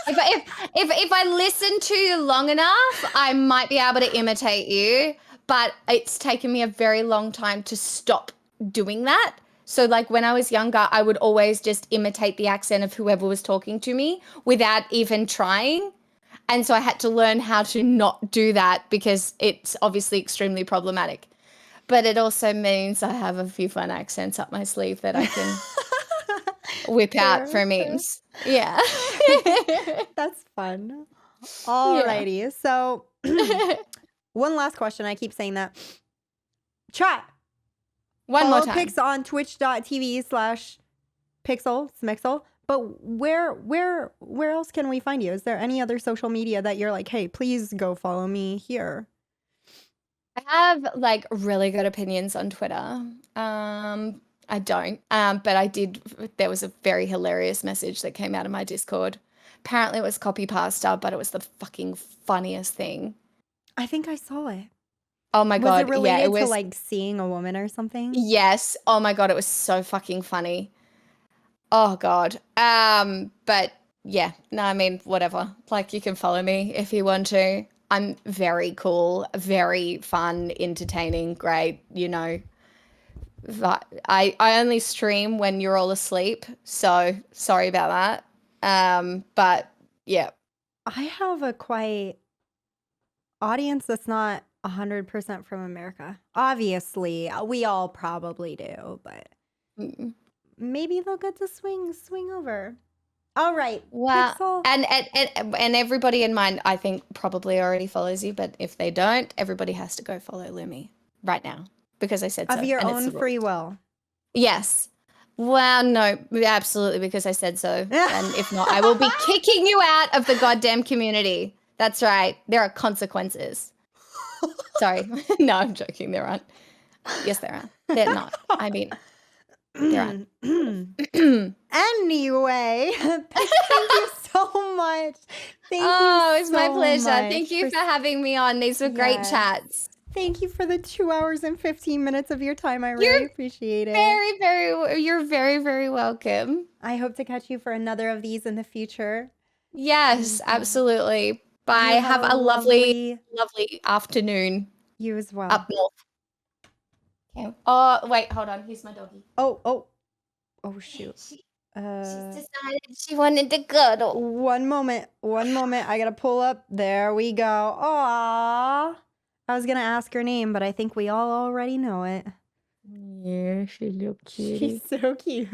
If I listen to you long enough, I might be able to imitate you, but it's taken me a very long time to stop doing that. So like when I was younger, I would always just imitate the accent of whoever was talking to me without even trying. And so I had to learn how to not do that because it's obviously extremely problematic. But it also means I have a few fun accents up my sleeve that I can whip out for memes. Yeah. That's fun. Alrighty. Yeah. So one last question. I keep saying that. Chat. One more time. Pix on twitch.tv/PixelSmixel. But where else can we find you? Is there any other social media that you're like, hey, please go follow me here? I have like really good opinions on Twitter. I don't, but I did. There was a very hilarious message that came out of my Discord. Apparently, it was copy pasta, but it was the fucking funniest thing. I think I saw it. Oh my God. Was it related yeah, it was, to like seeing a woman or something? Yes. Oh my God, it was so fucking funny. Oh God. But yeah, no, I mean, whatever. Like, you can follow me if you want to. I'm very cool, very fun, entertaining, great, you know. But I only stream when you're all asleep, so sorry about that. But yeah. I have a quite audience that's not 100% from America. Obviously, we all probably do, but maybe they'll get to swing over. All right. Well, Pixel. and everybody in mine, I think, probably already follows you, but if they don't, everybody has to go follow Lumi right now because I said so. Of your and own free will. Yes. Well, no, absolutely, because I said so. And if not, I will be kicking you out of the goddamn community. That's right. There are consequences. Sorry. No, I'm joking. There aren't. Yes, there are. They're not. I mean, there aren't. Anyway, thank you so much. Thank you it's my so pleasure. much Thank you for having me on. These were great chats. Thank you for the 2 hours and 15 minutes of your time. I really appreciate it. You're very, very welcome. I hope to catch you for another of these in the future. Yes, absolutely. Bye. Have a lovely afternoon. You as well. Up north. Okay. Oh, wait, hold on. Here's my doggy. Oh, shoot. She's decided she wanted to cuddle. One moment. I gotta pull up. There we go. Aww. I was gonna ask her name, but I think we all already know it. Yeah, she's so cute. She's so cute.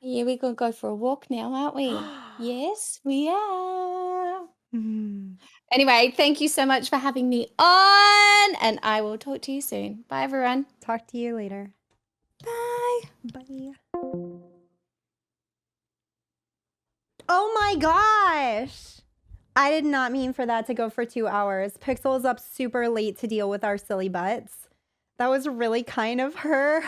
Yeah, we're gonna go for a walk now, aren't we? Yes, we are. Anyway, thank you so much for having me on, and I will talk to you soon. Bye, everyone. Talk to you later. Bye. Bye. Oh my gosh. I did not mean for that to go for 2 hours. Pixel is up super late to deal with our silly butts. That was really kind of her.